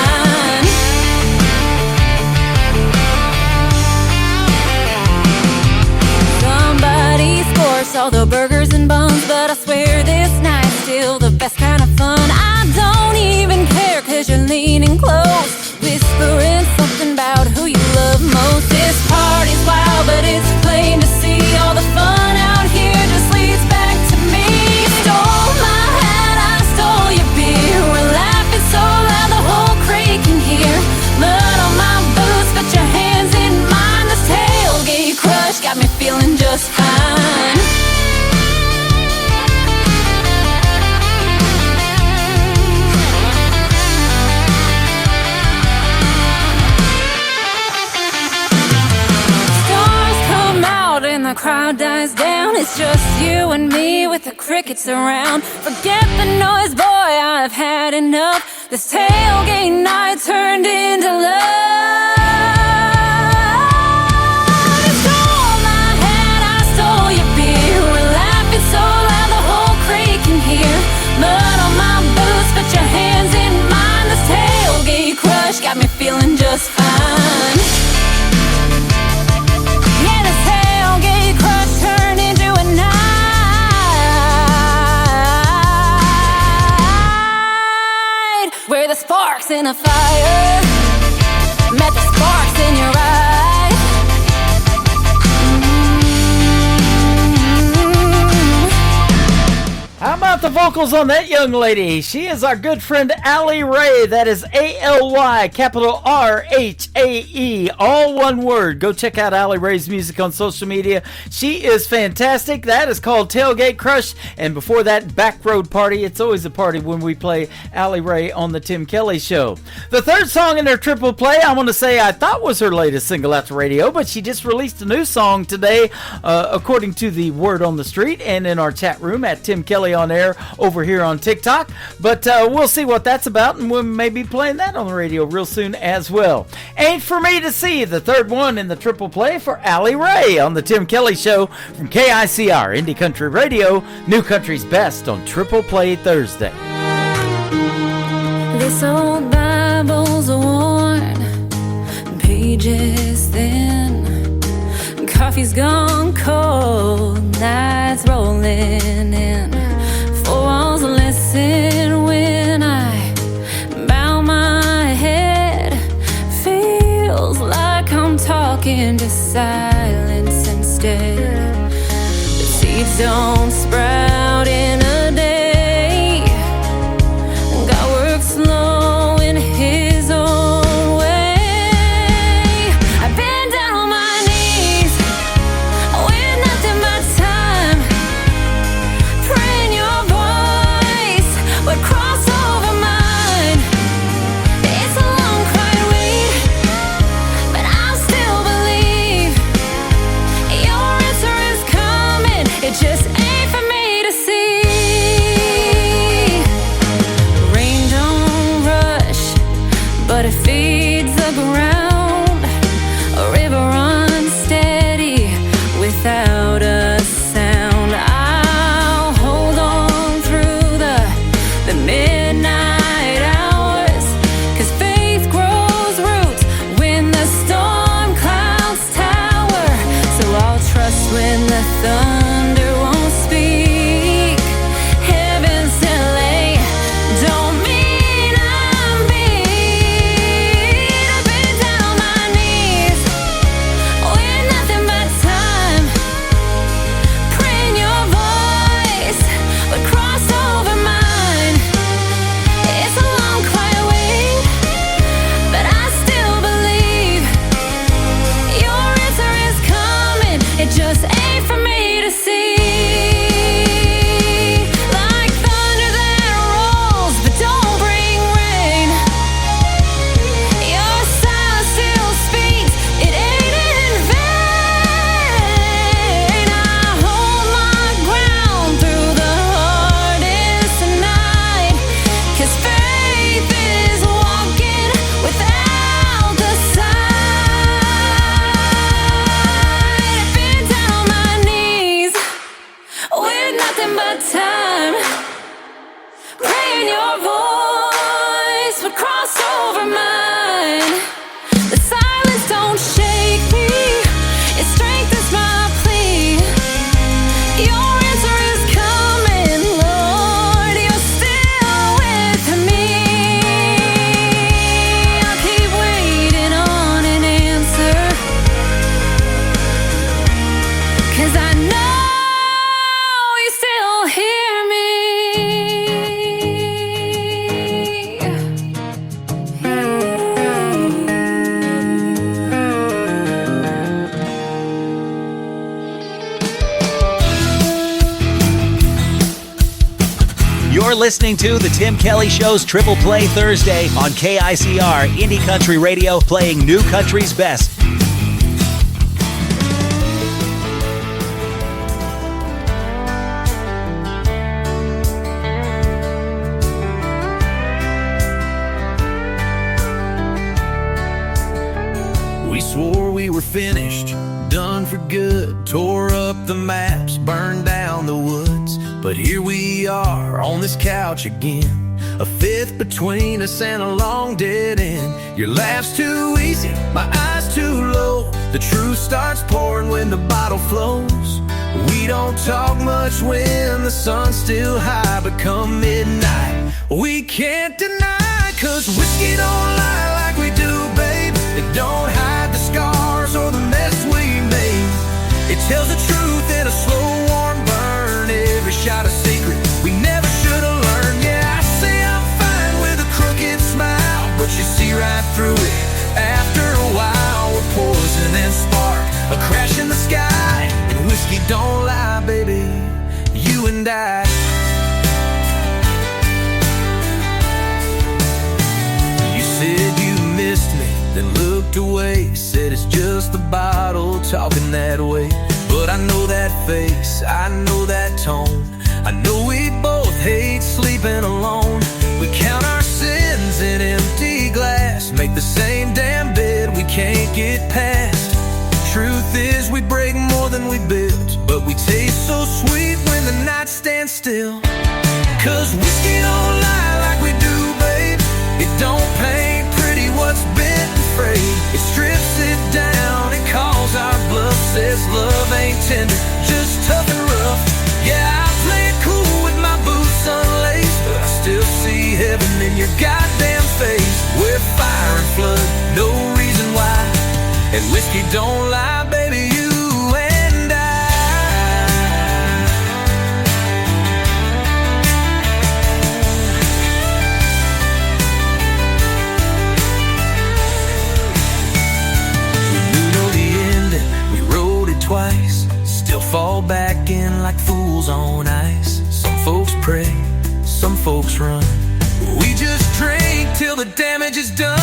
all the burgers and buns, but I swear this night's still the best kind of fun. I don't even care, cause you're leaning close, whispering something about who you love most. This party's wild, but it's plain to see all the fun out here just leads back to me. You stole my hat, I stole your beer. We're laughing so loud the whole crate can hear. Mud on my boots, put your hands in mine. This tailgate crush got me feeling just fine. Stars come out and the crowd dies down. It's just you and me with the crickets around. Forget the noise, boy, I've had enough. This tailgate night turned into love. You stole my hat, I stole your beer. We're laughing so loud the whole crate can hear. Mud on my boots, put your hands in mine. This tailgate crush got me feeling just fine. Yeah, this tailgate crush turned into a night where the sparks in a fire met the sparks in your eye.
How about the vocals on that young lady? She is our good friend Allie Ray. That is A-L-Y, capital R-H-A-E, all one word. Go check out Allie Ray's music on social media. She is fantastic. That is called Tailgate Crush. And before that, Back Road Party. It's always a party when we play Allie Ray on the Tim Kelly Show. The third song in her triple play, I want to say I thought was her latest single out to radio, but she just released a new song today, according to the word on the street and in our chat room at Tim Kelly on air over here on TikTok. But we'll see what that's about, and we'll maybe playing that on the radio real soon as well. Ain't For Me to See, the third one in the triple play for Allie Ray on the Tim Kelly Show from KICR Indie Country Radio, New Country's Best on Triple Play Thursday.
This old Bible's worn, pages thin, coffee's gone cold, nights rolling in. Four walls listen when I bow my head. Feels like I'm talking to silence instead. The seeds don't sprout in a day. God works slow in His own way. I've been down on my knees with nothing but time, praying your voice would cross over mine. It's a long quiet wait, but I still believe your answer is coming. It just ain't for me to see. Rain don't rush, but it feeds the ground. A river runs steady without a sound. I'll hold on through the midnight hours, 'cause faith grows roots when the storm clouds tower. So I'll trust when the thunder won't speak. Heaven's delay don't mean I'm beat. I've been down on my knees with nothing but time, praying your voice would cross over mine. It's a long quiet wait, but I still believe your answer is coming. It just ain't for me to
You're listening to The Tim Kelly Show's Triple Play Thursday on KICR Indie Country Radio, playing New Country's best.
We swore we were finished, done for good, tore up the maps, burned down the woods. But here we are on this couch again, a fifth between us and a long dead end. Your laugh's too easy, my eyes too low. The truth starts pouring when the bottle flows. We don't talk much when the sun's still high, but come midnight, we can't deny. Cause whiskey don't lie like we do, babe. It don't hide the scars or the mess we made. It tells the truth in a slow, warm burn. Every shot a secret we never should have learned. Yeah, I say I'm fine with a crooked smile, but you see right through it after a while. We're poison and spark, a crash in the sky. And whiskey don't lie, baby, you and I. You said you missed me, then looked away. Said it's just the bottle talking that way. But I know that face, I know that tone. I know we both hate sleeping alone. We count our sins in empty glass, make the same damn bed we can't get past. Truth is we break more than we built, but we taste so sweet when the night stands still. Cause whiskey don't lie like we do, babe. It don't paint pretty what's been frayed. It strips it down, it calls our bluff. Says love ain't tender, just tough and rough. Yeah, I play it cool with my boots unlaced, but I still see heaven in your goddamn face. We're fire and flood, no reason why. And whiskey don't lie, baby, you and twice, still fall back in like fools on ice. Some folks pray, some folks run. We just drink till the damage is done.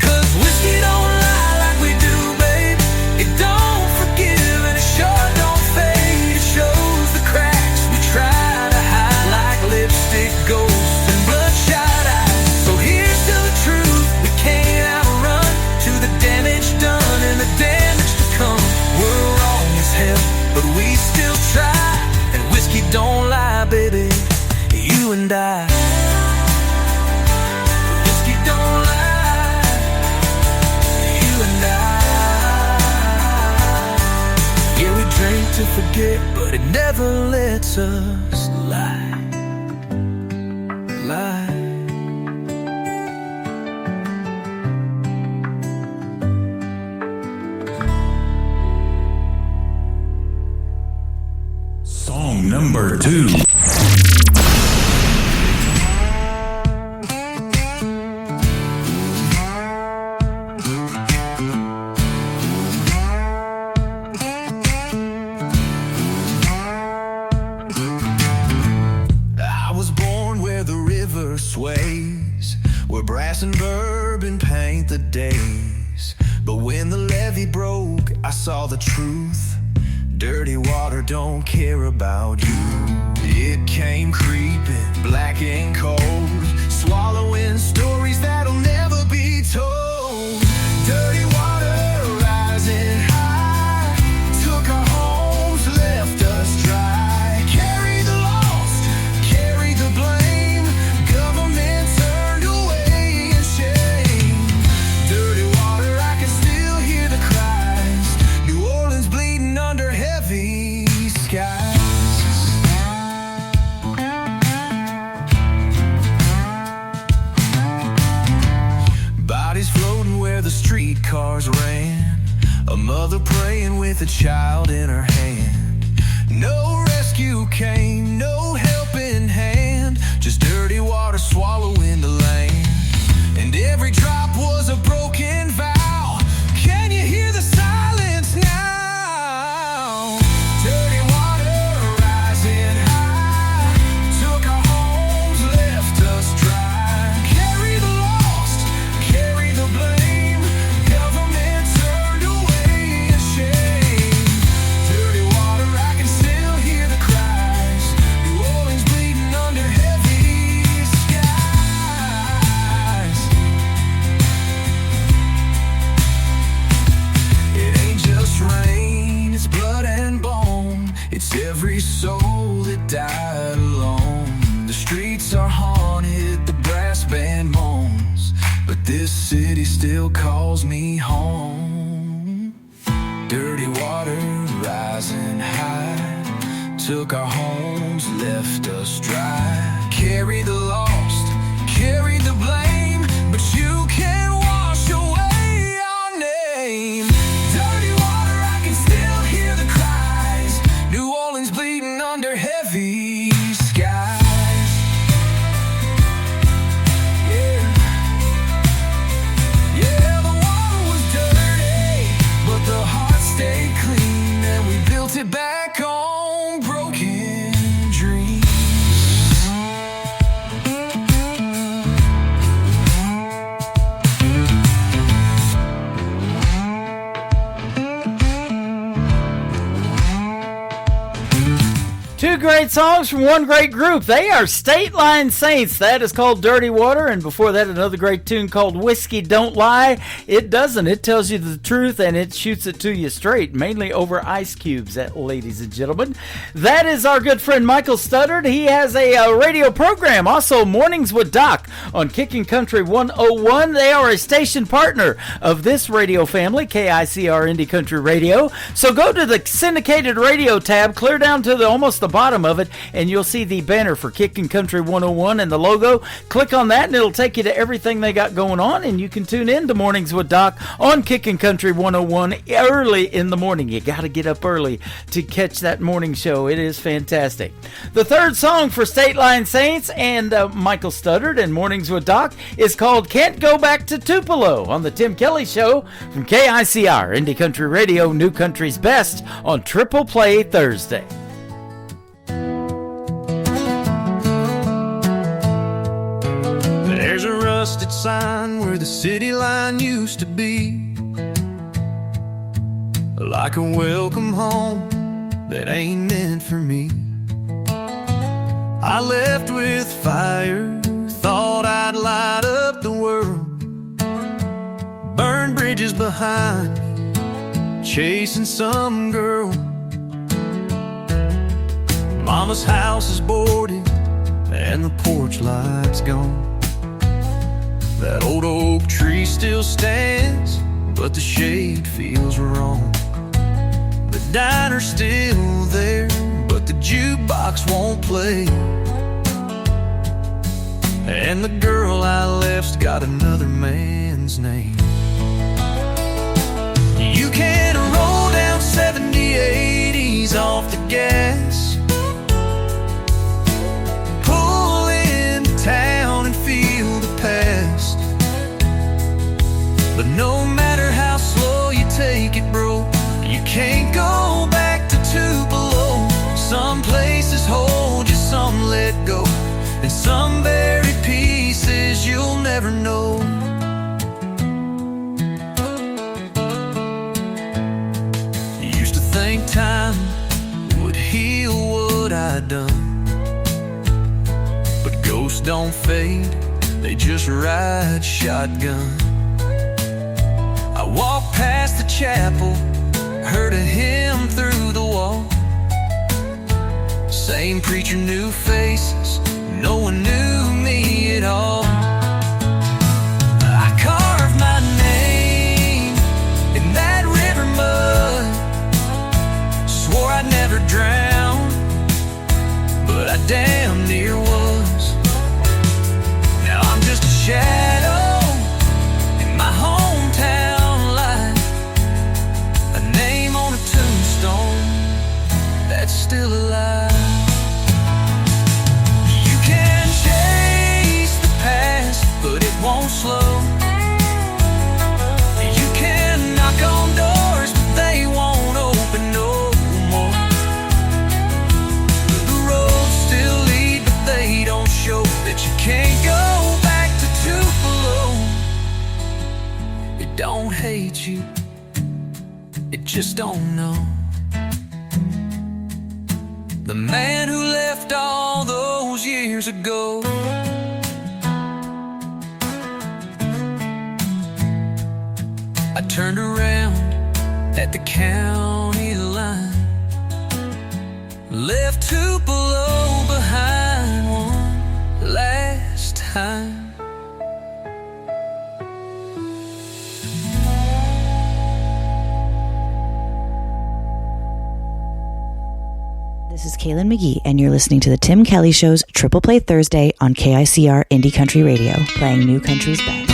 Cause whiskey don't lie like we do, babe. It don't forgive and it sure don't fade. It shows the cracks we try to hide like lipstick ghosts and bloodshot eyes. So here's to the truth we can't outrun, to the damage done and the damage to come. We're wrong as hell, but we still try. And whiskey don't lie, baby, you and I. Whiskey don't lie, you and I. Yeah, we drink to forget, but it never lets us lie. Lie.
Number 2.
I was born where the river sways, where brass and bourbon paint the days. But when the levee broke, I saw the truth. Dirty water don't care about you. It came creeping, black and cold, swallowing stories that'll never be told. Dirty water rising high, took our homes, left us dry. Carry the lost, carry the blame, government turned away in shame. Dirty water, I can still hear the cries. New Orleans bleeding under heavy skies. Bodies floating where the streetcars ran, a mother praying with a child in her hand. No rescue came, no helping hand, just dirty water swallowing the land. And every drop was a broken vow. Can you hear the silence now? Dirty water rising high, took our home. every soul that died alone. The streets are haunted, the brass band moans, but this city still calls me home. Dirty water rising high, took our homes, left us dry. Carry the lost, carry the blame, but you can't wash away our name. Dirty water, I can still hear the cries. New Orleans bleeding under heavy skies. Yeah, yeah, the water was dirty, but the heart stayed clean, and we built it back on broken dreams.
Two great songs from one great group. They are State Line Saints. That is called Dirty Water. And before that, another great tune called Whiskey Don't Lie. It doesn't. It tells you the truth and it shoots it to you straight, mainly over ice cubes, ladies and gentlemen. That is our good friend Michael Studdard. He has a radio program, also Mornings with Doc on Kicking Country 101. They are a station partner of this radio family, KICR Indie Country Radio. So go to the syndicated radio tab, clear down to almost the bottom of it, and you'll see the banner for Kicking Country 101 and the logo. Click on that and it'll take you to everything they got going on, and you can tune in to Mornings with Doc on Kicking Country 101 early in the morning. You got to get up early to catch that morning show. It is fantastic. The third song for State Line Saints and Michael Studdard and Mornings with Doc is called Can't Go Back to Tupelo on the Tim Kelly Show from KICR Indie Country Radio, New Country's Best on Triple Play Thursday.
There's a rusted sign where the city line used to be, like a welcome home that ain't meant for me. I left with fire, thought I'd light up the world, burn bridges behind me, chasing some girl. Mama's house is boarded and the porch light's gone. That old oak tree still stands, but the shade feels wrong. The diner's still there, but the jukebox won't play. And the girl I left's got another man's name. You can roll down 70, 80s off the gas, pull into town and feel the past. But no matter how slow you take it, bro, you can't go back to Tupelo. Some places hold you, some let go, and some buried pieces you'll never know. Used to think time would heal what I'd done, but ghosts don't fade, they just ride shotgun. I walked past the chapel, heard a hymn through the wall. Same preacher, new faces, no one knew me at all. I carved my name in that river mud, swore I'd never drown, but I damn near was. Now I'm just a shadow in my hometown life, a name on a tombstone that's still alive. You can chase the past, but it won't slow. You can knock on doors, but they won't open no more. The roads still lead, but they don't show that you can't go back to Tupelo. It don't hate you, it just don't know. The man who left all those years ago. I turned around at the county line,
Left Tupelo behind one last time.
This is Kaylin McGee, and you're listening to the Tim Kelly Show's Triple Play Thursday on KICR Indie Country Radio, playing New Country's best.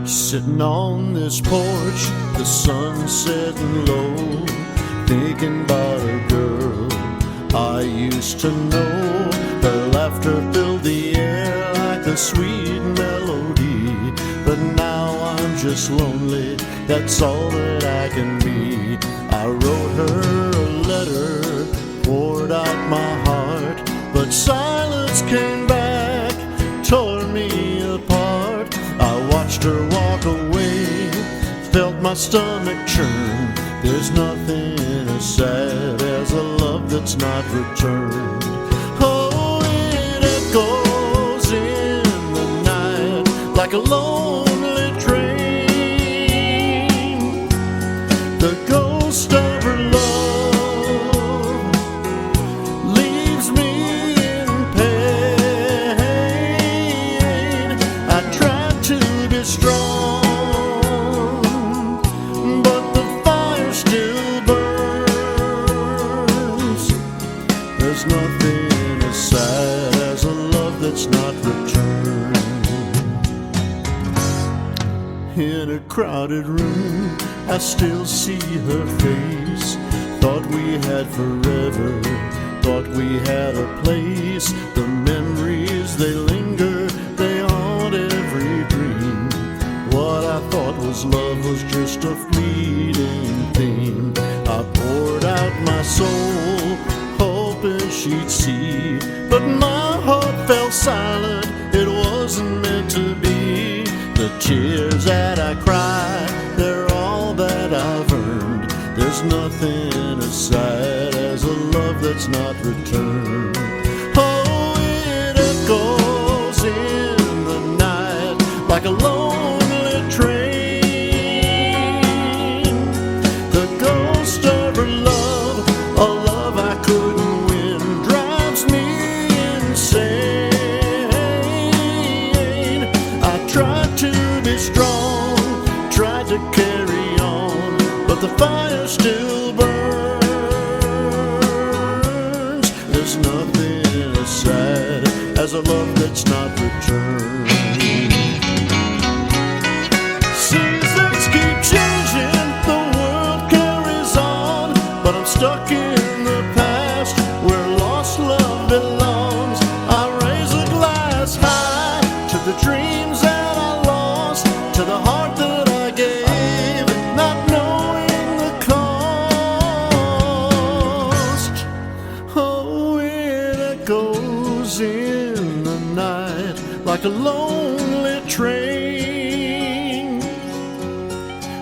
Sitting on this porch, the sun setting low, thinking about a girl I used to know. Her laughter filled the air like a sweet melody, but now I'm just lonely, that's all that I can be. I wrote her a letter, poured out my heart, but silence came back, tore me apart. I watched her walk away, felt my stomach churn. There's nothing as sad as a love that's not returned. Oh, it echoes in the night like a lonely train. The ghost of her love leaves me in pain. I tried to be strong, but the fire still burns. There's nothing as sad as a love that's not returned. In a crowded room, I still see her face. Thought we had forever, thought we had a place. The memories, they linger, they haunt every dream. What I thought was love was just a fleeting thing. I poured out my soul, hoping she'd see, but my heart fell silent, it wasn't meant to be. The tears that I cry, they're all that I've earned. There's nothing as sad as a love that's not returned. Oh, it echoes in the night like a lonely train. The ghost of her love, a love I couldn't win, drives me insane. I tried to be strong, tried to carry on, but the fire still burns. There's nothing as sad as a love that's not returned. Seasons keep changing, the world carries on, but I'm stuck in the past where lost love belongs. I raise a glass high to the dreams that I lost, to the heart that I gave, not knowing the cost. Oh, it echoes in the night like a lonely train.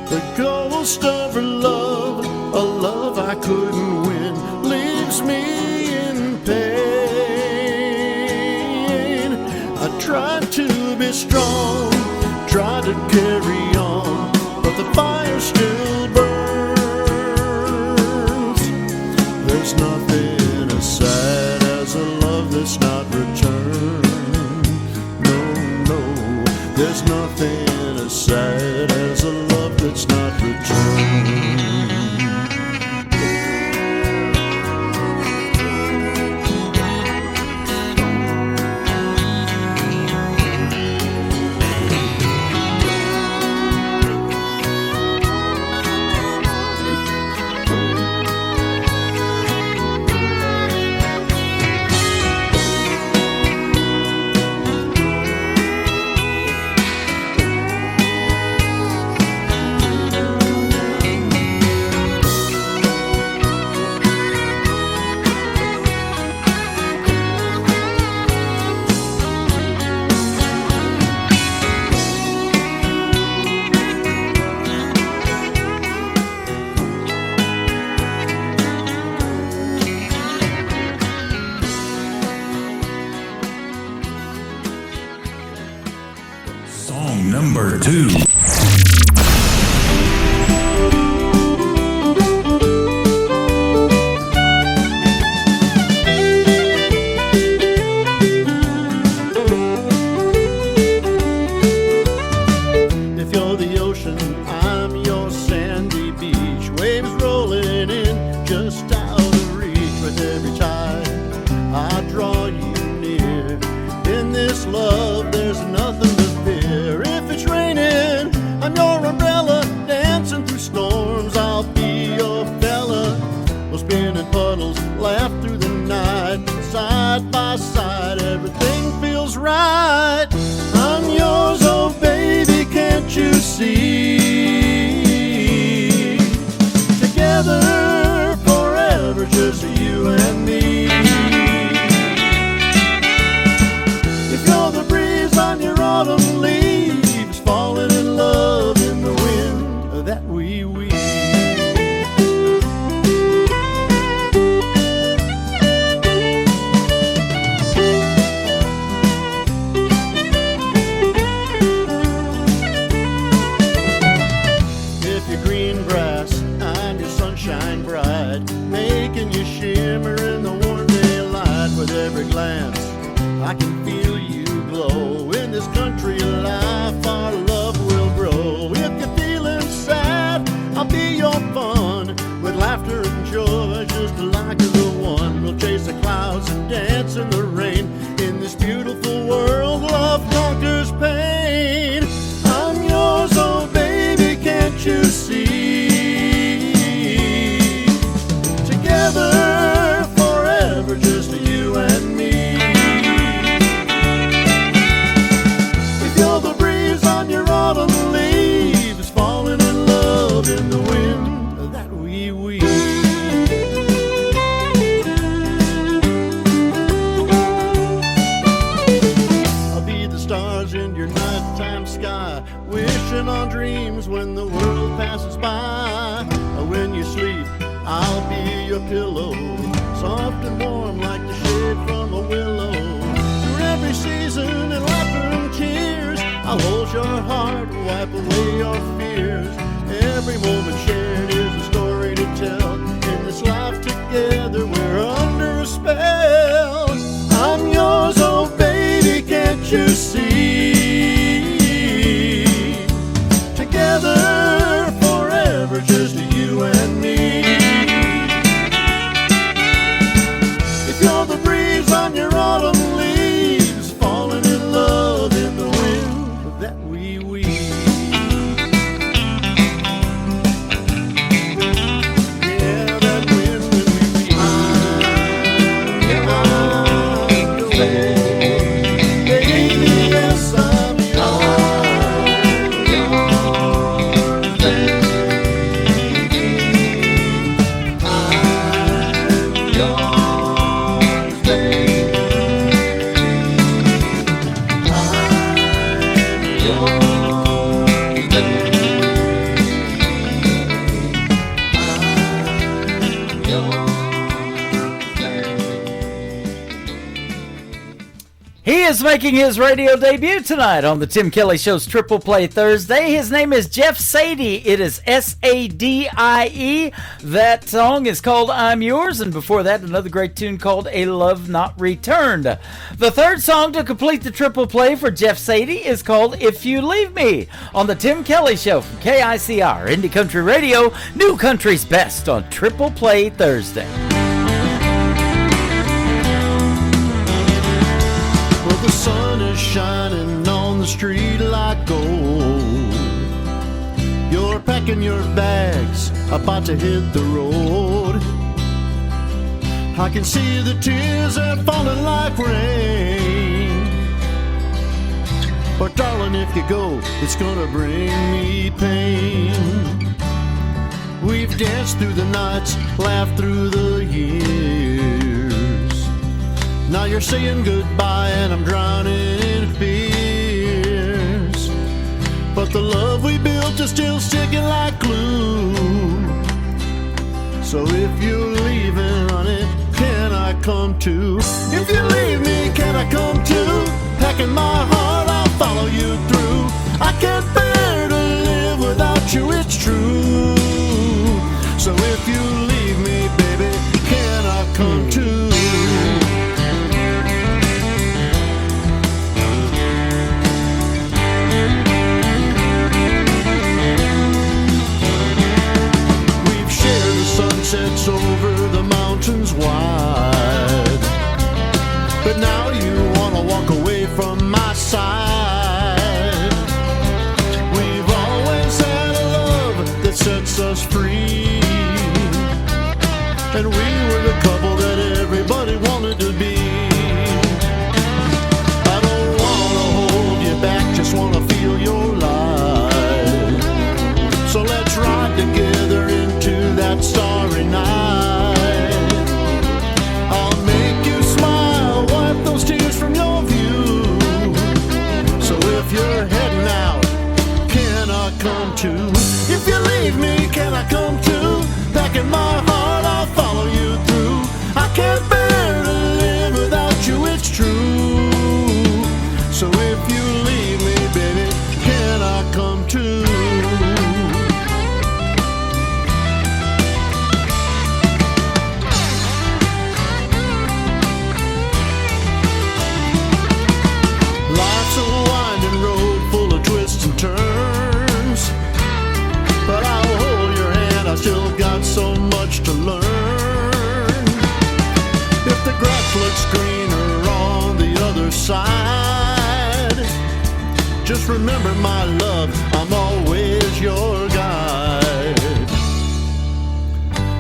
The ghost of her love, a love I couldn't win, leaves me in pain. I tried to be strong, tried to carry on, but the fire still burns. There's nothing as sad as a love that's not returned. No, no, there's nothing as sad as a love that's not returned.
Song number 2.
If you're the ocean, I'm your sandy beach. Waves rolling in just out of reach. With every tide, I draw you near. In this love, there's nothing to fear. If it's raining, I'm your umbrella. Dancing through storms, I'll be your fella. We'll spin in puddles, laugh through the night. Side by side, everything feels right. I'm yours, oh baby, can't you see? Together forever, just you and me. If you're the breeze on your autumn leaves, falling in love in the wind that we weave. If you're green grass, I'm your sunshine bright, making you shimmer in the warm daylight. With every glance, I can feel you glow. In this country life, our love will grow. If you're feeling sad, I'll be your fun. With laughter and joy, just like the one. We'll chase the clouds and dance in the rain. In this beautiful world, love conquers pain. I'm yours, oh baby, can't you see? Together forever, just you and me. If you're the breeze on your autumn leaves, falling in love in the wind that we weave. I'll be the stars in your nighttime sky, wishing on dreams when the world passes by. When you sleep, I'll be your pillow, soft and warm like the shade from a willow. Through every season and laughter and tears, I'll hold your heart, wipe away your fears. Every moment shared is a story to tell. In this life together, we're under a spell. I'm yours, oh baby, can't you see? Together forever, just you and me. If you're the breeze on your autumn leaves, falling in love in the wind that we weave. Yeah, that wind when we weave. I'm yours, baby, yes, I'm yours, baby.
He is making his radio debut tonight on the Tim Kelly Show's Triple Play Thursday. His name is Jeff Sadie. It is S-A-D-I-E. That song is called I'm Yours, and before that, another great tune called A Love Not Returned. The third song to complete the Triple Play for Jeff Sadie is called If You Leave Me on the Tim Kelly Show from KICR, Indie Country Radio, New Country's Best on Triple Play Thursday.
Well, the sun is shining on the street like gold. You're packing your bags, about to hit the road. I can see the tears are falling like rain. But darling, if you go, it's gonna bring me pain. We've danced through the nights, laughed through the years. Now you're saying goodbye and I'm drowning in fears. But the love we built is still sticking like glue. So if you're leaving, honey, can I come too? If you leave me, can I come too? Packing my heart, I'll follow you through. side. Just remember, my love, I'm always your guide.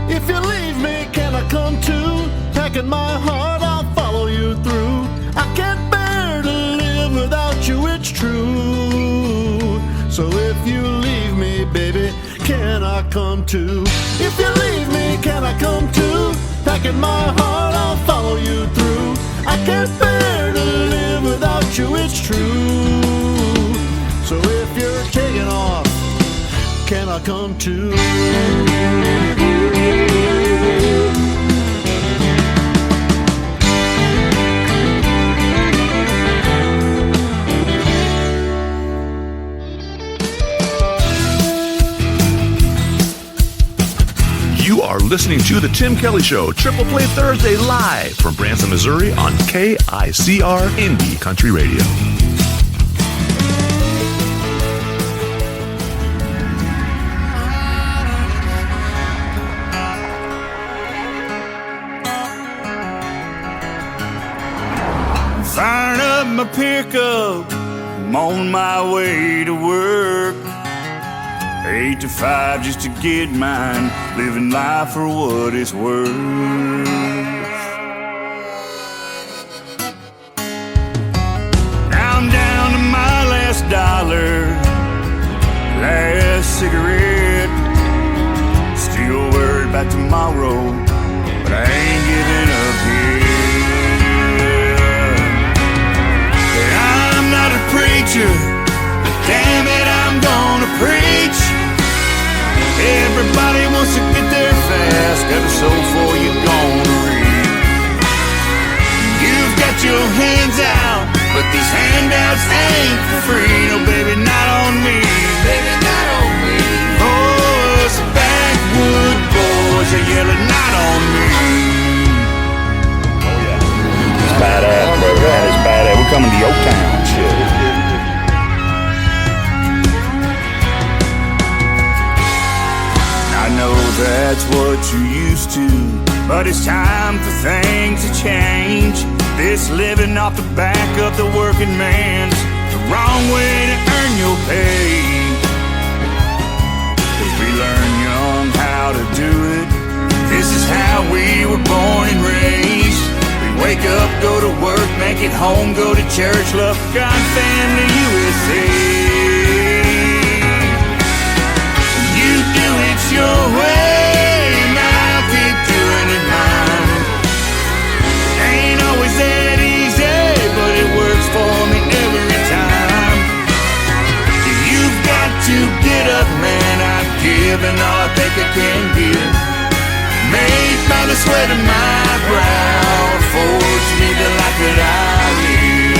If you leave me, can I come to? Packing my heart, I'll follow you through. I can't bear to live without you, it's true. So if you leave me, baby, can I come to? If you leave me, can I come to? Packing my heart, I'll follow you through. I can't bear to live without you, it's true. So if you're taking off, can I come to?
You are listening to The Tim Kelly Show, Triple Play Thursday, live from Branson, Missouri on KICR Indie Country Radio.
Firing up my pickup, I'm on my way to work. 8 to 5 just to get mine, living life for what it's worth. Now I'm down to my last dollar, last cigarette. Still worried about tomorrow, but I ain't giving up yet. I'm not a preacher, but damn it, I'm gonna preach. Everybody wants to get there fast, got a soul for you gonna read. You've got your hands out, but these handouts ain't for free. No, baby, not on me. Baby, not on me. Oh, us backwood boys are yelling, not on me. Oh, yeah. It's badass, brother. That is badass. We're coming to your town. Shit. I know that's what you're used to, but it's time for things to change. This living off the back of the working man's the wrong way to earn your pay. 'Cause we learn young how to do it. This is how we were born and raised. We wake up, go to work, make it home, go to church, love God, family, USA. Your way, and I'll keep doing it mine. Ain't always that easy, but it works for me every time. You've got to get up, man. I've given all I think I can give. Made by the sweat of my brow, forged me the life that I live.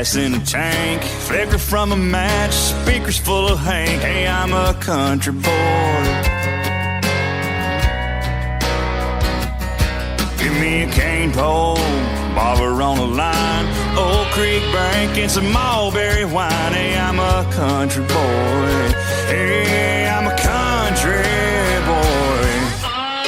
gas in a tank, flicker from a match, speakers full of Hank. Hey, I'm a country boy. Give me a cane pole, bobber on the line, Old Creek Bank and some mulberry wine. Hey, I'm a country boy. Hey, I'm a country boy.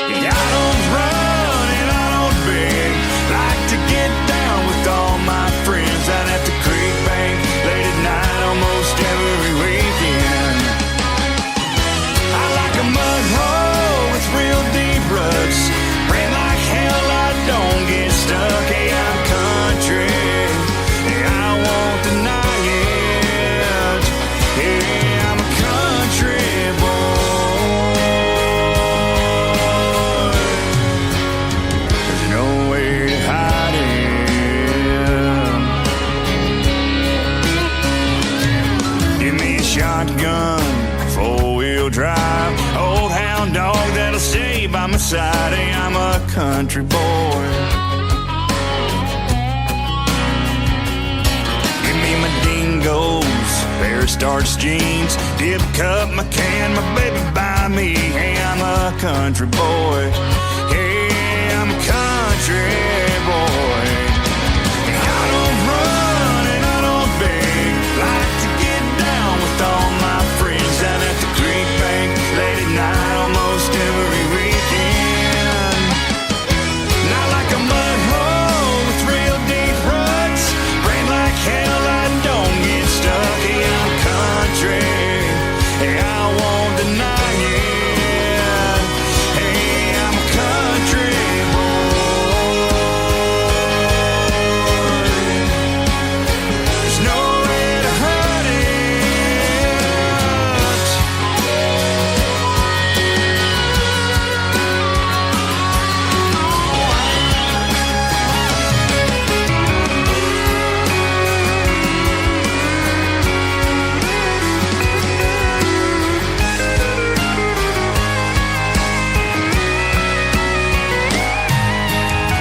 Yeah, I don't run and I don't beg, like to get down with all my friends out at the creek bank late at night almost every weekend. I like a mud hole with real deep ruts, rain like hell, I don't get stuck. Hey, I'm country, hey, I won't deny it. Hey, I'm a country boy. There's no way to hide it. Give me a shotgun, four-wheel drive, old hound dog that'll stay by my side. Hey, I'm a country boy. Give me my dingoes, pair of starch jeans, dip cup, my can, my baby by me. Hey, I'm a country boy. Hey, I'm a country boy. I don't run and I don't beg, like to get down with all my friends out at the creek bank late at night almost every weekend. Not like a mud hole with real deep ruts, rain like hell, I don't get stuck. Hey, I'm country, hey, I won't deny it. Hey, I'm a country boy. There's no way to hide it.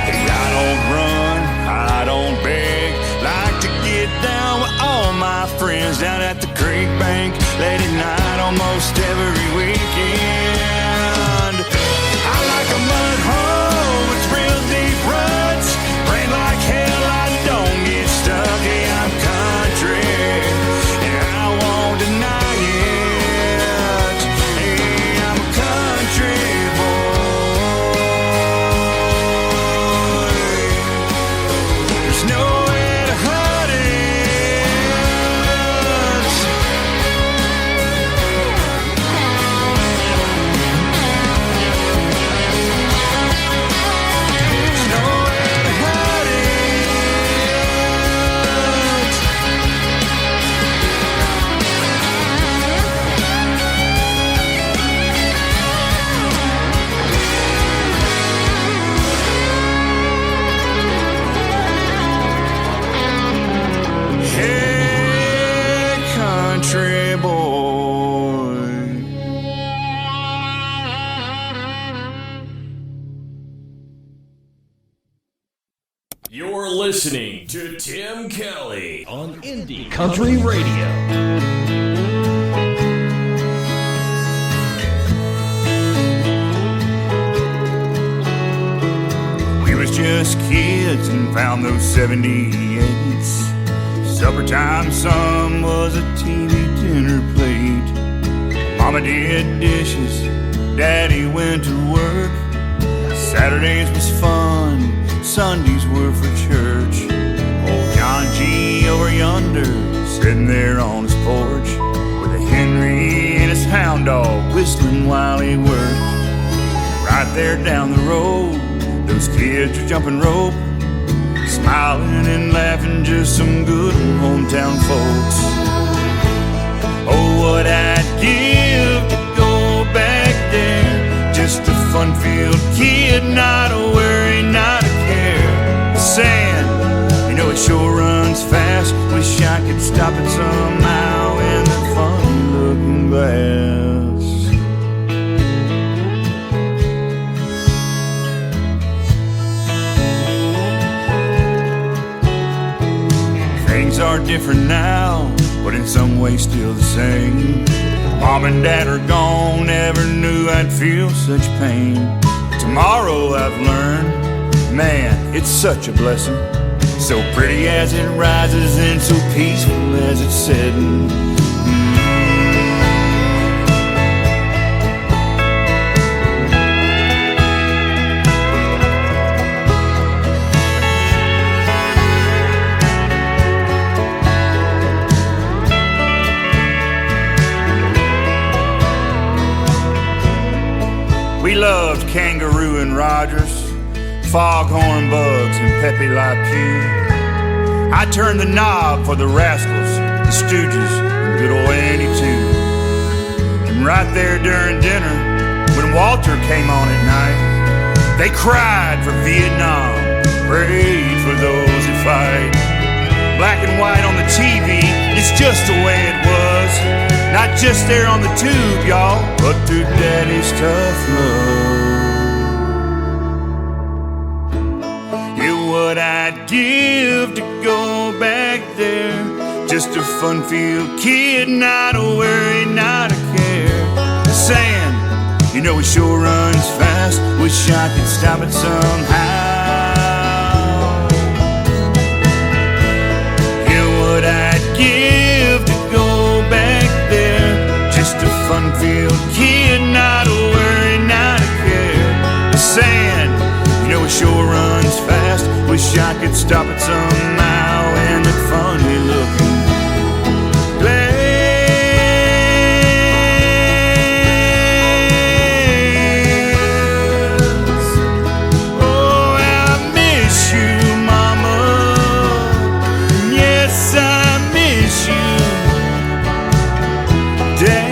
Hey, I don't run, I don't beg, like to get down with all my friends down at the creek bank late at night almost every weekend. I like a mud hole with real deep ruts, rain like hell, I don't get stuck. Hey, I'm country, and I won't deny it. Hey, I'm a country boy. There's no way to hide it. There's no way to hide it. Hey, country boy.
You're listening to Tim Kelly on Indie Country Radio.
We was just kids and found those 78s. Supper time, some was a TV dinner plate. Mama did dishes, Daddy went to work. Saturdays was fun, Sundays were for church. Old John G. over yonder, sitting there on his porch, with a Henry and his hound dog whistling while he worked. Right there down the road, those kids are jumping rope, smiling and laughing, just some good hometown folks. Oh, what I'd give to go back there, just a fun-filled kid, not a worry, not a care. Sand, you know it sure runs fast, wish I could stop it somehow in the fun-looking glass.
things are different now, but in some ways still the same. Mom and Dad are gone, never knew I'd feel such pain. Tomorrow I've learned, man, it's such a blessing. So pretty as it rises and so peaceful as it's setting. We loved Kangaroo and Rogers, Foghorn Bugs and Pepe Le Pew. I turned the knob for the Rascals, the Stooges, and good old Annie too. And right there during dinner, when Walter came on at night, they cried for Vietnam, prayed for those who fight. Black and white on the TV, it's just the way it was. Not just there on the tube, y'all, but through Daddy's tough love. Yeah, what I'd give to go back there. Just a fun-filled kid, not a worry, not a care. Saying, you know he sure runs fast, wish I could stop it somehow. Yeah, what I'd give to go back there. Just a fun-filled kid, not a worry, not a care. Saying, you know he sure runs fast, wish I could stop it somehow. And that funny looking glass. Oh, I miss you, Mama. Yes, I miss you, Dad.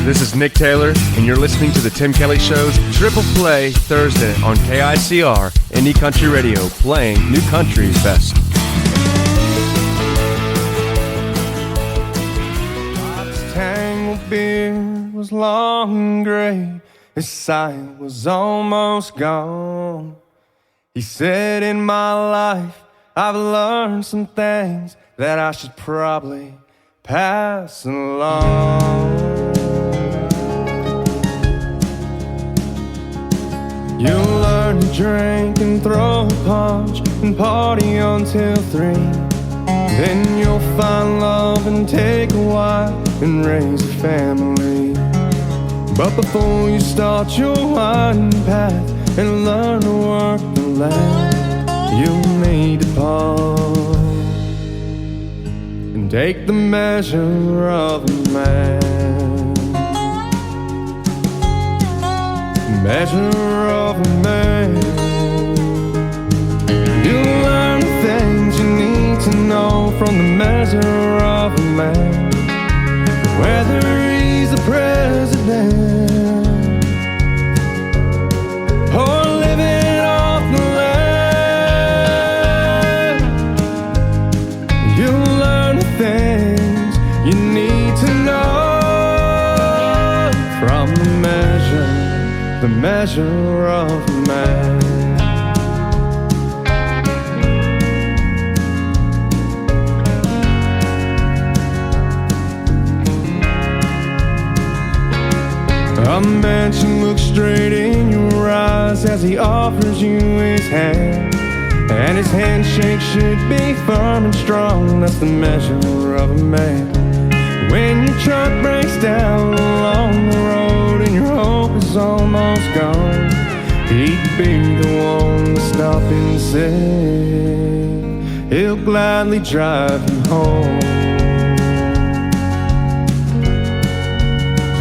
This is Nick Taylor, and you're listening to The Tim Kelly Show's Triple Play Thursday on KICR, Indie Country Radio, playing new country best.
His tangled beard was long and gray, his sight was almost gone. He said, in my life, I've learned some things that I should probably pass along. You'll learn to drink and throw a punch and party until 3. Then you'll find love and take a wife and raise a family. But before you start your winding path and learn to work the land, you'll need to pause and take the measure of a man. Measure of a man. You learn the things you need to know from the measure of a man. Whether he's the president or living off the land, you learn the things you need to know from the measure of a man. A man should look straight in your eyes as he offers you his hand, and his handshake should be firm and strong. That's the measure of a man. When your truck breaks down along the road and your hope is almost gone, he'd be the one to stop and say he'll gladly drive you home.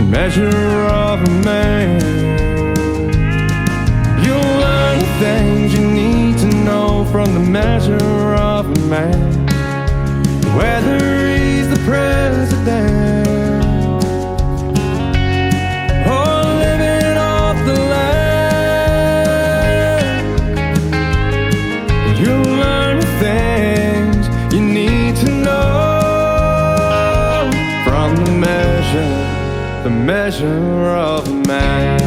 Measure of a man. You'll learn the things you need to know from the measure of a man. Whether he's the president or living off the land,
measure of a man.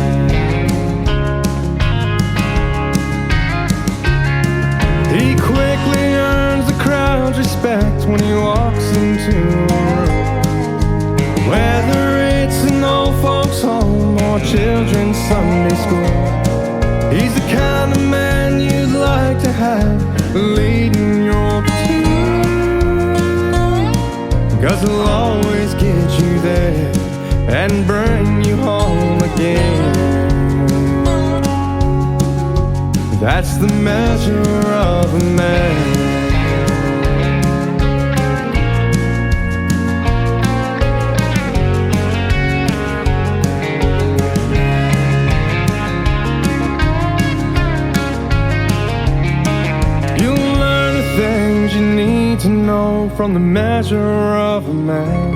He quickly earns the crowd's respect when he walks into a room, whether it's an old folks home or children's Sunday school. He's the kind of man you'd like to have leading your team, 'cause he'll always get you there and bring you home again. That's the measure of a man. You'll learn the things you need to know from the measure of a man,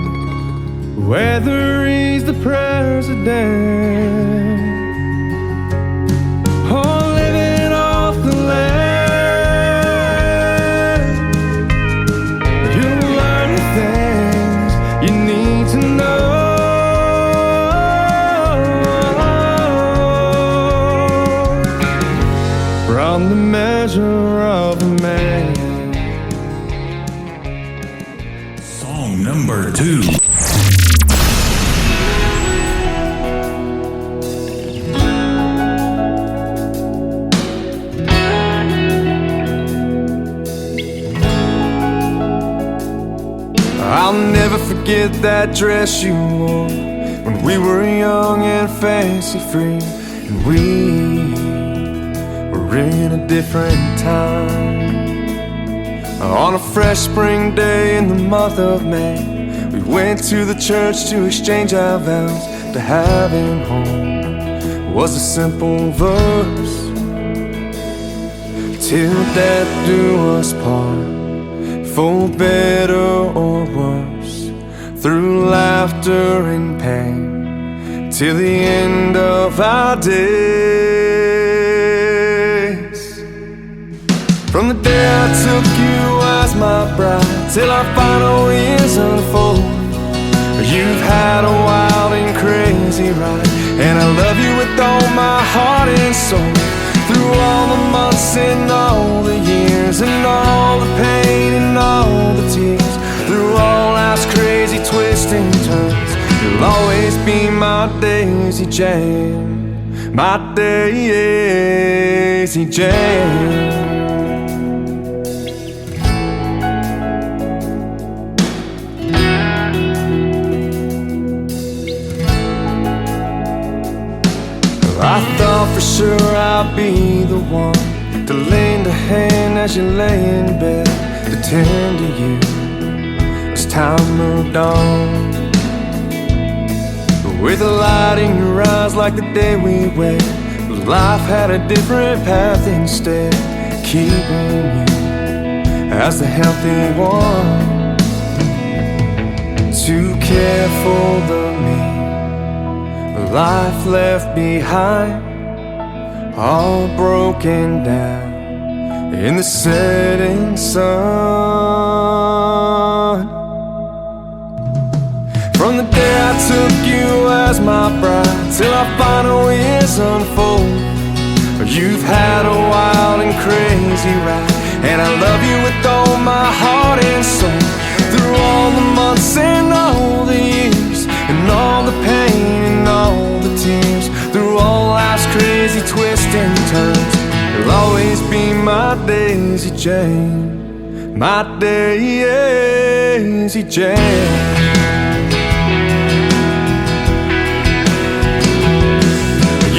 whether he's the president or living off the land. You'll learn the things you need to know from the measure of a man.
Song number 2.
I'll never forget that dress you wore when we were young and fancy-free, and we were in a different time. On a fresh spring day in the month of May, we went to the church to exchange our vows. To have him home was a simple verse. Till death do us part, for better or worse, through laughter and pain, till the end of our days. From the day I took you as my bride, till our final years unfold, you've had a wild and crazy ride, and I love you with all my heart and soul. Through all the months and all the years, and all the pain and all the tears, through all life's crazy twists and turns, you'll always be my Daisy Jane, my Daisy Jane. I thought for sure I'd be the one to lend a hand as you lay in bed, to tend to you as time moved on. With a light in your eyes like the day we wed, life had a different path instead, keeping you as the healthy one, to care for the me life left behind, all broken down in the setting sun. From the day I took you as my bride, till our final years unfold, you've had a wild and crazy ride, and I love you with all my heart and soul. Through all the months and all the years, and all the pain and all the tears, through all life's crazy twists and turns, you'll always be my Daisy Jane, my Daisy Jane.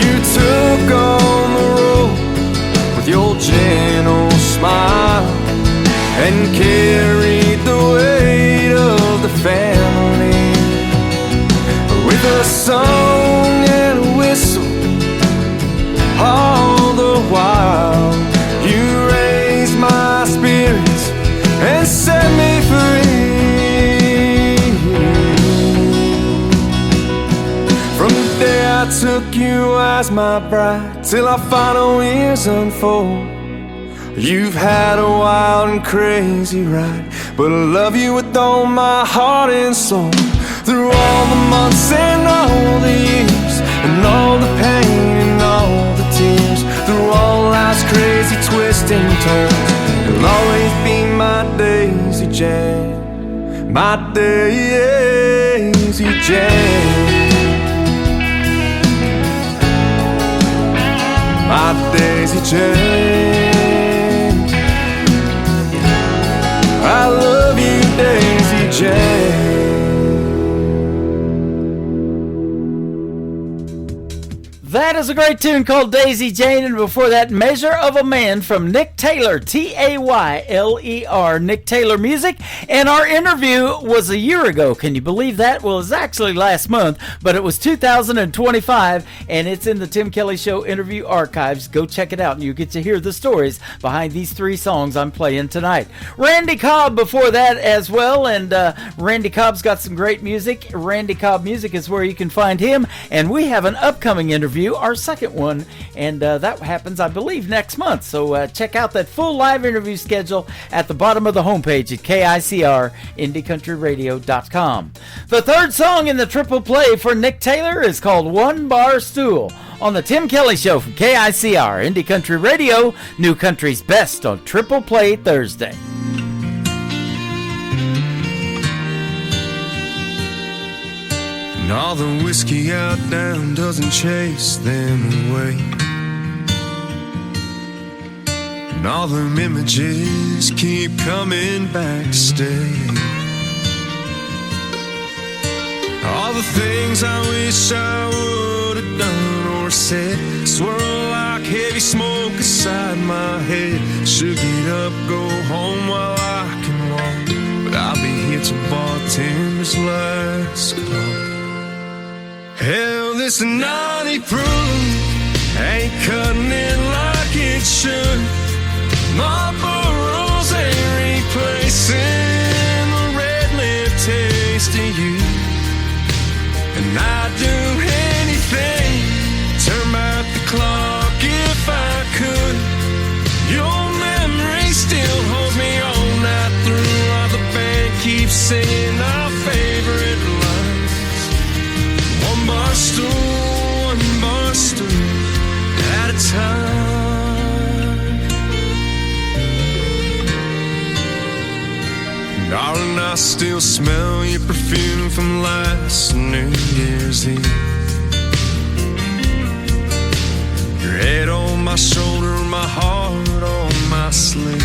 You took on the road with your gentle smile, and carried the weight of the family with a song and a whistle. All the while you raised my spirits and set me free. From the day I took you as my bride, till our final years unfold, you've had a wild and crazy ride, but I love you with all my heart and soul. through all the months and all the years, and all the pain and all the tears, through all life's crazy twists and turns. You'll always be my Daisy Jane, my Daisy Jane, my Daisy Jane. I love you, Daisy Jane.
That is a great tune called Daisy Jane, and before that, Measure of a Man from Nick Taylor, Tayler, Nick Taylor Music. And our interview was a year ago. Can you believe that? Well, it was actually last month, but it was 2025, and it's in the Tim Kelly Show interview archives. Go check it out, and you get to hear the stories behind these three songs I'm playing tonight. Randy Cobb before that as well, and Randy Cobb's got some great music. Randy Cobb Music is where you can find him, and we have an upcoming interview, our second one, and that happens, I believe, next month. So check out that full live interview schedule at the bottom of the homepage at KICRIndieCountryRadio.com. The third song in the triple play for Nick Taylor is called One Bar Stool on the Tim Kelly Show from KICR Indie Country Radio, New Country's best on Triple Play Thursday.
And all the whiskey out down doesn't chase them away, and all them images keep coming back to stay. All the things I wish I would have done or said swirl like heavy smoke inside my head. Should get up, go home while I can walk, but I'll be here till bartender's last call. Hell, this naughty proof ain't cutting it like it should. Marlboro's ain't replacing the red lip taste of you. And I'd do anything, turn back the clock if I could. Your memory still holds me all night through, while the band keeps singing our favorite lines. One bar stool at a time. Darling, I still smell your perfume from last New Year's Eve. Your head on my shoulder, my heart on my sleeve.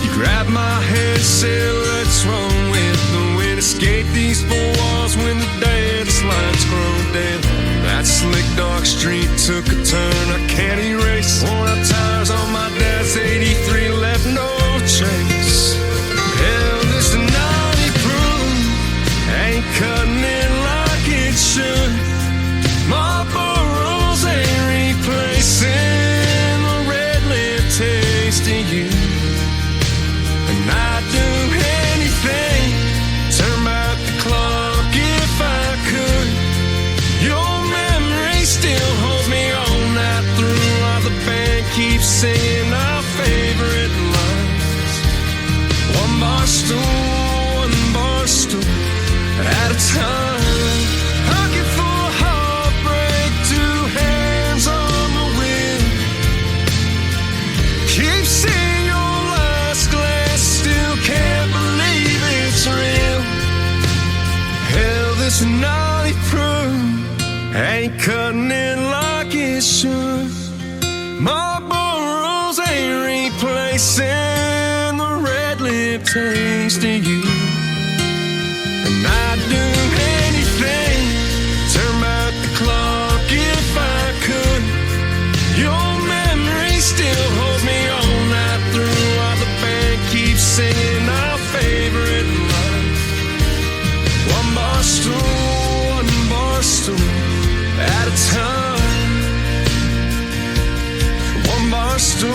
You grabbed my head, said let's run with the wind, escape these four walls when the dance lights grow dim. That slick dark street took a turn I can't erase. Worn out tires on my dad's 83 left no trace. Hell, this naughty proof ain't cutting it like it should. Marlboro's ain't replacing the red lip taste of you. And I'd do anything, turn back the clock if I could. Your memory still holds me all night through, while the band keeps singing our favorite lines. One bar stool at a time. Looking for a heartbreak, two hands on the wheel. Keep seeing your last glass, still can't believe it's real. Hell, this naughty proof ain't cutting it like it should. Marlboro's ain't replacing the red lip taste of you. And I'd do anything, turn back the clock if I could. Your memory still holds me all night through, while the band keeps singing our favorite line. One bar stool at a time. One bar stool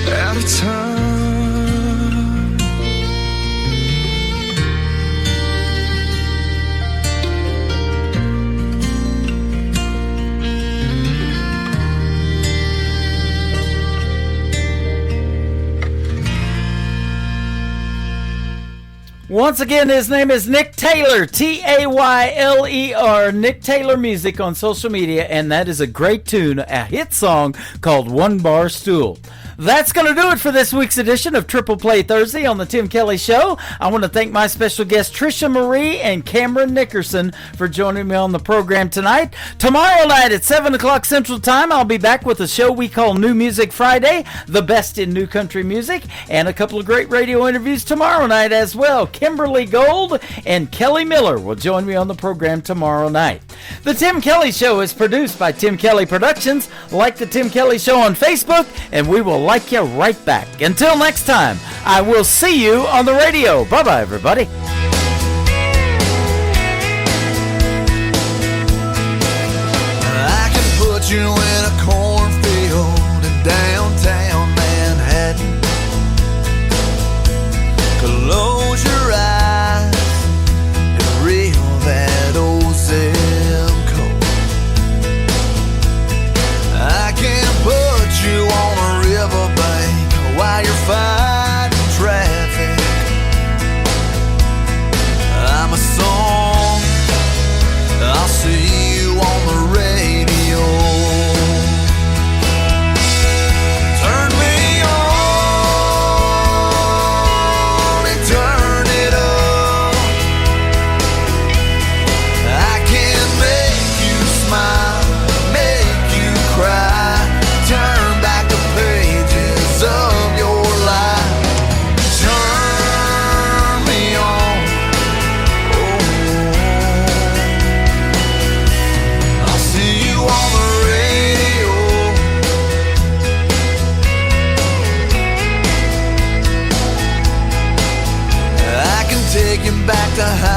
at a time.
Once again, his name is Nick Taylor, Tayler, Nick Taylor Music on social media, and that is a great tune, a hit song called One Bar Stool. That's going to do it for this week's edition of Triple Play Thursday on the Tim Kelly Show. I want to thank my special guests Trisha Marie and Cameron Nickerson for joining me on the program tonight. Tomorrow night at 7 o'clock Central Time, I'll be back with a show we call New Music Friday, the best in new country music, and a couple of great radio interviews tomorrow night as well. Kimberly Gold and Kelly Miller will join me on the program tomorrow night. The Tim Kelly Show is produced by Tim Kelly Productions. Like the Tim Kelly Show on Facebook, and we will like you right back. Until next time, I will see you on the radio. Bye-bye, everybody.
I can put you in a cornfield in downtown Manhattan. Close your eyes and reel that old zip code. I can put you on a riverbank while you're fighting traffic. I'm a song, I'll see you on the radio. Turn me on and turn it up. I can make you smile, make you cry, turn back the pages of your life. Turn me on, oh, I'll see you on the radio. I can take you back to high